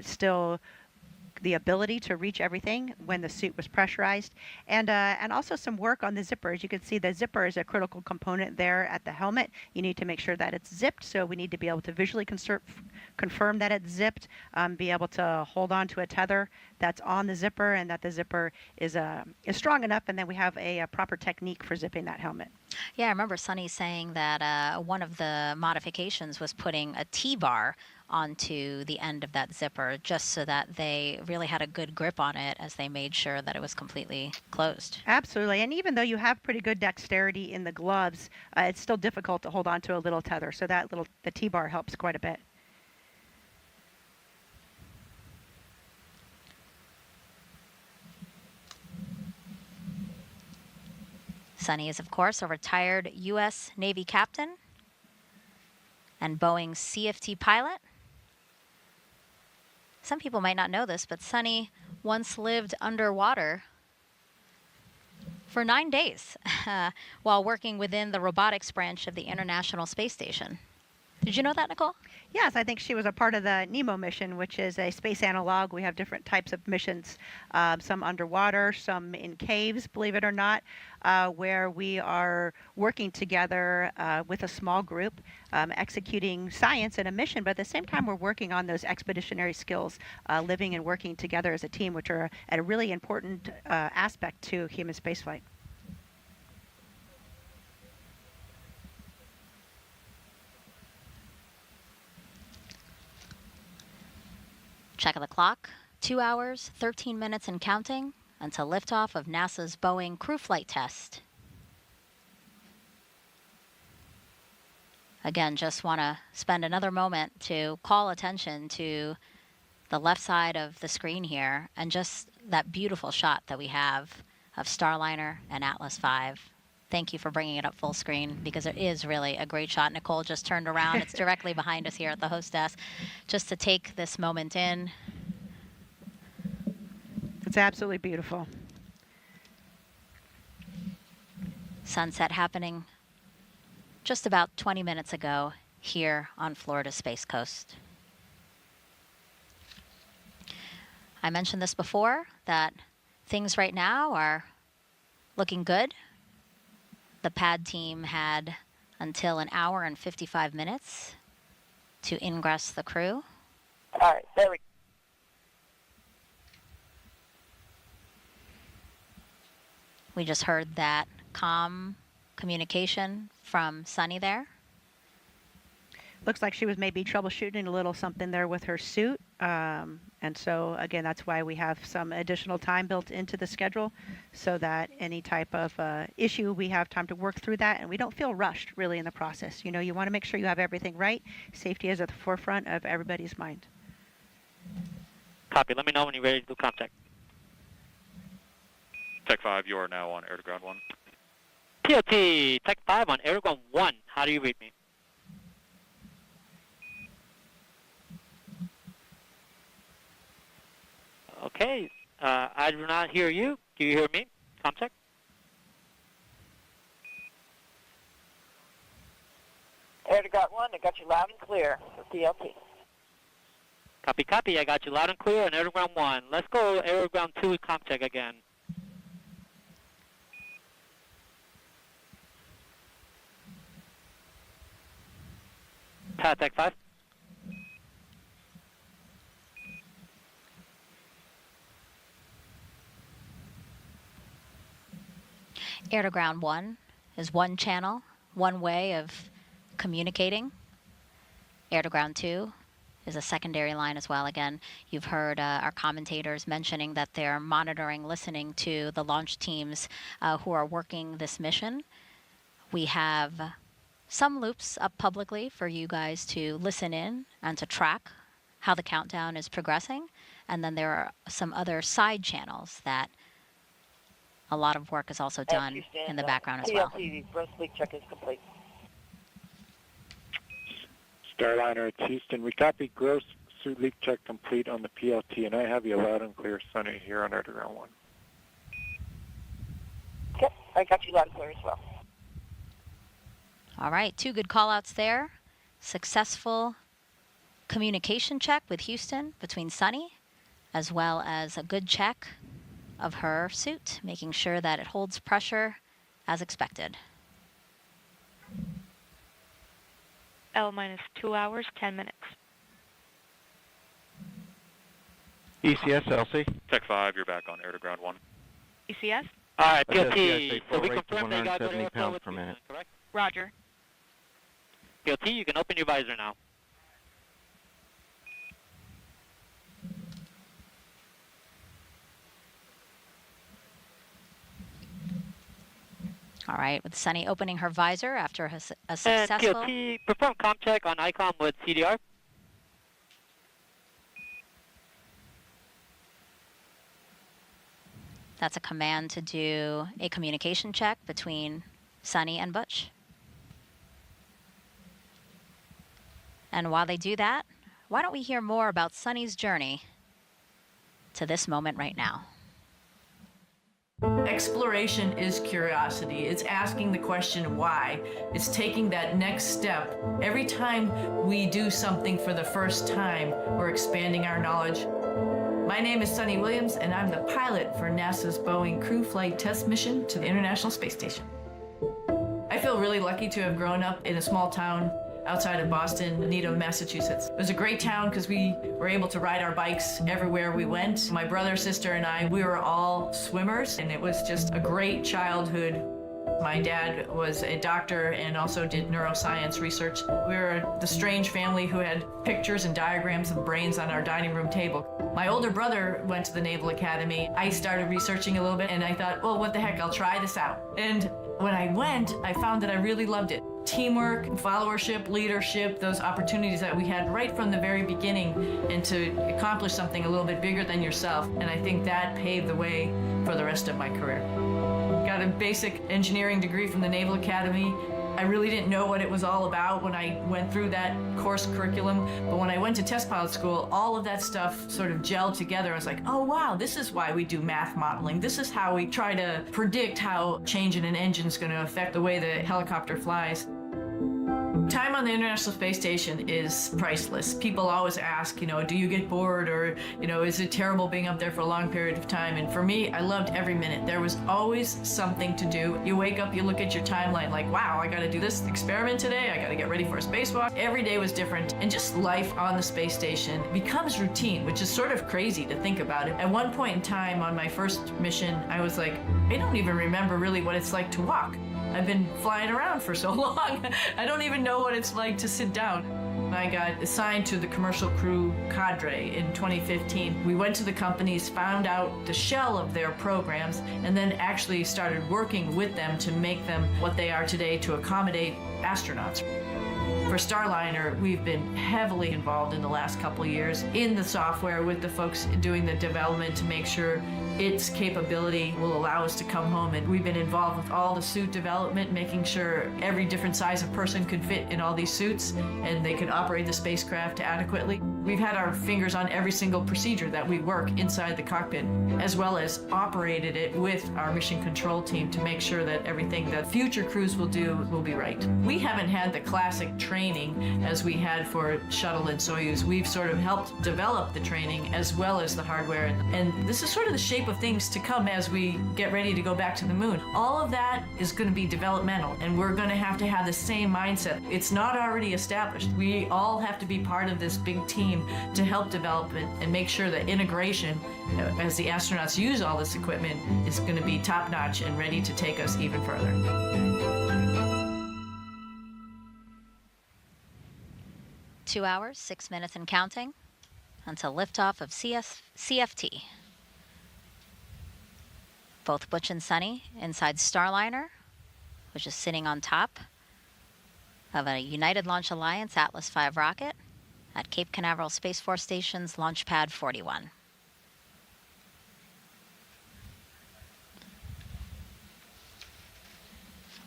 D: still the ability to reach everything when the suit was pressurized, and also some work on the zipper. As you can see, the zipper is a critical component there at the helmet. You need to make sure that it's zipped, so we need to be able to visually confirm that it's zipped, be able to hold on to a tether that's on the zipper, and that the zipper is strong enough, and then we have a proper technique for zipping that helmet.
B: Yeah, I remember Sunny saying that one of the modifications was putting a T-bar onto the end of that zipper just so that they really had a good grip on it as they made sure that it was completely closed.
D: Absolutely. And even though you have pretty good dexterity in the gloves, it's still difficult to hold on to a little tether. So the T-bar helps quite a bit.
B: Sunny is, of course, a retired U.S. Navy captain and Boeing CFT pilot. Some people might not know this, but Sunny once lived underwater for 9 days while working within the robotics branch of the International Space Station. Did you know that, Nicole?
D: Yes, I think she was a part of the NEMO mission, which is a space analog. We have different types of missions, some underwater, some in caves, believe it or not, where we are working together with a small group, executing science in a mission, but at the same time we're working on those expeditionary skills, living and working together as a team, which are a really important aspect to human spaceflight.
B: Check of the clock, 2 hours, 13 minutes and counting until liftoff of NASA's Boeing crew flight test. Again, just want to spend another moment to call attention to the left side of the screen here and just that beautiful shot that we have of Starliner and Atlas V. Thank you for bringing it up full screen because it is really a great shot. Nicole just turned around. It's directly behind us here at the host desk. Just to take this moment in.
D: It's absolutely beautiful.
B: Sunset happening just about 20 minutes ago here on Florida's Space Coast. I mentioned this before, that things right now are looking good. The pad team had until 1 hour and 55 minutes to ingress the crew.
U: All right, there we go.
B: We just heard that comm communication from Sunny there.
D: Looks like she was maybe troubleshooting a little something there with her suit. And so, again, that's why we have some additional time built into the schedule so that any type of issue, we have time to work through that and we don't feel rushed really in the process. You know, you want to make sure you have everything right. Safety is at the forefront of everybody's mind.
C: Copy. Let me know when you're ready to do contact.
I: Tech 5, you are now on air to ground 1.
C: PLT, Tech 5 on air to ground 1. How do you read me? Okay, I do not hear you. Do you hear me? Contact.
U: Air to ground 1, I got you loud and clear for PLT.
C: Copy, copy. I got you loud and clear on air to ground 1. Let's go air to ground 2 with contact again. Tech 5.
B: Air to ground 1 is one channel, one way of communicating. Air to ground 2 is a secondary line as well. Again, you've heard our commentators mentioning that they're monitoring, listening to the launch teams who are working this mission. We have some loops up publicly for you guys to listen in and to track how the countdown is progressing. And then there are some other side channels that a lot of work is also done in the background as well.
U: PLT, gross leak check is complete.
V: Starliner, it's Houston. We copy gross suit leak check complete on the PLT, and I have you loud and clear, Sunny, here on air to ground 1.
U: Okay, I got you loud and clear as well.
B: All right, 2 good call-outs there. Successful communication check with Houston between Sunny, as well as a good check of her suit, making sure that it holds pressure as expected.
M: L minus 2 hours, 10 minutes.
I: ECS, LC. Tech 5, you're back on air to ground 1.
M: ECS?
C: All right,
I: Let's
C: PLT, so we
I: rate to
C: confirm that you got good
I: 170
C: airflow
I: pounds
C: with
I: per minute.
C: correct?
M: Roger.
C: PLT, you can open your visor now.
B: All right, with Sunny opening her visor after a
C: And
B: successful...
C: PLT, perform comm check on ICOM with CDR.
B: That's a command to do a communication check between Sunny and Butch. And while they do that, why don't we hear more about Sunny's journey to this moment right now?
L: Exploration is curiosity. It's asking the question why. It's taking that next step. Every time we do something for the first time, we're expanding our knowledge. My name is Suni Williams, and I'm the pilot for NASA's Boeing Crew Flight Test Mission to the International Space Station. I feel really lucky to have grown up in a small town outside of Boston, Needham, Massachusetts. It was a great town because we were able to ride our bikes everywhere we went. My brother, sister, and I, we were all swimmers, and it was just a great childhood. My dad was a doctor and also did neuroscience research. We were the strange family who had pictures and diagrams of brains on our dining room table. My older brother went to the Naval Academy. I started researching a little bit, and I thought, well, what the heck, I'll try this out. And when I went, I found that I really loved it. Teamwork, followership, leadership, those opportunities that we had right from the very beginning, and to accomplish something a little bit bigger than yourself. And I think that paved the way for the rest of my career. Got a basic engineering degree from the Naval Academy. I really didn't know what it was all about when I went through that course curriculum, but when I went to test pilot school, all of that stuff sort of gelled together. I was like, oh wow, this is why we do math modeling. This is how we try to predict how changing an engine is going to affect the way the helicopter flies. Time on the International Space Station is priceless. People always ask, do you get bored, or, is it terrible being up there for a long period of time? And for me, I loved every minute. There was always something to do. You wake up, you look at your timeline like, wow, I got to do this experiment today. I got to get ready for a spacewalk. Every day was different. And just life on the space station becomes routine, which is sort of crazy to think about it. At one point in time on my first mission, I was like, I don't even remember really what it's like to walk. I've been flying around for so long. I don't even know what it's like to sit down. I got assigned to the commercial crew cadre in 2015. We went to the companies, found out the shell of their programs, and then actually started working with them to make them what they are today to accommodate astronauts. For Starliner, we've been heavily involved in the last couple of years in the software with the folks doing the development to make sure its capability will allow us to come home. And we've been involved with all the suit development, making sure every different size of person could fit in all these suits and they could operate the spacecraft adequately. We've had our fingers on every single procedure that we work inside the cockpit, as well as operated it with our mission control team to make sure that everything that future crews will do will be right. We haven't had the classic training as we had for Shuttle and Soyuz. We've sort of helped develop the training as well as the hardware. And this is sort of the shape of things to come as we get ready to go back to the moon. All of that is going to be developmental, and we're going to have the same mindset. It's not already established. We all have to be part of this big team to help develop it and make sure that integration, as the astronauts use all this equipment, is going to be top-notch and ready to take us even further.
B: 2 hours, 6 minutes and counting until liftoff of CFT. Both Butch and Sunny inside Starliner, which is sitting on top of a United Launch Alliance Atlas V rocket at Cape Canaveral Space Force Station's Launch Pad 41.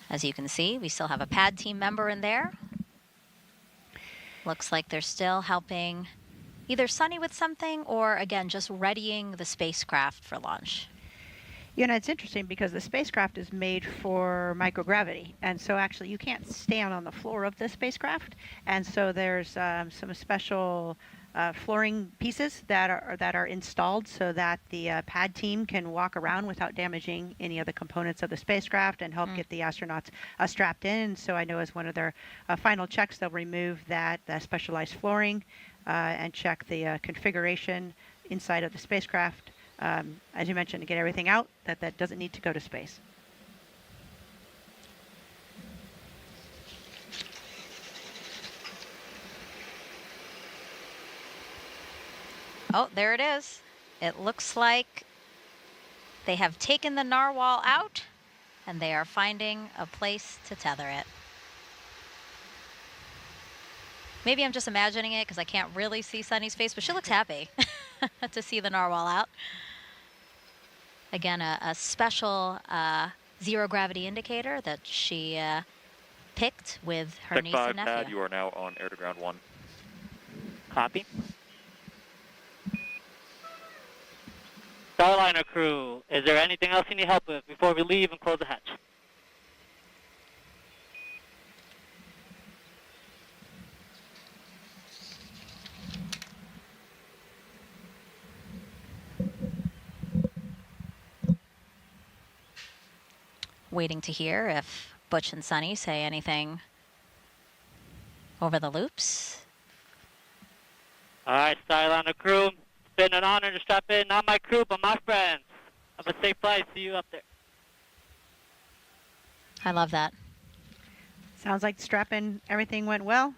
B: As you can see, we still have a pad team member in there. Looks like they're still helping either Sunny with something or, again, just readying the spacecraft for launch.
D: It's interesting because the spacecraft is made for microgravity, and so actually you can't stand on the floor of the spacecraft, and so there's some special flooring pieces that are installed so that the pad team can walk around without damaging any of the components of the spacecraft and help get the astronauts strapped in. So I know as one of their final checks, they'll remove that specialized flooring and check the configuration inside of the spacecraft as you mentioned, to get everything out that doesn't need to go to space.
B: Oh, there it is. It looks like they have taken the narwhal out, and they are finding a place to tether it. Maybe I'm just imagining it because I can't really see Suni's face, but she looks happy to see the narwhal out. Again, a special zero gravity indicator that she picked with her niece and nephew.
I: Pad, you are now on air to ground 1.
C: Copy. Starliner crew, is there anything else you need help with before we leave and close the hatch?
B: Waiting to hear if Butch and Suni say anything over the loops.
C: All right, Starliner crew, it's been an honor to strap in. Not my crew, but my friends. Have a safe flight. See you up there.
B: I love that.
D: Sounds like strap-in, everything went well.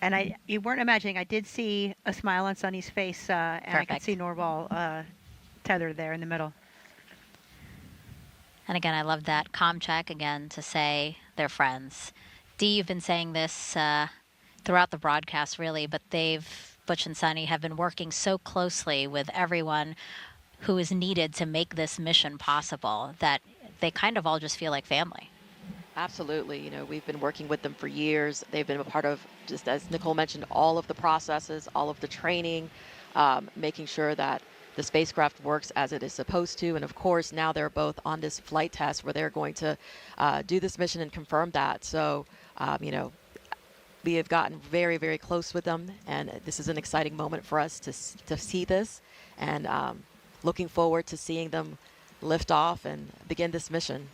D: And you weren't imagining, I did see a smile on Suni's face, and I could see Narwhal tethered there in the middle.
B: And again, I love that comm check again to say they're friends. Dee, you've been saying this throughout the broadcast, really, but Butch and Suni have been working so closely with everyone who is needed to make this mission possible that they kind of all just feel like family.
E: Absolutely. You know, we've been working with them for years. They've been a part of, just as Nicole mentioned, all of the processes, all of the training, making sure that the spacecraft works as it is supposed to. And of course, now they're both on this flight test where they're going to do this mission and confirm that. So, you know, we have gotten very, very close with them. And this is an exciting moment for us to see this. And looking forward to seeing them lift off and begin this mission.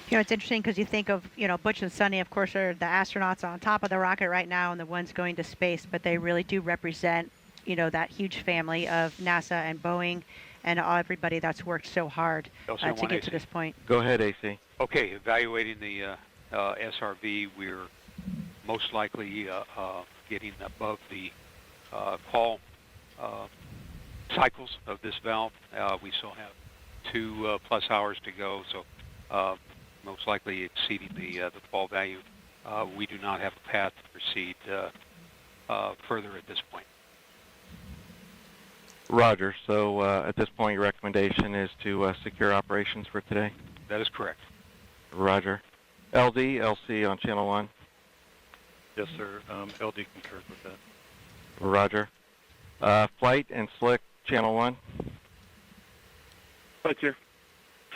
D: You know, it's interesting because you think of, you know, Butch and Suni, of course, are the astronauts on top of the rocket right now and the ones going to space, but they really do represent, you know, that huge family of NASA and Boeing and everybody that's worked so hard to get to this point.
J: Go ahead, AC.
P: Okay, evaluating the SRV, we're most likely getting above the call cycles of this valve. We still have 2+ hours to go, so most likely exceeding the fall value. We do not have a path to proceed further at this point.
J: Roger. So at this point, your recommendation is to secure operations for today?
P: That is correct.
J: Roger. LD, LC on channel 1.
I: Yes, sir. LD concurs with that.
J: Roger. Flight and Slick, channel 1.
K: Flight here.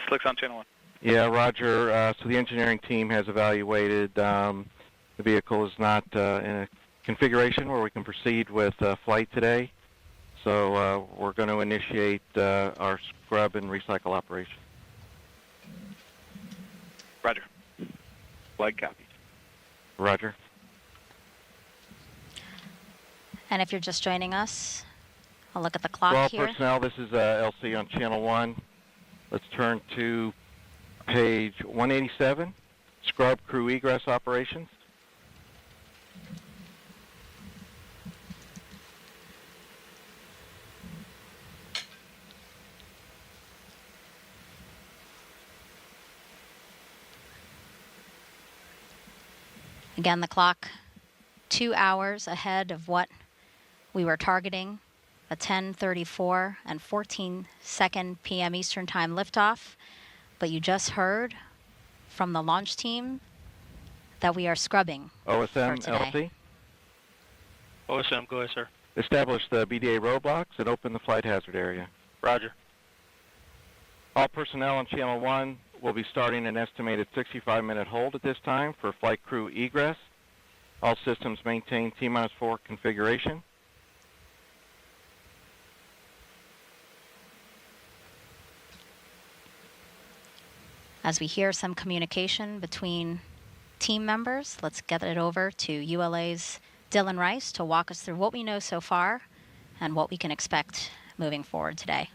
K: Slick's on channel 1.
J: Yeah, Roger. So the engineering team has evaluated the vehicle is not in a configuration where we can proceed with flight today. So we're going to initiate our scrub and recycle operation.
K: Roger. Flight copy.
J: Roger.
B: And if you're just joining us, I'll look at the clock
J: Well,
B: here.
J: personnel, this is LC on channel 1. Let's turn to page 187, scrub crew egress operations.
B: Again, the clock 2 hours ahead of what we were targeting, a 10:34 and 14-second p.m. Eastern Time liftoff. But you just heard from the launch team that we are scrubbing
J: OSM,
B: for today.
J: LC.
S: OSM, go ahead, sir.
J: Establish the BDA roadblocks and open the flight hazard area.
S: Roger.
J: All personnel on channel 1 will be starting an estimated 65-minute hold at this time for flight crew egress. All systems maintain T-4 configuration.
B: As we hear some communication between team members, let's get it over to ULA's Dylan Rice to walk us through what we know so far and what we can expect moving forward today.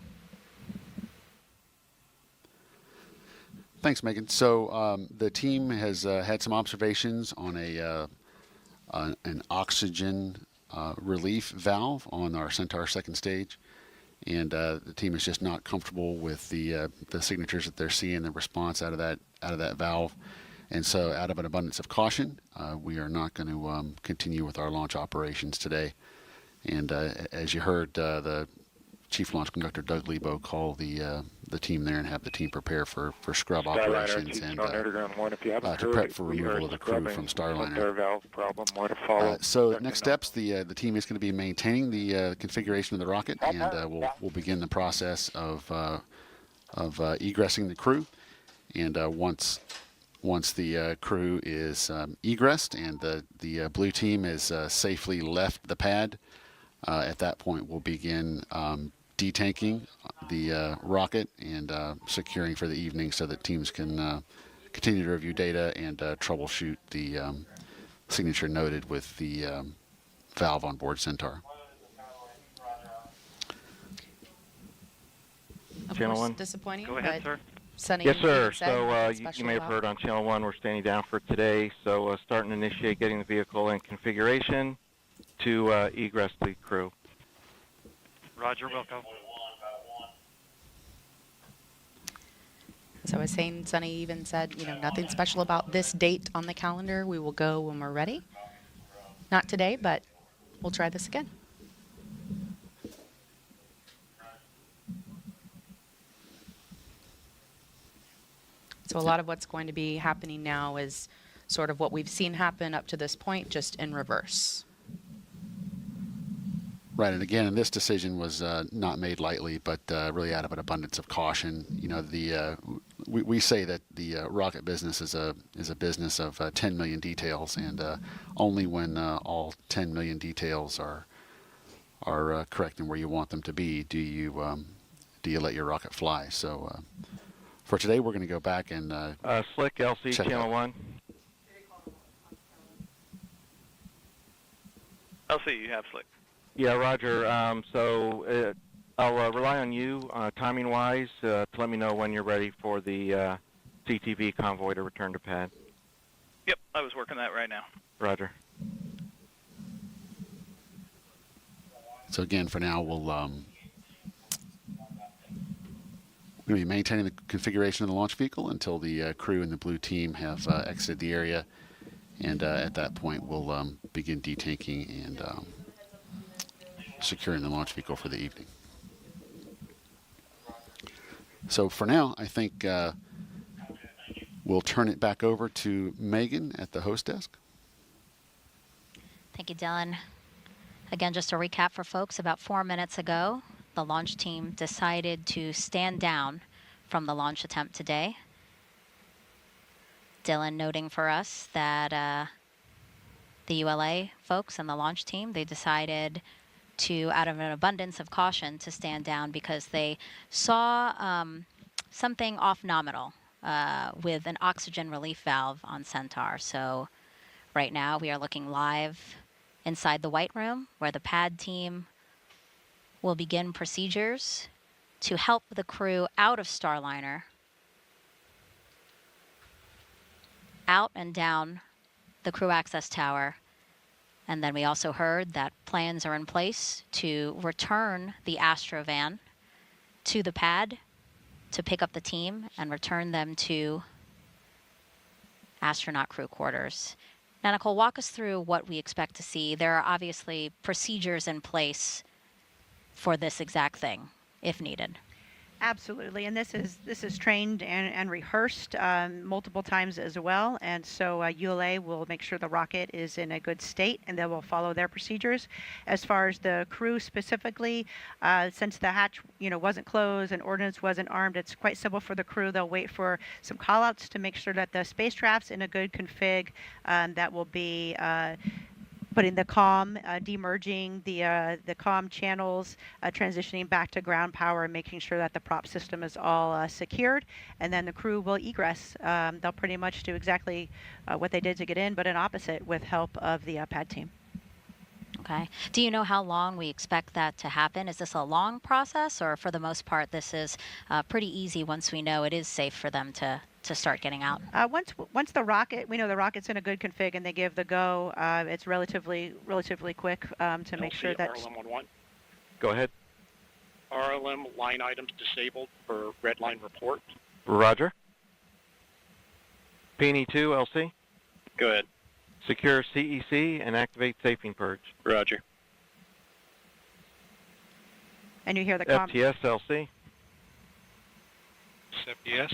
G: Thanks, Megan. So the team has had some observations on an oxygen relief valve on our Centaur second stage, and the team is just not comfortable with the signatures that they're seeing, the response out of that valve, and so out of an abundance of caution, we are not going to continue with our launch operations today. And as you heard, the Chief Launch Conductor Doug Lebo call the team there and have the team prepare for scrub operations and to prep for removal of the crew from Starliner. So next steps, the team is going to be maintaining the configuration of the rocket, and we'll begin the process of egressing the crew. And once the crew is egressed and the blue team is safely left the pad, at that point we'll begin detanking the rocket and securing for the evening so that teams can continue to review data and troubleshoot the signature noted with the valve on board Centaur.
F: Of
J: Channel
F: course,
J: 1.
F: disappointing.
J: Go ahead,
F: but
J: sir.
F: Sunny
J: Yes, sir.
F: said
J: So
F: nothing
J: you
F: special
J: may have
F: about-
J: heard on Channel 1, we're standing down for today. So starting to initiate getting the vehicle in configuration to egress the crew.
O: Roger, Wilco.
F: So I was saying, Sunny even said, nothing special about this date on the calendar. We will go when we're ready. Not today, but we'll try this again. So a lot of what's going to be happening now is sort of what we've seen happen up to this point, just in reverse.
G: Right, and again, this decision was not made lightly, but really out of an abundance of caution. We say that the rocket business is a business of 10 million details, and only when all 10 million details are correct and where you want them to be do you let your rocket fly. So for today, we're going to go back and
J: Slick LC
G: check
J: Channel
G: out.
J: 1.
K: LC, you have Slick.
J: Yeah, Roger. So I'll rely on you timing-wise to let me know when you're ready for the CTV convoy to return to pad.
K: Yep, I was working that right now.
J: Roger.
G: So again, for now, we're going to be maintaining the configuration of the launch vehicle until the crew and the blue team have exited the area, and at that point, we'll begin detanking and securing the launch vehicle for the evening. So for now, I think we'll turn it back over to Megan at the host desk.
B: Thank you, Dylan. Again, just a recap for folks, about 4 minutes ago, the launch team decided to stand down from the launch attempt today. Dylan noting for us that the ULA folks and the launch team, they decided to, out of an abundance of caution, to stand down because they saw something off nominal with an oxygen relief valve on Centaur. So right now we are looking live inside the White Room, where the pad team will begin procedures to help the crew out of Starliner, out and down the crew access tower. And then we also heard that plans are in place to return the Astrovan to the pad to pick up the team and return them to astronaut crew quarters. Now, Nicole, walk us through what we expect to see. There are obviously procedures in place for this exact thing, if needed.
D: Absolutely, and this is trained and rehearsed multiple times as well, and so ULA will make sure the rocket is in a good state, and they will follow their procedures. As far as the crew specifically, since the hatch wasn't closed and ordnance wasn't armed, it's quite simple for the crew. They'll wait for some callouts to make sure that the spacecraft's in a good config. That will be putting the comm, demerging the comm channels, transitioning back to ground power, and making sure that the prop system is all secured. And then the crew will egress. They'll pretty much do exactly what they did to get in, but an opposite with help of the pad team.
B: Okay. Do you know how long we expect that to happen? Is this a long process, or for the most part, this is pretty easy once we know it is safe for them to start getting out?
D: Once the rocket, we know the rocket's in a good config and they give the go, it's relatively quick to make sure that.
H: RLM-11.
J: Go ahead.
H: RLM line items disabled for red line report.
J: Roger. P&E 2, LC.
H: Go ahead.
J: Secure CEC and activate safing purge.
H: Roger.
D: And you hear the
J: FTS, LC.
P: FTS.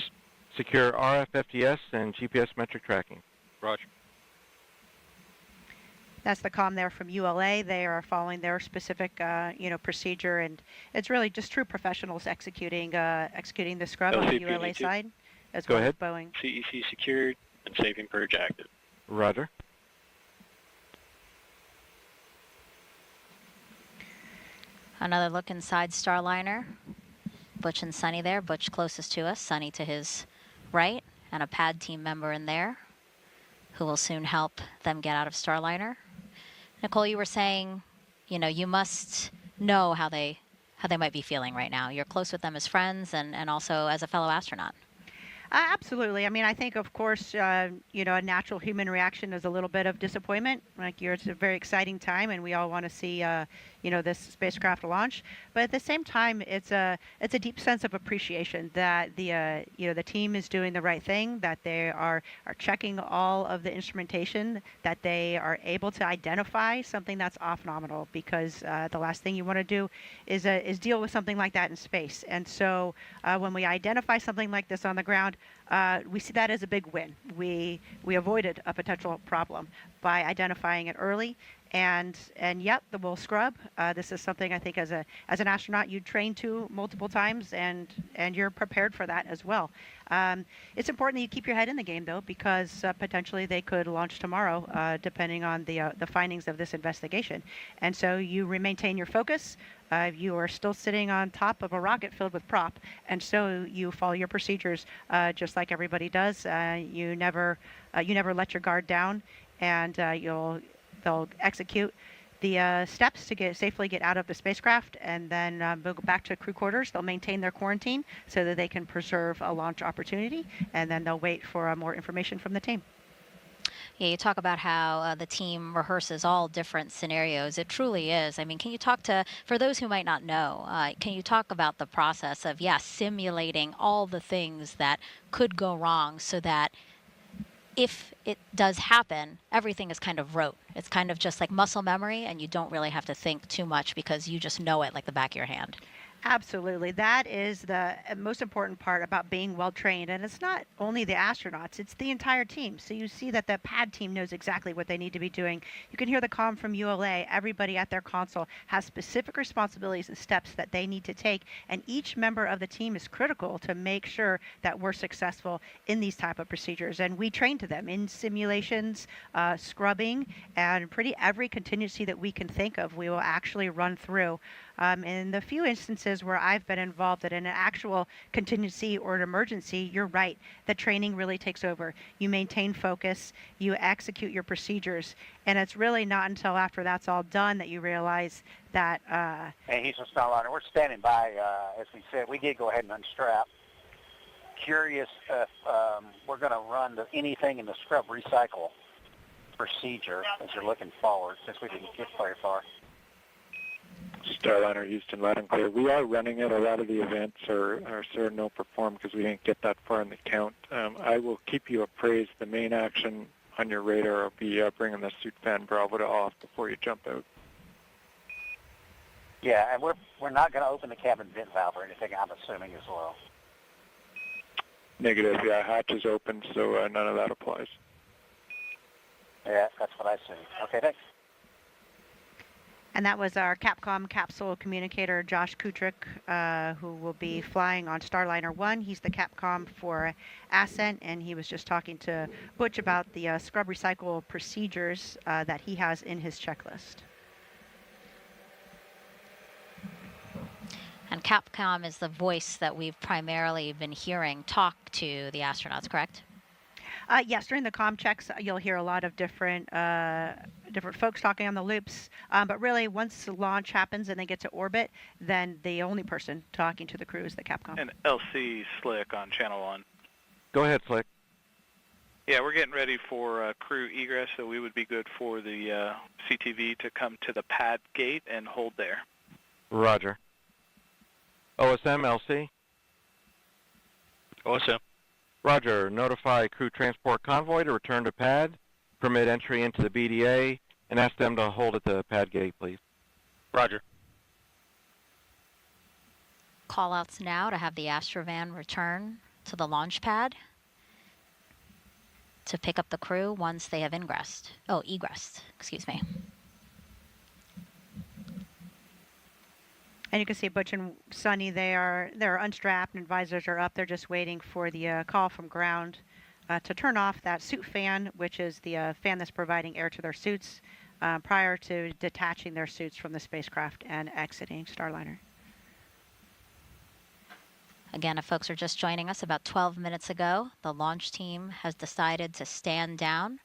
J: Secure RF FTS and GPS metric tracking.
P: Roger.
D: That's the comm there from ULA. They are following their specific, procedure, and it's really just true professionals executing the scrub on the ULA side, as well as Boeing.
H: CEC secured and saving purge active.
J: Roger.
B: Another look inside Starliner. Butch and Suni there. Butch closest to us, Suni to his right, and a pad team member in there who will soon help them get out of Starliner. Nicole, you were saying, you must know how they might be feeling right now. You're close with them as friends and also as a fellow astronaut.
D: Absolutely. I mean, I think, of course, a natural human reaction is a little bit of disappointment. It's a very exciting time, and we all want to see, this spacecraft launch. But at the same time, it's a deep sense of appreciation that the team is doing the right thing, that they are checking all of the instrumentation, that they are able to identify something that's off-nominal, because the last thing you want to do is deal with something like that in space. And so when we identify something like this on the ground, we see that as a big win. We avoided a potential problem by identifying it early, and yep, the wool scrub. This is something I think as an astronaut you train to multiple times, and you're prepared for that as well. It's important that you keep your head in the game, though, because potentially they could launch tomorrow, depending on the findings of this investigation. And so you maintain your focus. You are still sitting on top of a rocket filled with prop, and so you follow your procedures just like everybody does. You never let your guard down, and they'll execute the steps to safely get out of the spacecraft, and then they'll go back to crew quarters. They'll maintain their quarantine so that they can preserve a launch opportunity, and then they'll wait for more information from the team.
B: Yeah, you talk about how the team rehearses all different scenarios. It truly is. I mean, can you talk for those who might not know, can you talk about the process of, simulating all the things that could go wrong so that if it does happen, everything is kind of rote. It's kind of just like muscle memory, and you don't really have to think too much because you just know it like the back of your hand.
D: Absolutely. That is the most important part about being well trained. And it's not only the astronauts, it's the entire team. So you see that the pad team knows exactly what they need to be doing. You can hear the comm from ULA. Everybody at their console has specific responsibilities and steps that they need to take. And each member of the team is critical to make sure that we're successful in these type of procedures. And we train to them in simulations, scrubbing, and pretty every contingency that we can think of, we will actually run through. In the few instances where I've been involved in an actual contingency or an emergency, you're right. The training really takes over. You maintain focus, you execute your procedures, and it's really not until after that's all done that you realize that...
U: Hey, Houston Starliner, we're standing by. As we said, we did go ahead and unstrap. Curious if we're going to run anything in the scrub recycle procedure as you're looking forward, since we didn't get very far.
V: Starliner, Houston, loud and clear. We are running it. A lot of the events are sort of no perform because we didn't get that far in the count. I will keep you appraised. The main action on your radar will be bringing the suit fan Bravo to off before you jump out.
U: Yeah, and we're not going to open the cabin vent valve or anything, I'm assuming, as well.
V: Negative, yeah. Hatch is open, so none of that applies.
U: Yeah, that's what I see. Okay, thanks.
D: And that was our Capcom capsule communicator, Josh Kutrick, who will be flying on Starliner 1. He's the Capcom for Ascent, and he was just talking to Butch about the scrub recycle procedures that he has in his checklist.
B: And Capcom is the voice that we've primarily been hearing talk to the astronauts, correct?
D: Yes, during the comm checks, you'll hear a lot of different folks talking on the loops. But really, once the launch happens and they get to orbit, then the only person talking to the crew is the Capcom.
K: And LC Slick on channel 1.
J: Go ahead, Slick.
K: Yeah, we're getting ready for crew egress, so we would be good for the CTV to come to the pad gate and hold there.
J: Roger. OSM, LC?
S: OSM.
J: Roger. Notify crew transport convoy to return to pad, permit entry into the BDA, and ask them to hold at the pad gate, please.
S: Roger.
B: Call-outs now to have the Astrovan return to the launch pad to pick up the crew once they have egressed. Excuse me.
D: And you can see Butch and Suni, they're unstrapped and visors are up. They're just waiting for the call from ground to turn off that suit fan, which is the fan that's providing air to their suits prior to detaching their suits from the spacecraft and exiting Starliner.
B: Again, if folks are just joining us, about 12 minutes ago, the launch team has decided to stand down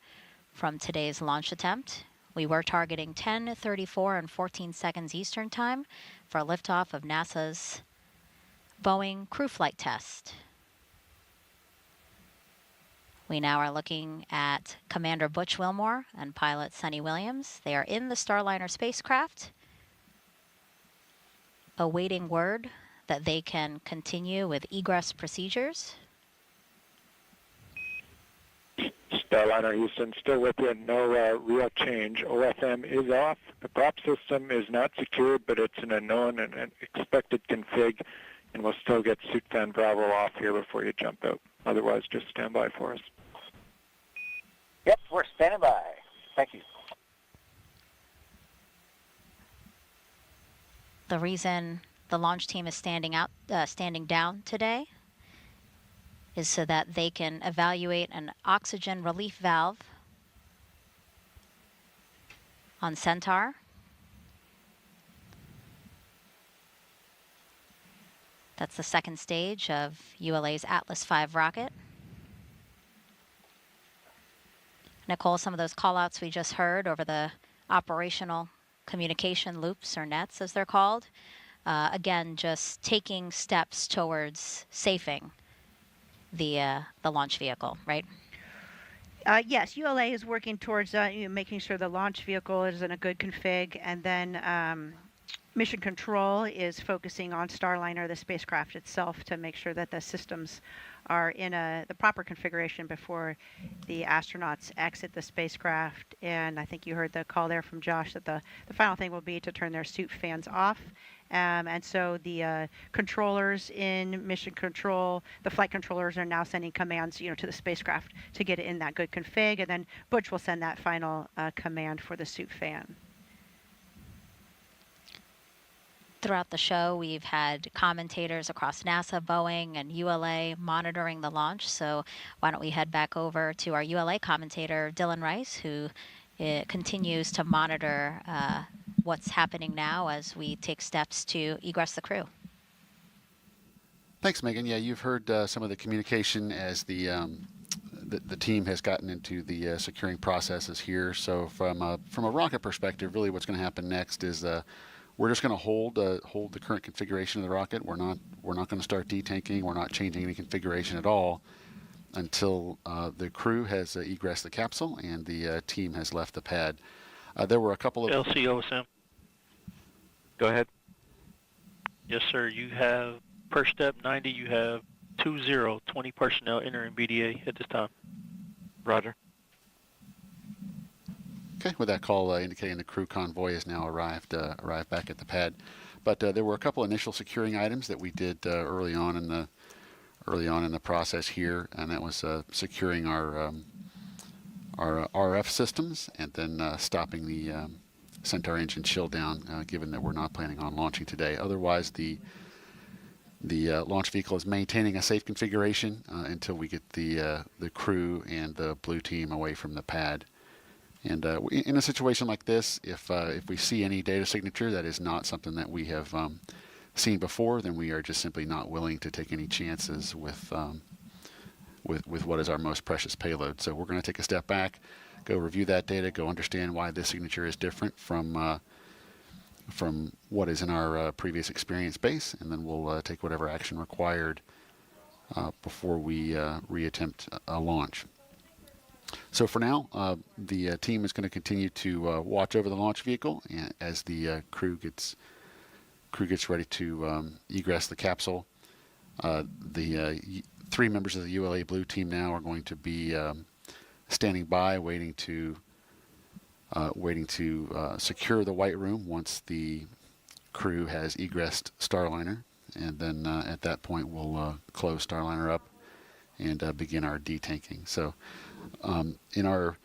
B: from today's launch attempt. We were targeting 10:34 and 14 seconds Eastern Time for liftoff of NASA's Boeing crew flight test. We now are looking at Commander Butch Wilmore and pilot Suni Williams. They are in the Starliner spacecraft, awaiting word that they can continue with egress procedures.
V: Starliner Houston, still with you. No real change. OFM is off. The prop system is not secure, but it's an unknown and an expected config, and we'll still get suit fan Bravo off here before you jump out. Otherwise, just stand by for us.
U: Yep, we're standing by. Thank you.
B: The reason the launch team is standing down today is so that they can evaluate an oxygen relief valve on Centaur. That's the second stage of ULA's Atlas V rocket. Nicole, some of those callouts we just heard over the operational communication loops, or nets as they're called, again, just taking steps towards safing the launch vehicle, right?
D: Yes, ULA is working towards making sure the launch vehicle is in a good config, and then Mission Control is focusing on Starliner, the spacecraft itself, to make sure that the systems are in the proper configuration before the astronauts exit the spacecraft. And I think you heard the call there from Josh that the final thing will be to turn their suit fans off. And so the controllers in Mission Control, the flight controllers, are now sending commands, to the spacecraft to get it in that good config, and then Butch will send that final command for the suit fan.
B: Throughout the show, we've had commentators across NASA, Boeing, and ULA monitoring the launch. So why don't we head back over to our ULA commentator, Dylan Rice, who continues to monitor what's happening now as we take steps to egress the crew.
G: Thanks, Megan. Yeah, you've heard some of the communication as the team has gotten into the securing processes here. So from a rocket perspective, really what's going to happen next is we're just going to hold the current configuration of the rocket. We're not going to start detanking. We're not changing any configuration at all until the crew has egressed the capsule and the team has left the pad. There were a couple of
S: LCOSM.
J: Go ahead.
S: Yes, sir. You have per step 90. You have 20 personnel entering BDA at this time.
J: Roger.
G: Okay, with that call indicating the crew convoy has now arrived back at the pad. But there were a couple initial securing items that we did early on in the process here, and that was securing our RF systems and then stopping the Centaur engine chill down, given that we're not planning on launching today. Otherwise, the launch vehicle is maintaining a safe configuration until we get the crew and the blue team away from the pad. And in a situation like this, if we see any data signature that is not something that we have seen before, then we are just simply not willing to take any chances with with what is our most precious payload. So we're going to take a step back, go review that data, go understand why this signature is different from what is in our previous experience base, and then we'll take whatever action required before we reattempt a launch. So for now, the team is going to continue to watch over the launch vehicle as the crew gets ready to egress the capsule. The 3 members of the ULA Blue team now are going to be standing by, waiting to secure the White Room once the crew has egressed Starliner, and then at that point we'll close Starliner up and begin our detanking. So in our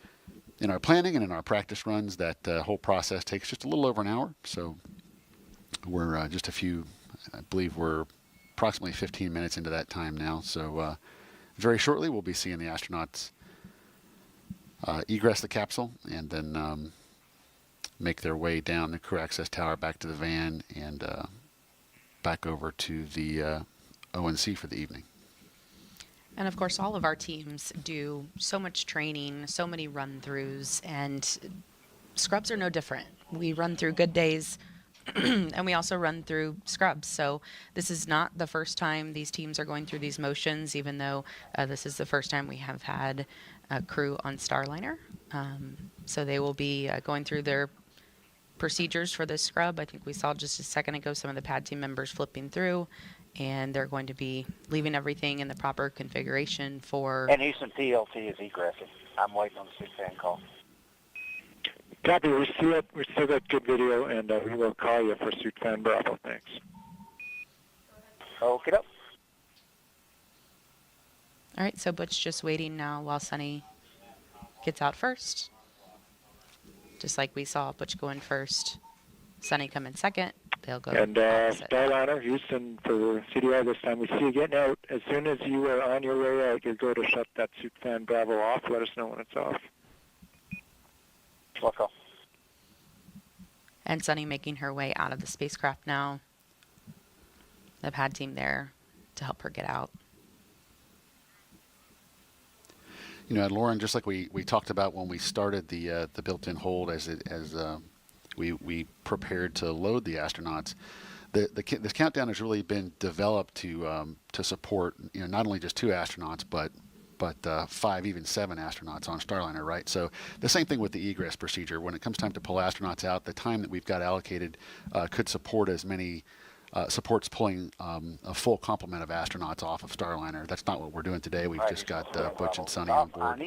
G: planning and in our practice runs, that whole process takes just a little over an hour. So we're I believe we're approximately 15 minutes into that time now. So very shortly we'll be seeing the astronauts egress the capsule and then make their way down the crew access tower back to the van and back over to the ONC for the evening.
F: And of course, all of our teams do so much training, so many run-throughs, and scrubs are no different. We run through good days, and we also run through scrubs. So this is not the first time these teams are going through these motions, even though this is the first time we have had a crew on Starliner. So they will be going through their procedures for this scrub. I think we saw just a second ago some of the pad team members flipping through, and they're going to be leaving everything in the proper configuration for...
U: And Houston PLT is egressing. I'm waiting on the suit fan call.
V: Copy, we see it. We still got good video, and we will call you for suit fan Bravo. Thanks.
U: Okay, up.
F: All right, so Butch just waiting now while Suni gets out first. Just like we saw Butch go in first, Suni come in second. They'll go
V: and Starliner, Houston, for CDR this time. We see you getting out. As soon as you are on your way out, you'll go to shut that suit fan Bravo off. Let us know when it's off.
U: Welcome.
F: And Suni making her way out of the spacecraft now. The pad team there to help her get out.
G: You know, Lauren, just like we talked about when we started the built-in hold as we prepared to load the astronauts, this countdown has really been developed to support, you know, not only just 2 astronauts but 5, even 7 astronauts on Starliner, right? So the same thing with the egress procedure. When it comes time to pull astronauts out, the time that we've got allocated could support as many supports pulling a full complement of astronauts off of Starliner. That's not what we're doing today. We've just got Butch and Suni on board,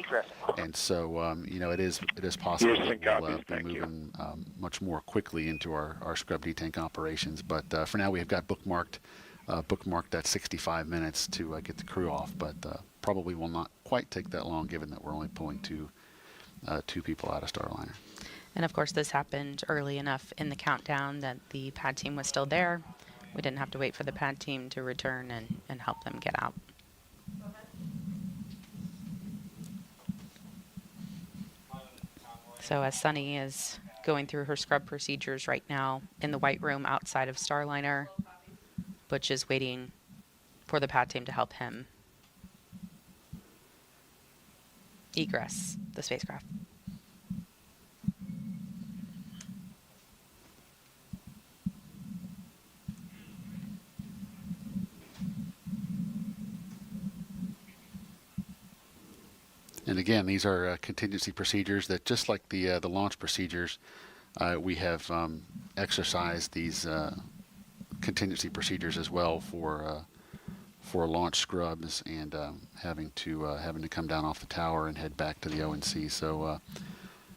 G: and so you know, it is possible that we'll be moving much more quickly into our scrub detank operations. But for now, we have got bookmarked that 65 minutes to get the crew off, but probably will not quite take that long, given that we're only pulling two people out of Starliner.
F: And of course, this happened early enough in the countdown that the pad team was still there. We didn't have to wait for the pad team to return and help them get out. So as Suni is going through her scrub procedures right now in the White Room outside of Starliner, Butch is waiting for the pad team to help him egress the spacecraft.
G: And again, these are contingency procedures that, just like the launch procedures, we have exercised these contingency procedures as well for launch scrubs and having to come down off the tower and head back to the ONC. So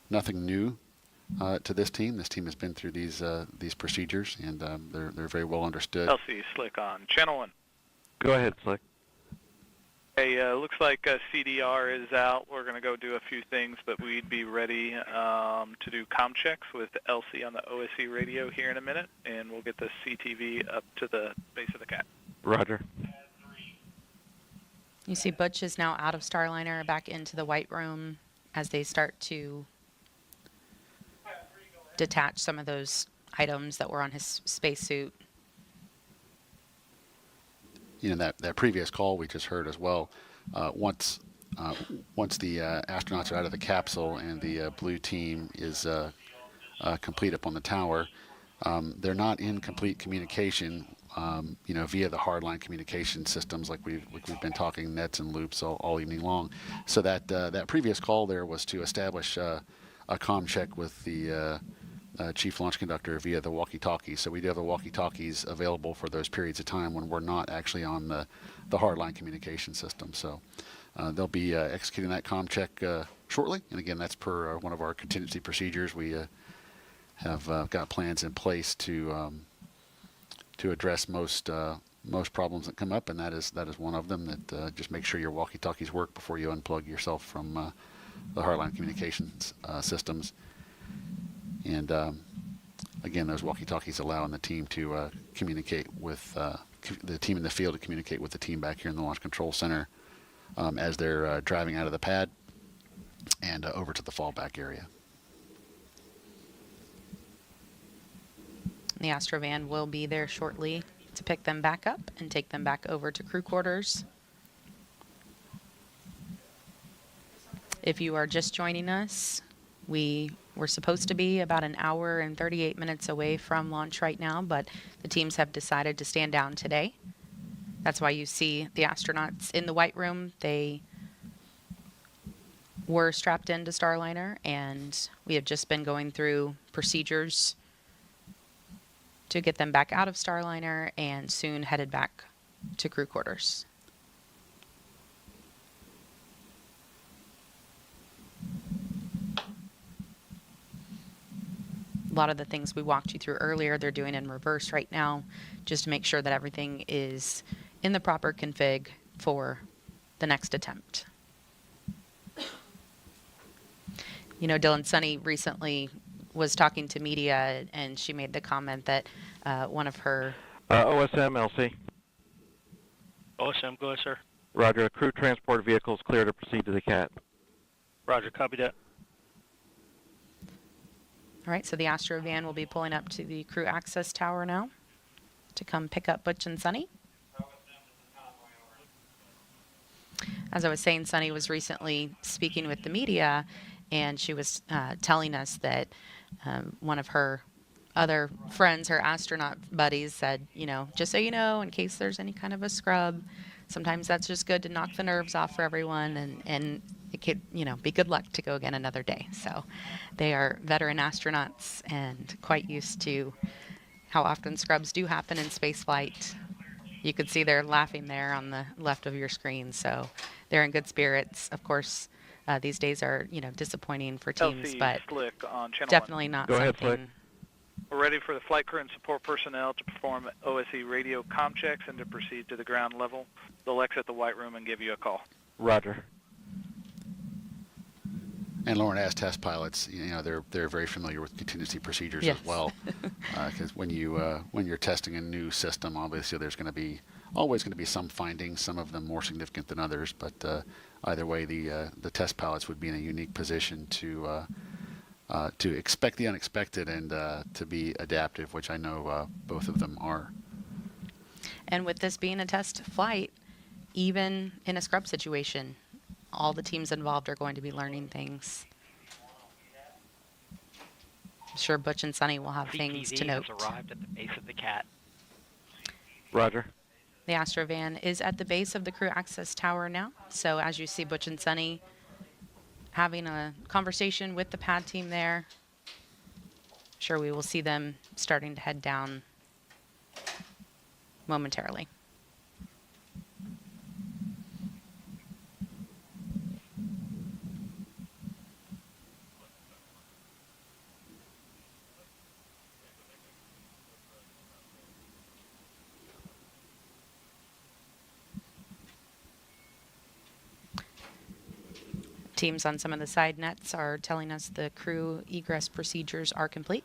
G: nothing new to this team. This team has been through these procedures, and they're very well understood.
K: LC Slick on channel 1.
J: Go ahead, Slick.
K: Hey, looks like CDR is out. We're going to go do a few things, but we'd be ready to do comm checks with LC on the OSC radio here in a minute, and we'll get the CTV up to the base of the cat.
J: Roger.
F: You see Butch is now out of Starliner, back into the White Room as they start to detach some of those items that were on his spacesuit.
G: You know, that previous call we just heard as well, once the astronauts are out of the capsule and the blue team is complete up on the tower, they're not in complete communication, via the hardline communication systems like we've been talking, nets and loops all evening long. So that previous call there was to establish a comm check with the chief launch conductor via the walkie-talkies. So we do have the walkie-talkies available for those periods of time when we're not actually on the hardline communication system. So they'll be executing that comm check shortly. And again, that's per one of our contingency procedures. We have got plans in place to address most problems that come up, and that is one of them. That just make sure your walkie-talkies work before you unplug yourself from the hardline communications systems. And again, those walkie-talkies allowing the team to communicate with the team in the field to communicate with the team back here in the Launch Control Center as they're driving out of the pad and over to the fallback area.
F: The Astrovan will be there shortly to pick them back up and take them back over to crew quarters. If you are just joining us, we were supposed to be about an hour and 38 minutes away from launch right now, but the teams have decided to stand down today. That's why you see the astronauts in the white room. They were strapped into Starliner, and we have just been going through procedures to get them back out of Starliner and soon headed back to crew quarters. A lot of the things we walked you through earlier, they're doing in reverse right now, just to make sure that everything is in the proper config for the next attempt. You know, Dylan, Suni recently was talking to media, and she made the comment that one of her...
J: OSM, LC.
S: OSM, go ahead, sir.
J: Roger, crew transport vehicles clear to proceed to the CAT.
S: Roger, copy that.
F: All right, so the Astrovan will be pulling up to the crew access tower now to come pick up Butch and Suni. As I was saying, Suni was recently speaking with the media, and she was telling us that one of her other friends, her astronaut buddies, said, just so you know, in case there's any kind of a scrub, sometimes that's just good to knock the nerves off for everyone, and it could, be good luck to go again another day. So they are veteran astronauts and quite used to how often scrubs do happen in spaceflight. You could see they're laughing there on the left of your screen, so they're in good spirits. Of course, these days are, disappointing for teams,
K: LC
F: but
K: Slick on channel
F: definitely
K: 1.
F: not
J: Go ahead,
F: something.
J: Slick.
K: We're ready for the flight crew and support personnel to perform OSE radio comm checks and to proceed to the ground level. They'll exit the white room and give you a call.
J: Roger.
G: And Lauren, as test pilots, they're very familiar with contingency procedures
F: Yes.
G: as well. Because when you're testing a new system, obviously there's always going to be some findings, some of them more significant than others. But either way, the test pilots would be in a unique position to expect the unexpected and to be adaptive, which I know both of them are.
F: And with this being a test flight, even in a scrub situation, all the teams involved are going to be learning things. I'm sure Butch and Suni will have things to note.
Q: has arrived at the base of the CAT.
J: Roger.
F: The Astrovan is at the base of the crew access tower now. So as you see Butch and Suni having a conversation with the pad team there, I'm sure we will see them starting to head down momentarily. Teams on some of the side nets are telling us the crew egress procedures are complete.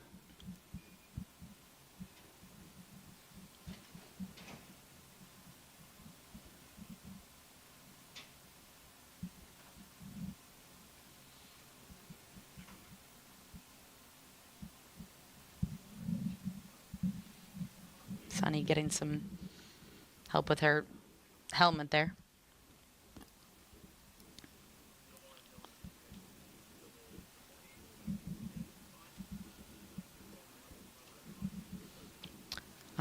F: Suni getting some help with her helmet there.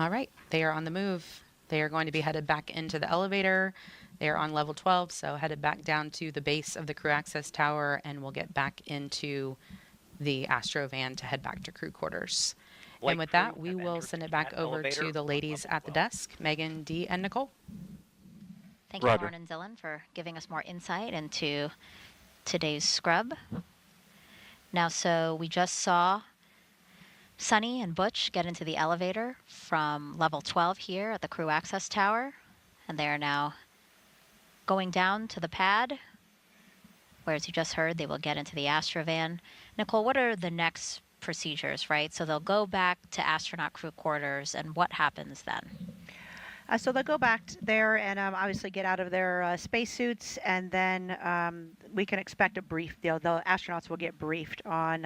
F: All right, they are on the move. They are going to be headed back into the elevator. They are on level 12, so headed back down to the base of the crew access tower, and we'll get back into the Astro van to head back to crew quarters. And with that, we will send it back over to the ladies at the desk, Megan, Dee, and Nicole.
B: Thank you, Lauren and Dylan, for giving us more insight into today's scrub. Now, so we just saw Suni and Butch get into the elevator from level 12 here at the crew access tower, and they are now going down to the pad, where, as you just heard, they will get into the Astrovan. Nicole, what are the next procedures, right? So they'll go back to astronaut crew quarters, and what happens then?
D: So they'll go back there and obviously get out of their spacesuits, and then we can expect a brief. The astronauts will get briefed on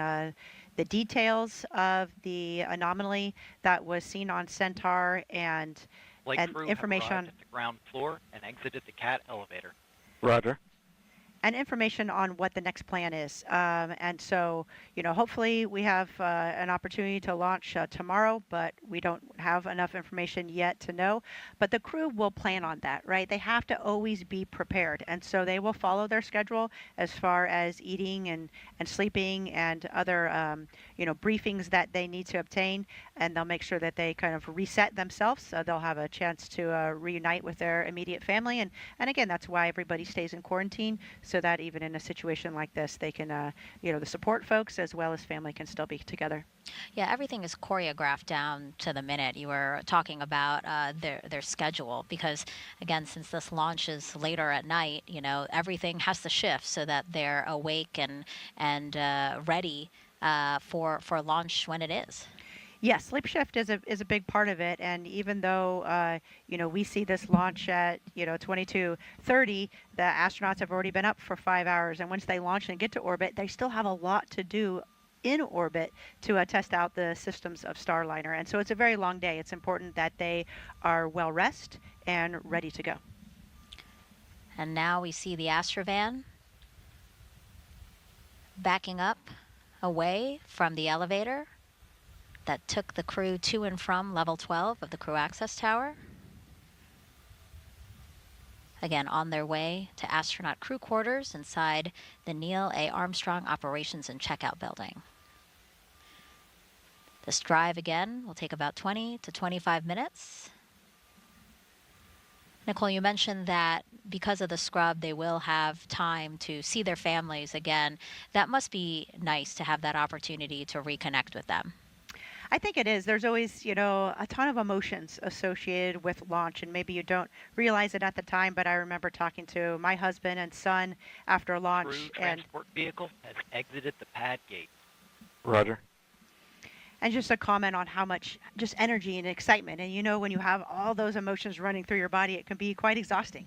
D: the details of the anomaly that was seen on Centaur and information on
Q: the ground floor and exited the CAT elevator.
J: Roger.
D: And information on what the next plan is. And so, hopefully we have an opportunity to launch tomorrow, but we don't have enough information yet to know. But the crew will plan on that, right? They have to always be prepared. And so they will follow their schedule as far as eating and sleeping and other, briefings that they need to obtain. And they'll make sure that they kind of reset themselves. So they'll have a chance to reunite with their immediate family. And again, that's why everybody stays in quarantine, so that even in a situation like this, they can, the support folks as well as family can still be together.
B: Yeah, everything is choreographed down to the minute. You were talking about their schedule because, again, since this launch is later at night, everything has to shift so that they're awake and ready for launch when it is.
D: Yes, sleep shift is a big part of it, and even though we see this launch at 22:30, the astronauts have already been up for 5 hours, and once they launch and get to orbit, they still have a lot to do in orbit to test out the systems of Starliner, and so it's a very long day. It's important that they are well rested and ready to go.
B: And now we see the Astrovan backing up away from the elevator that took the crew to and from level 12 of the crew access tower. Again, on their way to astronaut crew quarters inside the Neil A. Armstrong Operations and Checkout Building. This drive, again, will take about 20 to 25 minutes. Nicole, you mentioned that because of the scrub, they will have time to see their families again. That must be nice to have that opportunity to reconnect with them.
D: I think it is. There's always, a ton of emotions associated with launch, and maybe you don't realize it at the time, but I remember talking to my husband and son after launch.
Q: Crew transport vehicle has exited the pad gate.
J: Roger.
D: And just a comment on how much just energy and excitement. And when you have all those emotions running through your body, it can be quite exhausting.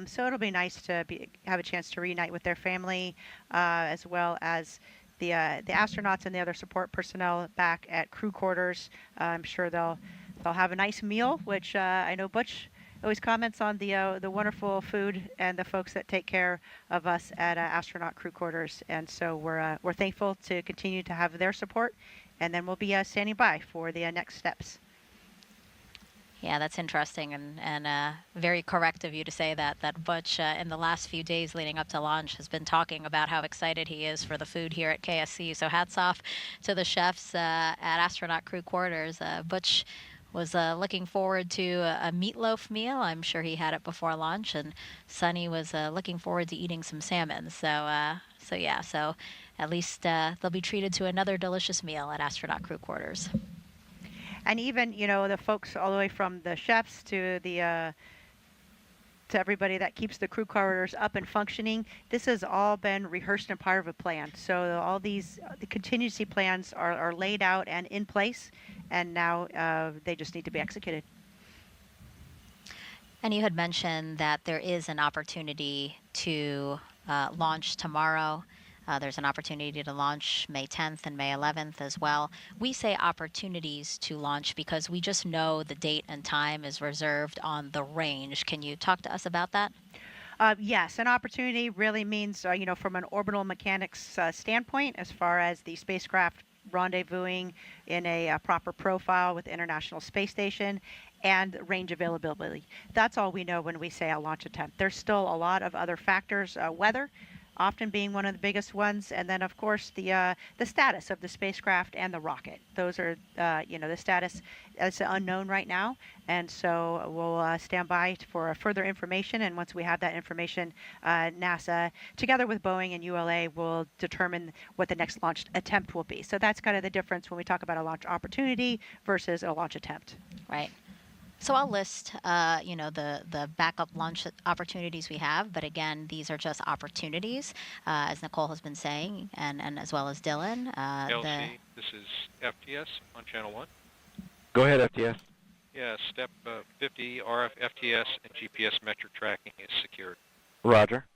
D: So it'll be nice to have a chance to reunite with their family, as well as the astronauts and the other support personnel back at crew quarters. I'm sure they'll have a nice meal, which I know Butch always comments on the wonderful food and the folks that take care of us at astronaut crew quarters. And so we're thankful to continue to have their support, and then we'll be standing by for the next steps.
B: Yeah, that's interesting and very correct of you to say that Butch, in the last few days leading up to launch, has been talking about how excited he is for the food here at KSC. So hats off to the chefs at astronaut crew quarters. Butch was looking forward to a meatloaf meal. I'm sure he had it before launch, and Suni was looking forward to eating some salmon. So at least they'll be treated to another delicious meal at astronaut crew quarters.
D: And even, the folks all the way from the chefs to to everybody that keeps the crew quarters up and functioning, this has all been rehearsed and part of a plan. So all the contingency plans are laid out and in place, and now they just need to be executed.
B: And you had mentioned that there is an opportunity to launch tomorrow. There's an opportunity to launch May 10th and May 11th as well. We say opportunities to launch because we just know the date and time is reserved on the range. Can you talk to us about that?
D: Yes, an opportunity really means, from an orbital mechanics standpoint, as far as the spacecraft rendezvousing in a proper profile with the International Space Station, and range availability. That's all we know when we say a launch attempt. There's still a lot of other factors, weather often being one of the biggest ones, and then of course the status of the spacecraft and the rocket. Those are the status is unknown right now, and so we'll stand by for further information. And once we have that information, NASA, together with Boeing and ULA, will determine what the next launch attempt will be. So that's kind of the difference when we talk about a launch opportunity versus a launch attempt.
B: Right. So I'll list, the backup launch opportunities we have, but again, these are just opportunities, as Nicole has been saying, and as well as Dylan.
P: LC, this is FTS on channel 1.
J: Go ahead, FTS.
P: Yeah, step 50, RF, FTS, and GPS metric tracking is secured.
J: Roger.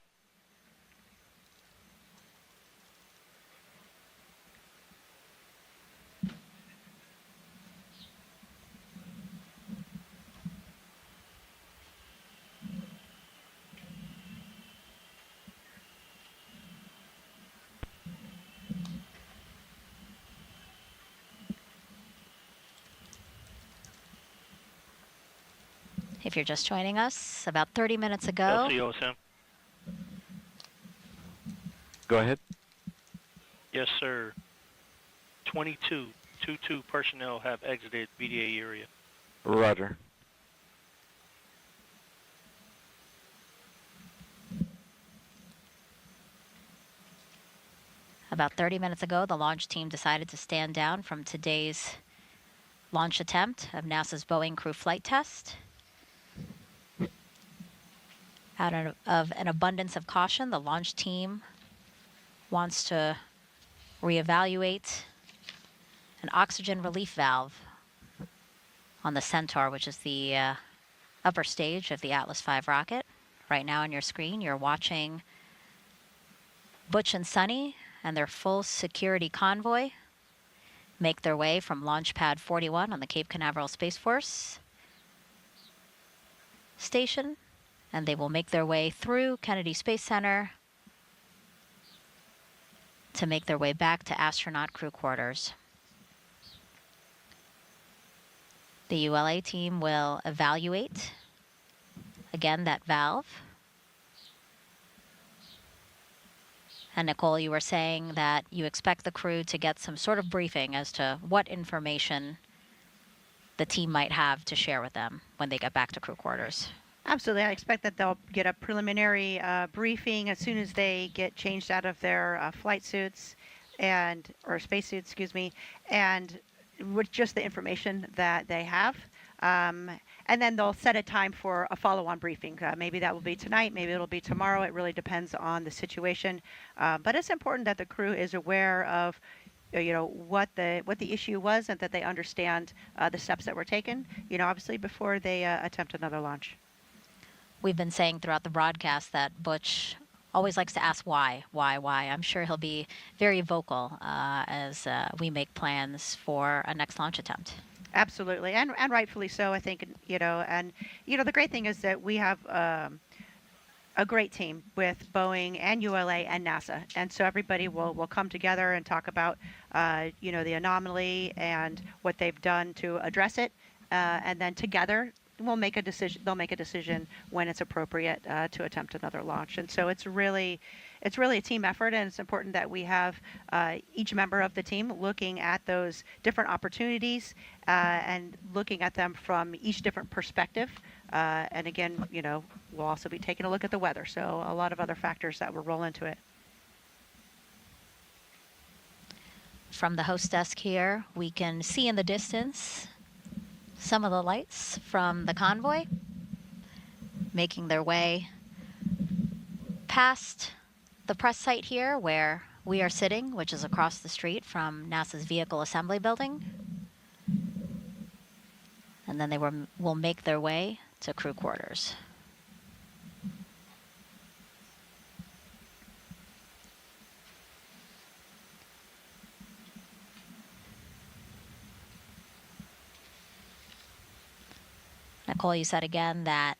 B: If you're just joining us, about 30 minutes ago.
S: LCOSM.
J: Go ahead.
S: Yes, sir. 22 personnel have exited BDA area.
J: Roger.
B: About 30 minutes ago, the launch team decided to stand down from today's launch attempt of NASA's Boeing crew flight test. Out of an abundance of caution, the launch team wants to reevaluate an oxygen relief valve on the Centaur, which is the upper stage of the Atlas V rocket. Right now on your screen, you're watching Butch and Suni and their full security convoy make their way from Launch Pad 41 on the Cape Canaveral Space Force Station, and they will make their way through Kennedy Space Center to make their way back to astronaut crew quarters. The ULA team will evaluate, again, that valve. And Nicole, you were saying that you expect the crew to get some sort of briefing as to what information the team might have to share with them when they get back to crew quarters.
D: Absolutely. I expect that they'll get a preliminary briefing as soon as they get changed out of their flight suits or spacesuits, and with just the information that they have. And then they'll set a time for a follow-on briefing. Maybe that will be tonight, maybe it'll be tomorrow. It really depends on the situation. But it's important that the crew is aware of what the issue was, and that they understand the steps that were taken, obviously before they attempt another launch.
B: We've been saying throughout the broadcast that Butch always likes to ask why. I'm sure he'll be very vocal as we make plans for a next launch attempt.
D: Absolutely, and rightfully so, I think. The great thing is that we have a great team with Boeing and ULA and NASA, and so everybody will come together and talk about the anomaly and what they've done to address it, and then together we'll make a decision. They'll make a decision when it's appropriate to attempt another launch. And so it's really a team effort, and it's important that we have each member of the team looking at those different opportunities and looking at them from each different perspective. And again, we'll also be taking a look at the weather. So a lot of other factors that will roll into it.
B: From the host desk here, we can see in the distance some of the lights from the convoy making their way past the press site here where we are sitting, which is across the street from NASA's Vehicle Assembly Building. And then they will make their way to crew quarters. Nicole, you said again that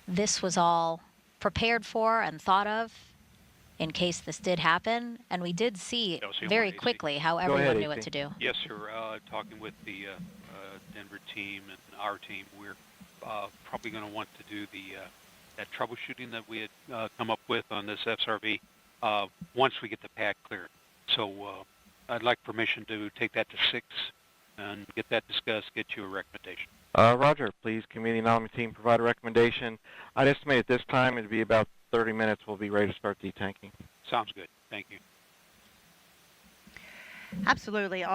B: this was all prepared for and thought of in case this did happen. And we did see
P: LC1
B: very
P: AC.
B: quickly how
J: ahead,
B: everyone knew
J: AC.
B: what to do.
P: Yes, sir. Talking with the Denver team and our team, we're probably going to want to do that troubleshooting that we had come up with on this SRV once we get the pad cleared. So I'd like permission to take that to 6 and get that discussed, get you a recommendation.
J: Roger, please, committee nominee team provide a recommendation. I'd estimate at this time it'd be about 30 minutes. We'll be ready to start detanking.
P: Sounds good. Thank you.
D: Absolutely.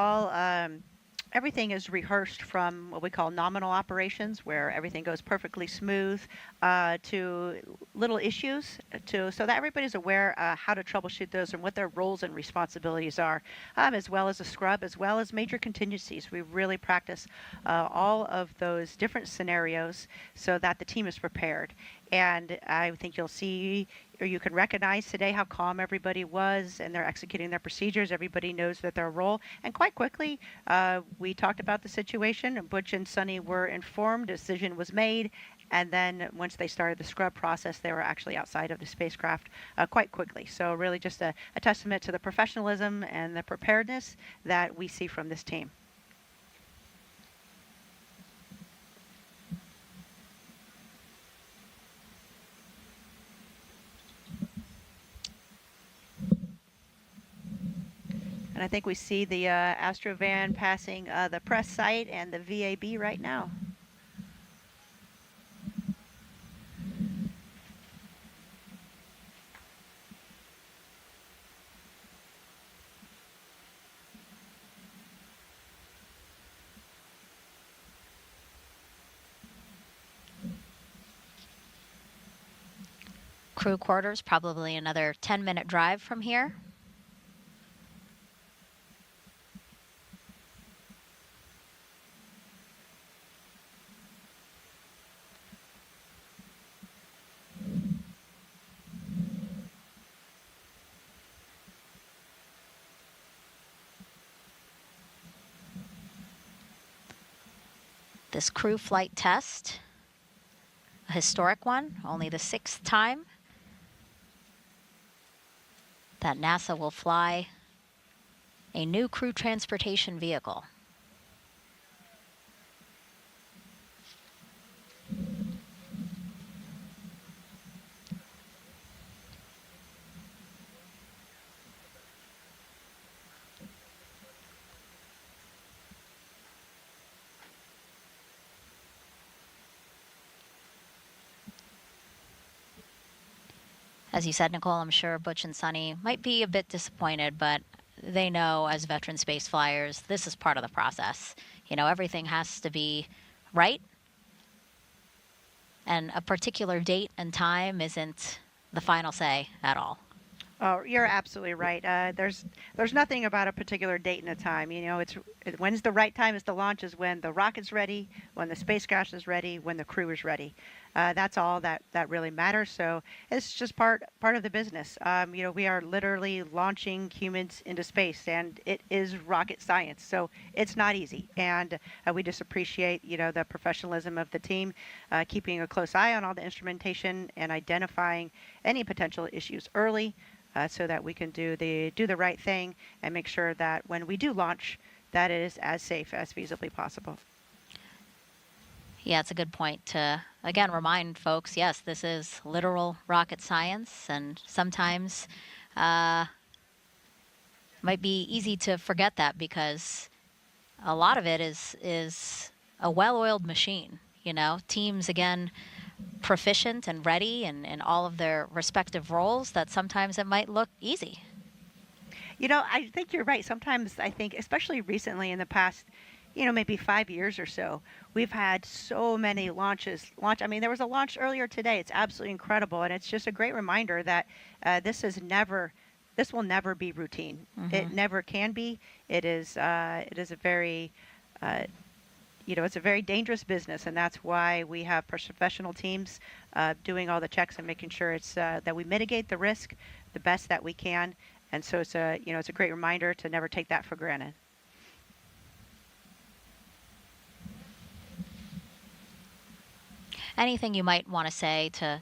D: Everything is rehearsed from what we call nominal operations, where everything goes perfectly smooth, to little issues, so that everybody's aware how to troubleshoot those and what their roles and responsibilities are, as well as a scrub, as well as major contingencies. We really practice all of those different scenarios so that the team is prepared. And I think you'll see, or you can recognize today how calm everybody was, and they're executing their procedures. Everybody knows that their role. And quite quickly, we talked about the situation. Butch and Suni were informed, decision was made, and then once they started the scrub process, they were actually outside of the spacecraft quite quickly. So really just a testament to the professionalism and the preparedness that we see from this team. And I think we see the Astro van passing the press site and the VAB right now.
B: Crew quarters, probably another 10-minute drive from here. This crew flight test, a historic one, only the 6th time that NASA will fly a new crew transportation vehicle. As you said, Nicole, I'm sure Butch and Suni might be a bit disappointed, but they know as veteran space flyers, this is part of the process. You know, everything has to be right, and a particular date and time isn't the final say at all.
D: Oh, you're absolutely right. There's nothing about a particular date and a time. You know, when's the right time is to launch is when the rocket's ready, when the spacecraft is ready, when the crew is ready. That's all that really matters. So it's just part of the business. You know, we are literally launching humans into space, and it is rocket science. So it's not easy, and we just appreciate, you know, the professionalism of the team, keeping a close eye on all the instrumentation and identifying any potential issues early. So that we can do the right thing and make sure that when we do launch, that it is as safe as feasibly possible.
B: Yeah, it's a good point to, again, remind folks, yes, this is literal rocket science, and sometimes might be easy to forget that because a lot of it is a well-oiled machine. You know, teams, again, proficient and ready in all of their respective roles, that sometimes it might look easy.
D: You know, I think you're right. Sometimes I think, especially recently in the past, you know, maybe 5 years or so, we've had so many launches. I mean, there was a launch earlier today. It's absolutely incredible, and it's just a great reminder that this will never be routine.
B: Mm-hmm.
D: It never can be. It is a very you know, it's a very dangerous business, and that's why we have professional teams doing all the checks and making sure it's that we mitigate the risk the best that we can. And so it's a great reminder to never take that for granted.
B: Anything you might want to say to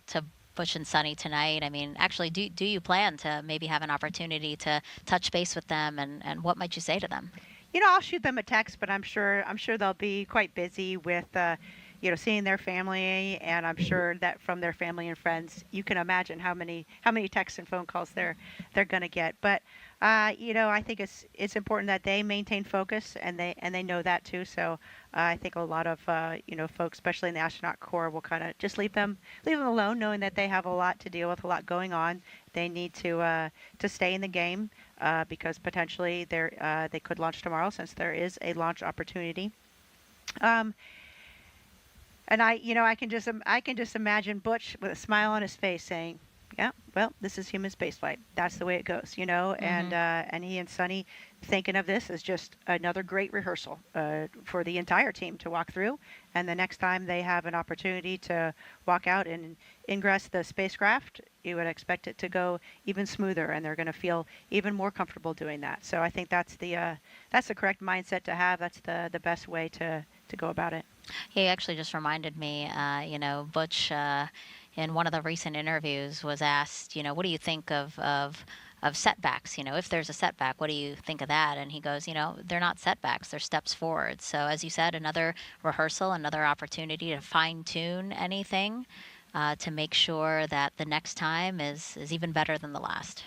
B: Butch and Suni tonight? I mean, actually, do you plan to maybe have an opportunity to touch base with them, and what might you say to them?
D: I'll shoot them a text, but I'm sure they'll be quite busy with seeing their family, and I'm sure that from their family and friends, you can imagine how many texts and phone calls they're going to get. But I think it's important that they maintain focus, and they know that too. So I think a lot of folks, especially in the astronaut corps, will kind of just leave them alone, knowing that they have a lot to deal with, a lot going on. They need to stay in the game because potentially they could launch tomorrow, since there is a launch opportunity. And I can just imagine Butch with a smile on his face saying, "Yeah, well, this is human spaceflight. That's the way it goes," and he and Suni thinking of this as just another great rehearsal for the entire team to walk through. And the next time they have an opportunity to walk out and ingress the spacecraft, you would expect it to go even smoother, and they're going to feel even more comfortable doing that. So I think that's the correct mindset to have. That's the best way to go about it.
B: He actually just reminded me, Butch, in one of the recent interviews was asked, what do you think of setbacks? If there's a setback, what do you think of that? And he goes, they're not setbacks, they're steps forward. So as you said, another rehearsal, another opportunity to fine tune anything to make sure that the next time is even better than the last.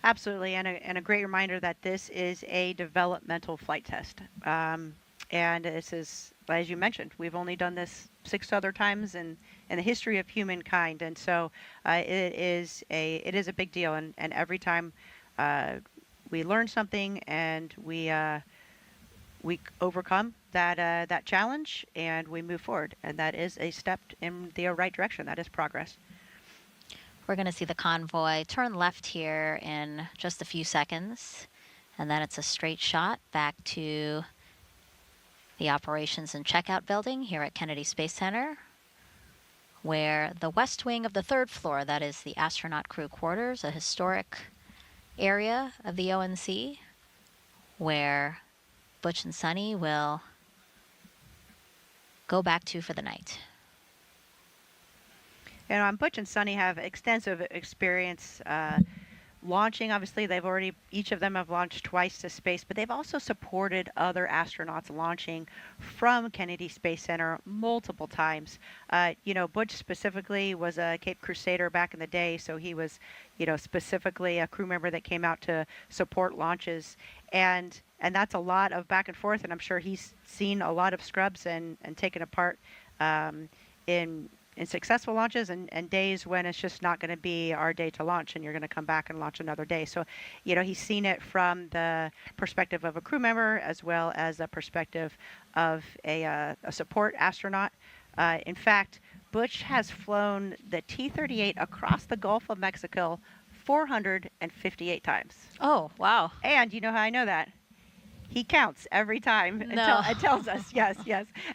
D: Absolutely, and a great reminder that this is a developmental flight test. And this is, as you mentioned, we've only done this 6 other times in the history of humankind, and so it is a big deal. And every time we learn something and we overcome that challenge and we move forward, and that is a step in the right direction. That is progress.
B: We're going to see the convoy turn left here in just a few seconds, and then it's a straight shot back to the operations and checkout building here at Kennedy Space Center, where the west wing of the 3rd floor, that is the astronaut crew quarters, a historic area of the ONC, where Butch and Suni will go back to for the night.
D: And Butch and Suni have extensive experience launching. Obviously, each of them have launched twice to space, but they've also supported other astronauts launching from Kennedy Space Center multiple times. Butch specifically was a Cape Crusader back in the day, so he was, specifically a crew member that came out to support launches. And that's a lot of back and forth, and I'm sure he's seen a lot of scrubs and taken apart in successful launches and days when it's just not going to be our day to launch and you're going to come back and launch another day. So, he's seen it from the perspective of a crew member as well as the perspective of a support astronaut. In fact, Butch has flown the T-38 across the Gulf of Mexico 458 times.
B: Oh, wow.
D: And you know how I know that? He counts every time and tells us. Yes.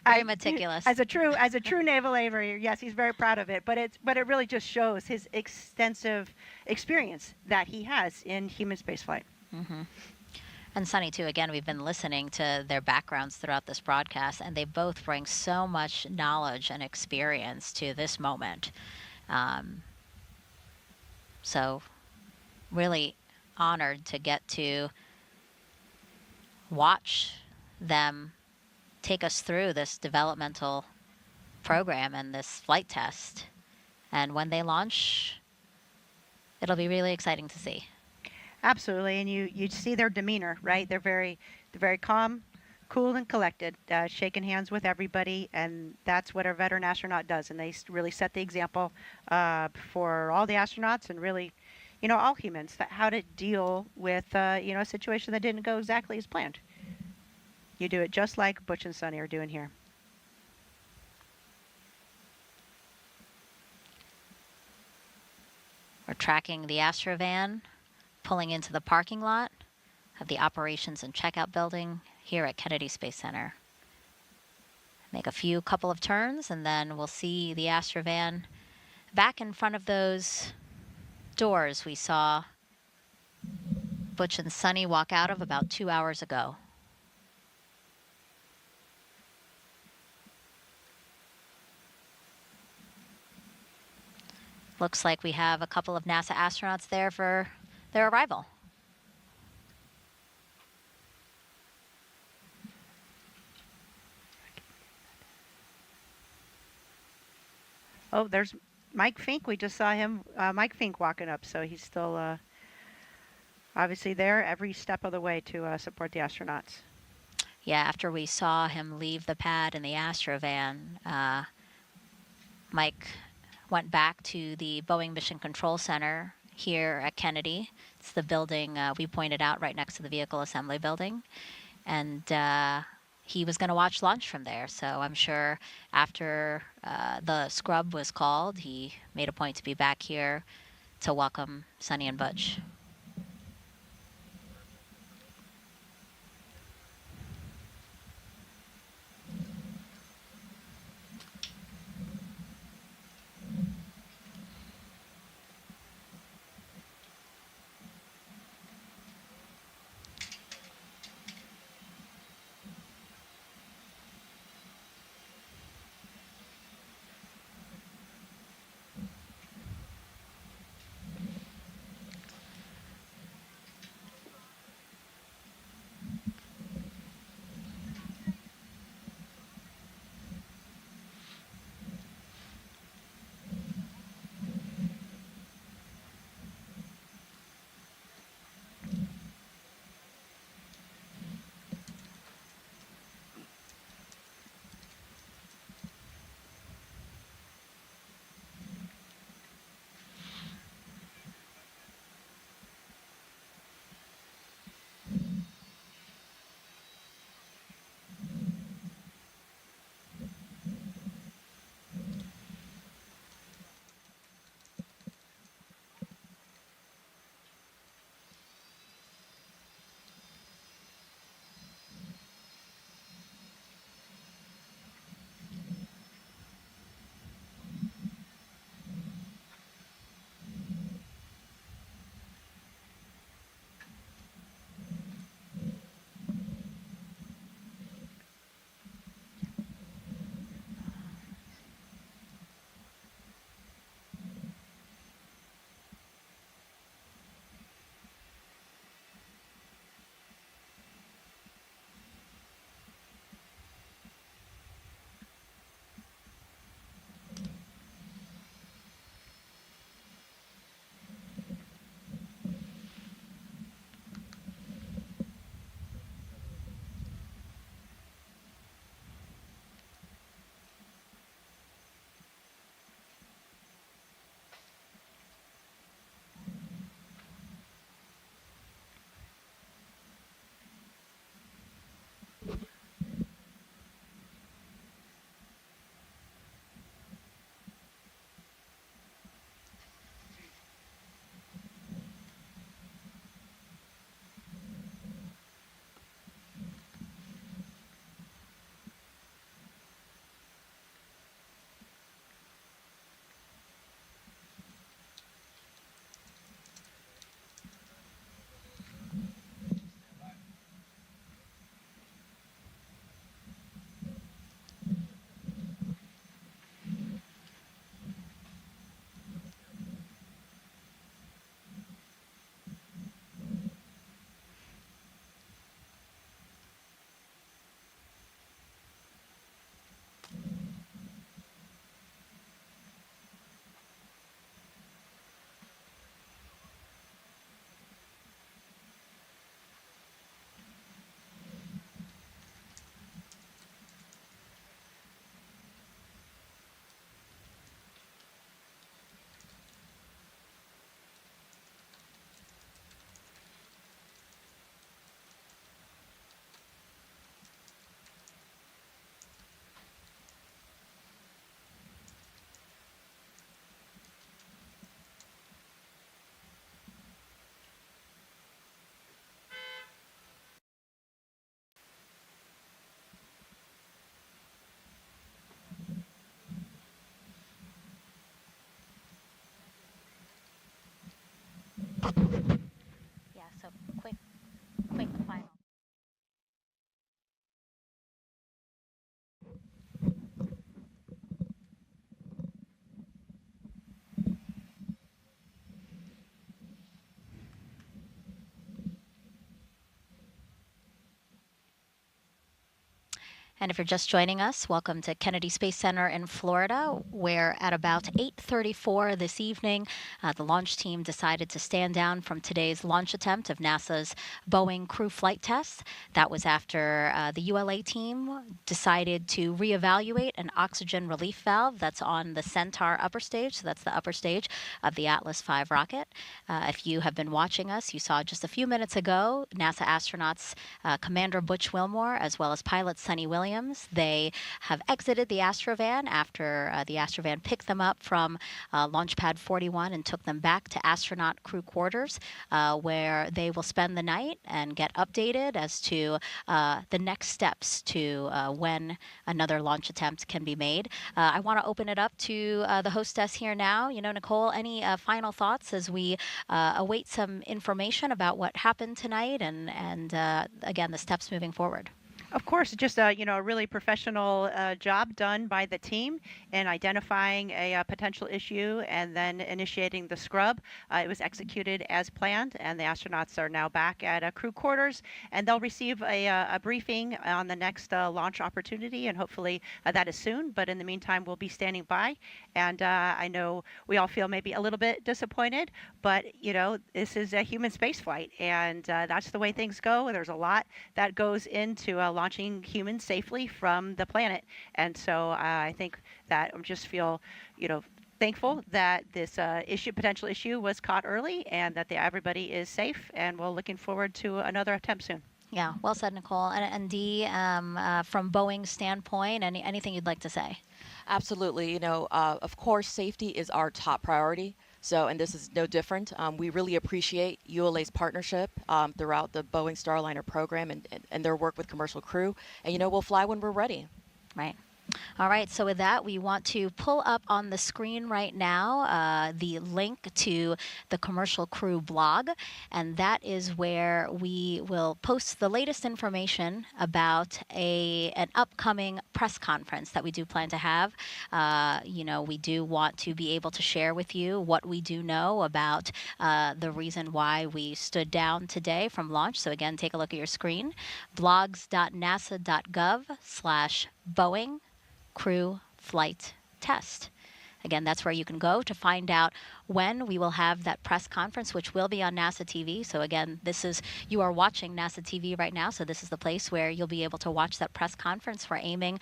B: Very meticulous.
D: As a true naval aviator, yes, he's very proud of it. But it really just shows his extensive experience that he has in human spaceflight.
B: Mm-hmm. And Suni too. Again, we've been listening to their backgrounds throughout this broadcast, and they both bring so much knowledge and experience to this moment. So, really honored to get to watch them take us through this developmental program and this flight test. And when they launch, it'll be really exciting to see.
D: Absolutely, and you see their demeanor, right? They're very calm, cool, and collected, shaking hands with everybody, and that's what a veteran astronaut does. And they really set the example for all the astronauts and really, all humans, how to deal with a situation that didn't go exactly as planned. You do it just like Butch and Suni are doing here.
B: We're tracking the Astrovan, pulling into the parking lot of the operations and checkout building here at Kennedy Space Center. Make a couple of turns, and then we'll see the Astrovan back in front of those doors we saw Butch and Suni walk out of about 2 hours ago. looks like we have a couple of NASA astronauts there for their arrival.
D: Oh, there's Mike Fink. We just saw him, Mike Fink, walking up. So he's still obviously there every step of the way to support the astronauts.
B: Yeah, after we saw him leave the pad in the Astrovan, Mike went back to the Boeing Mission Control Center here at Kennedy. It's the building we pointed out right next to the vehicle assembly building. And he was going to watch launch from there. So I'm sure after the scrub was called, he made a point to be back here to welcome Suni and Butch. Yeah, so quick final. And if you're just joining us, welcome to Kennedy Space Center in Florida, where at about 8:34 this evening, the launch team decided to stand down from today's launch attempt of NASA's Boeing crew flight test. That was after the ULA team decided to reevaluate an oxygen relief valve that's on the Centaur upper stage. So that's the upper stage of the Atlas V rocket. If you have been watching us, you saw just a few minutes ago NASA astronauts Commander Butch Wilmore as well as pilot Suni Williams. They have exited the Astrovan after the Astrovan picked them up from Launch Pad 41 and took them back to astronaut crew quarters, where they will spend the night and get updated as to the next steps to when another launch attempt can be made. I want to open it up to the hostess here now. Nicole, any final thoughts as we await some information about what happened tonight and again, the steps moving forward?
D: Of course, just a really professional job done by the team in identifying a potential issue and then initiating the scrub. It was executed as planned, and the astronauts are now back at crew quarters, and they'll receive a briefing on the next launch opportunity, and hopefully that is soon. But in the meantime, we'll be standing by, and I know we all feel maybe a little bit disappointed, but this is a human space flight, and that's the way things go. There's a lot that goes into launching humans safely from the planet. And so I think that I just feel, thankful that this potential issue was caught early and that everybody is safe. And we're looking forward to another attempt soon.
B: Yeah, well said, Nicole. And Dee, from Boeing's standpoint, anything you'd like to say?
E: Absolutely. Of course, safety is our top priority. So, and this is no different. We really appreciate ULA's partnership throughout the Boeing Starliner program and their work with commercial crew. And, we'll fly when we're ready.
B: Right. All right, so with that, we want to pull up on the screen right now the link to the Commercial Crew blog, and that is where we will post the latest information about an upcoming press conference that we do plan to have. We do want to be able to share with you what we do know about the reason why we stood down today from launch. So again, take a look at your screen, blogs.nasa.gov/Boeing crew flight test. Again, that's where you can go to find out when we will have that press conference, which will be on NASA TV. So again, you are watching NASA TV right now, so this is the place where you'll be able to watch that press conference. We're aiming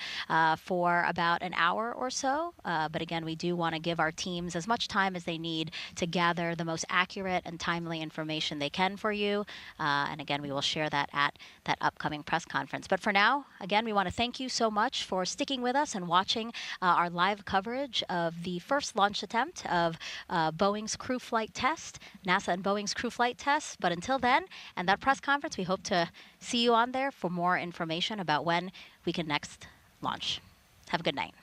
B: for about an hour or so. But again, we do want to give our teams as much time as they need to gather the most accurate and timely information they can for you. And again, we will share that at that upcoming press conference. But for now, again, we want to thank you so much for sticking with us and watching our live coverage of the first launch attempt of Boeing's crew flight test, NASA and Boeing's crew flight test. But until then, and that press conference, we hope to see you on there for more information about when we can next launch. Have a good night.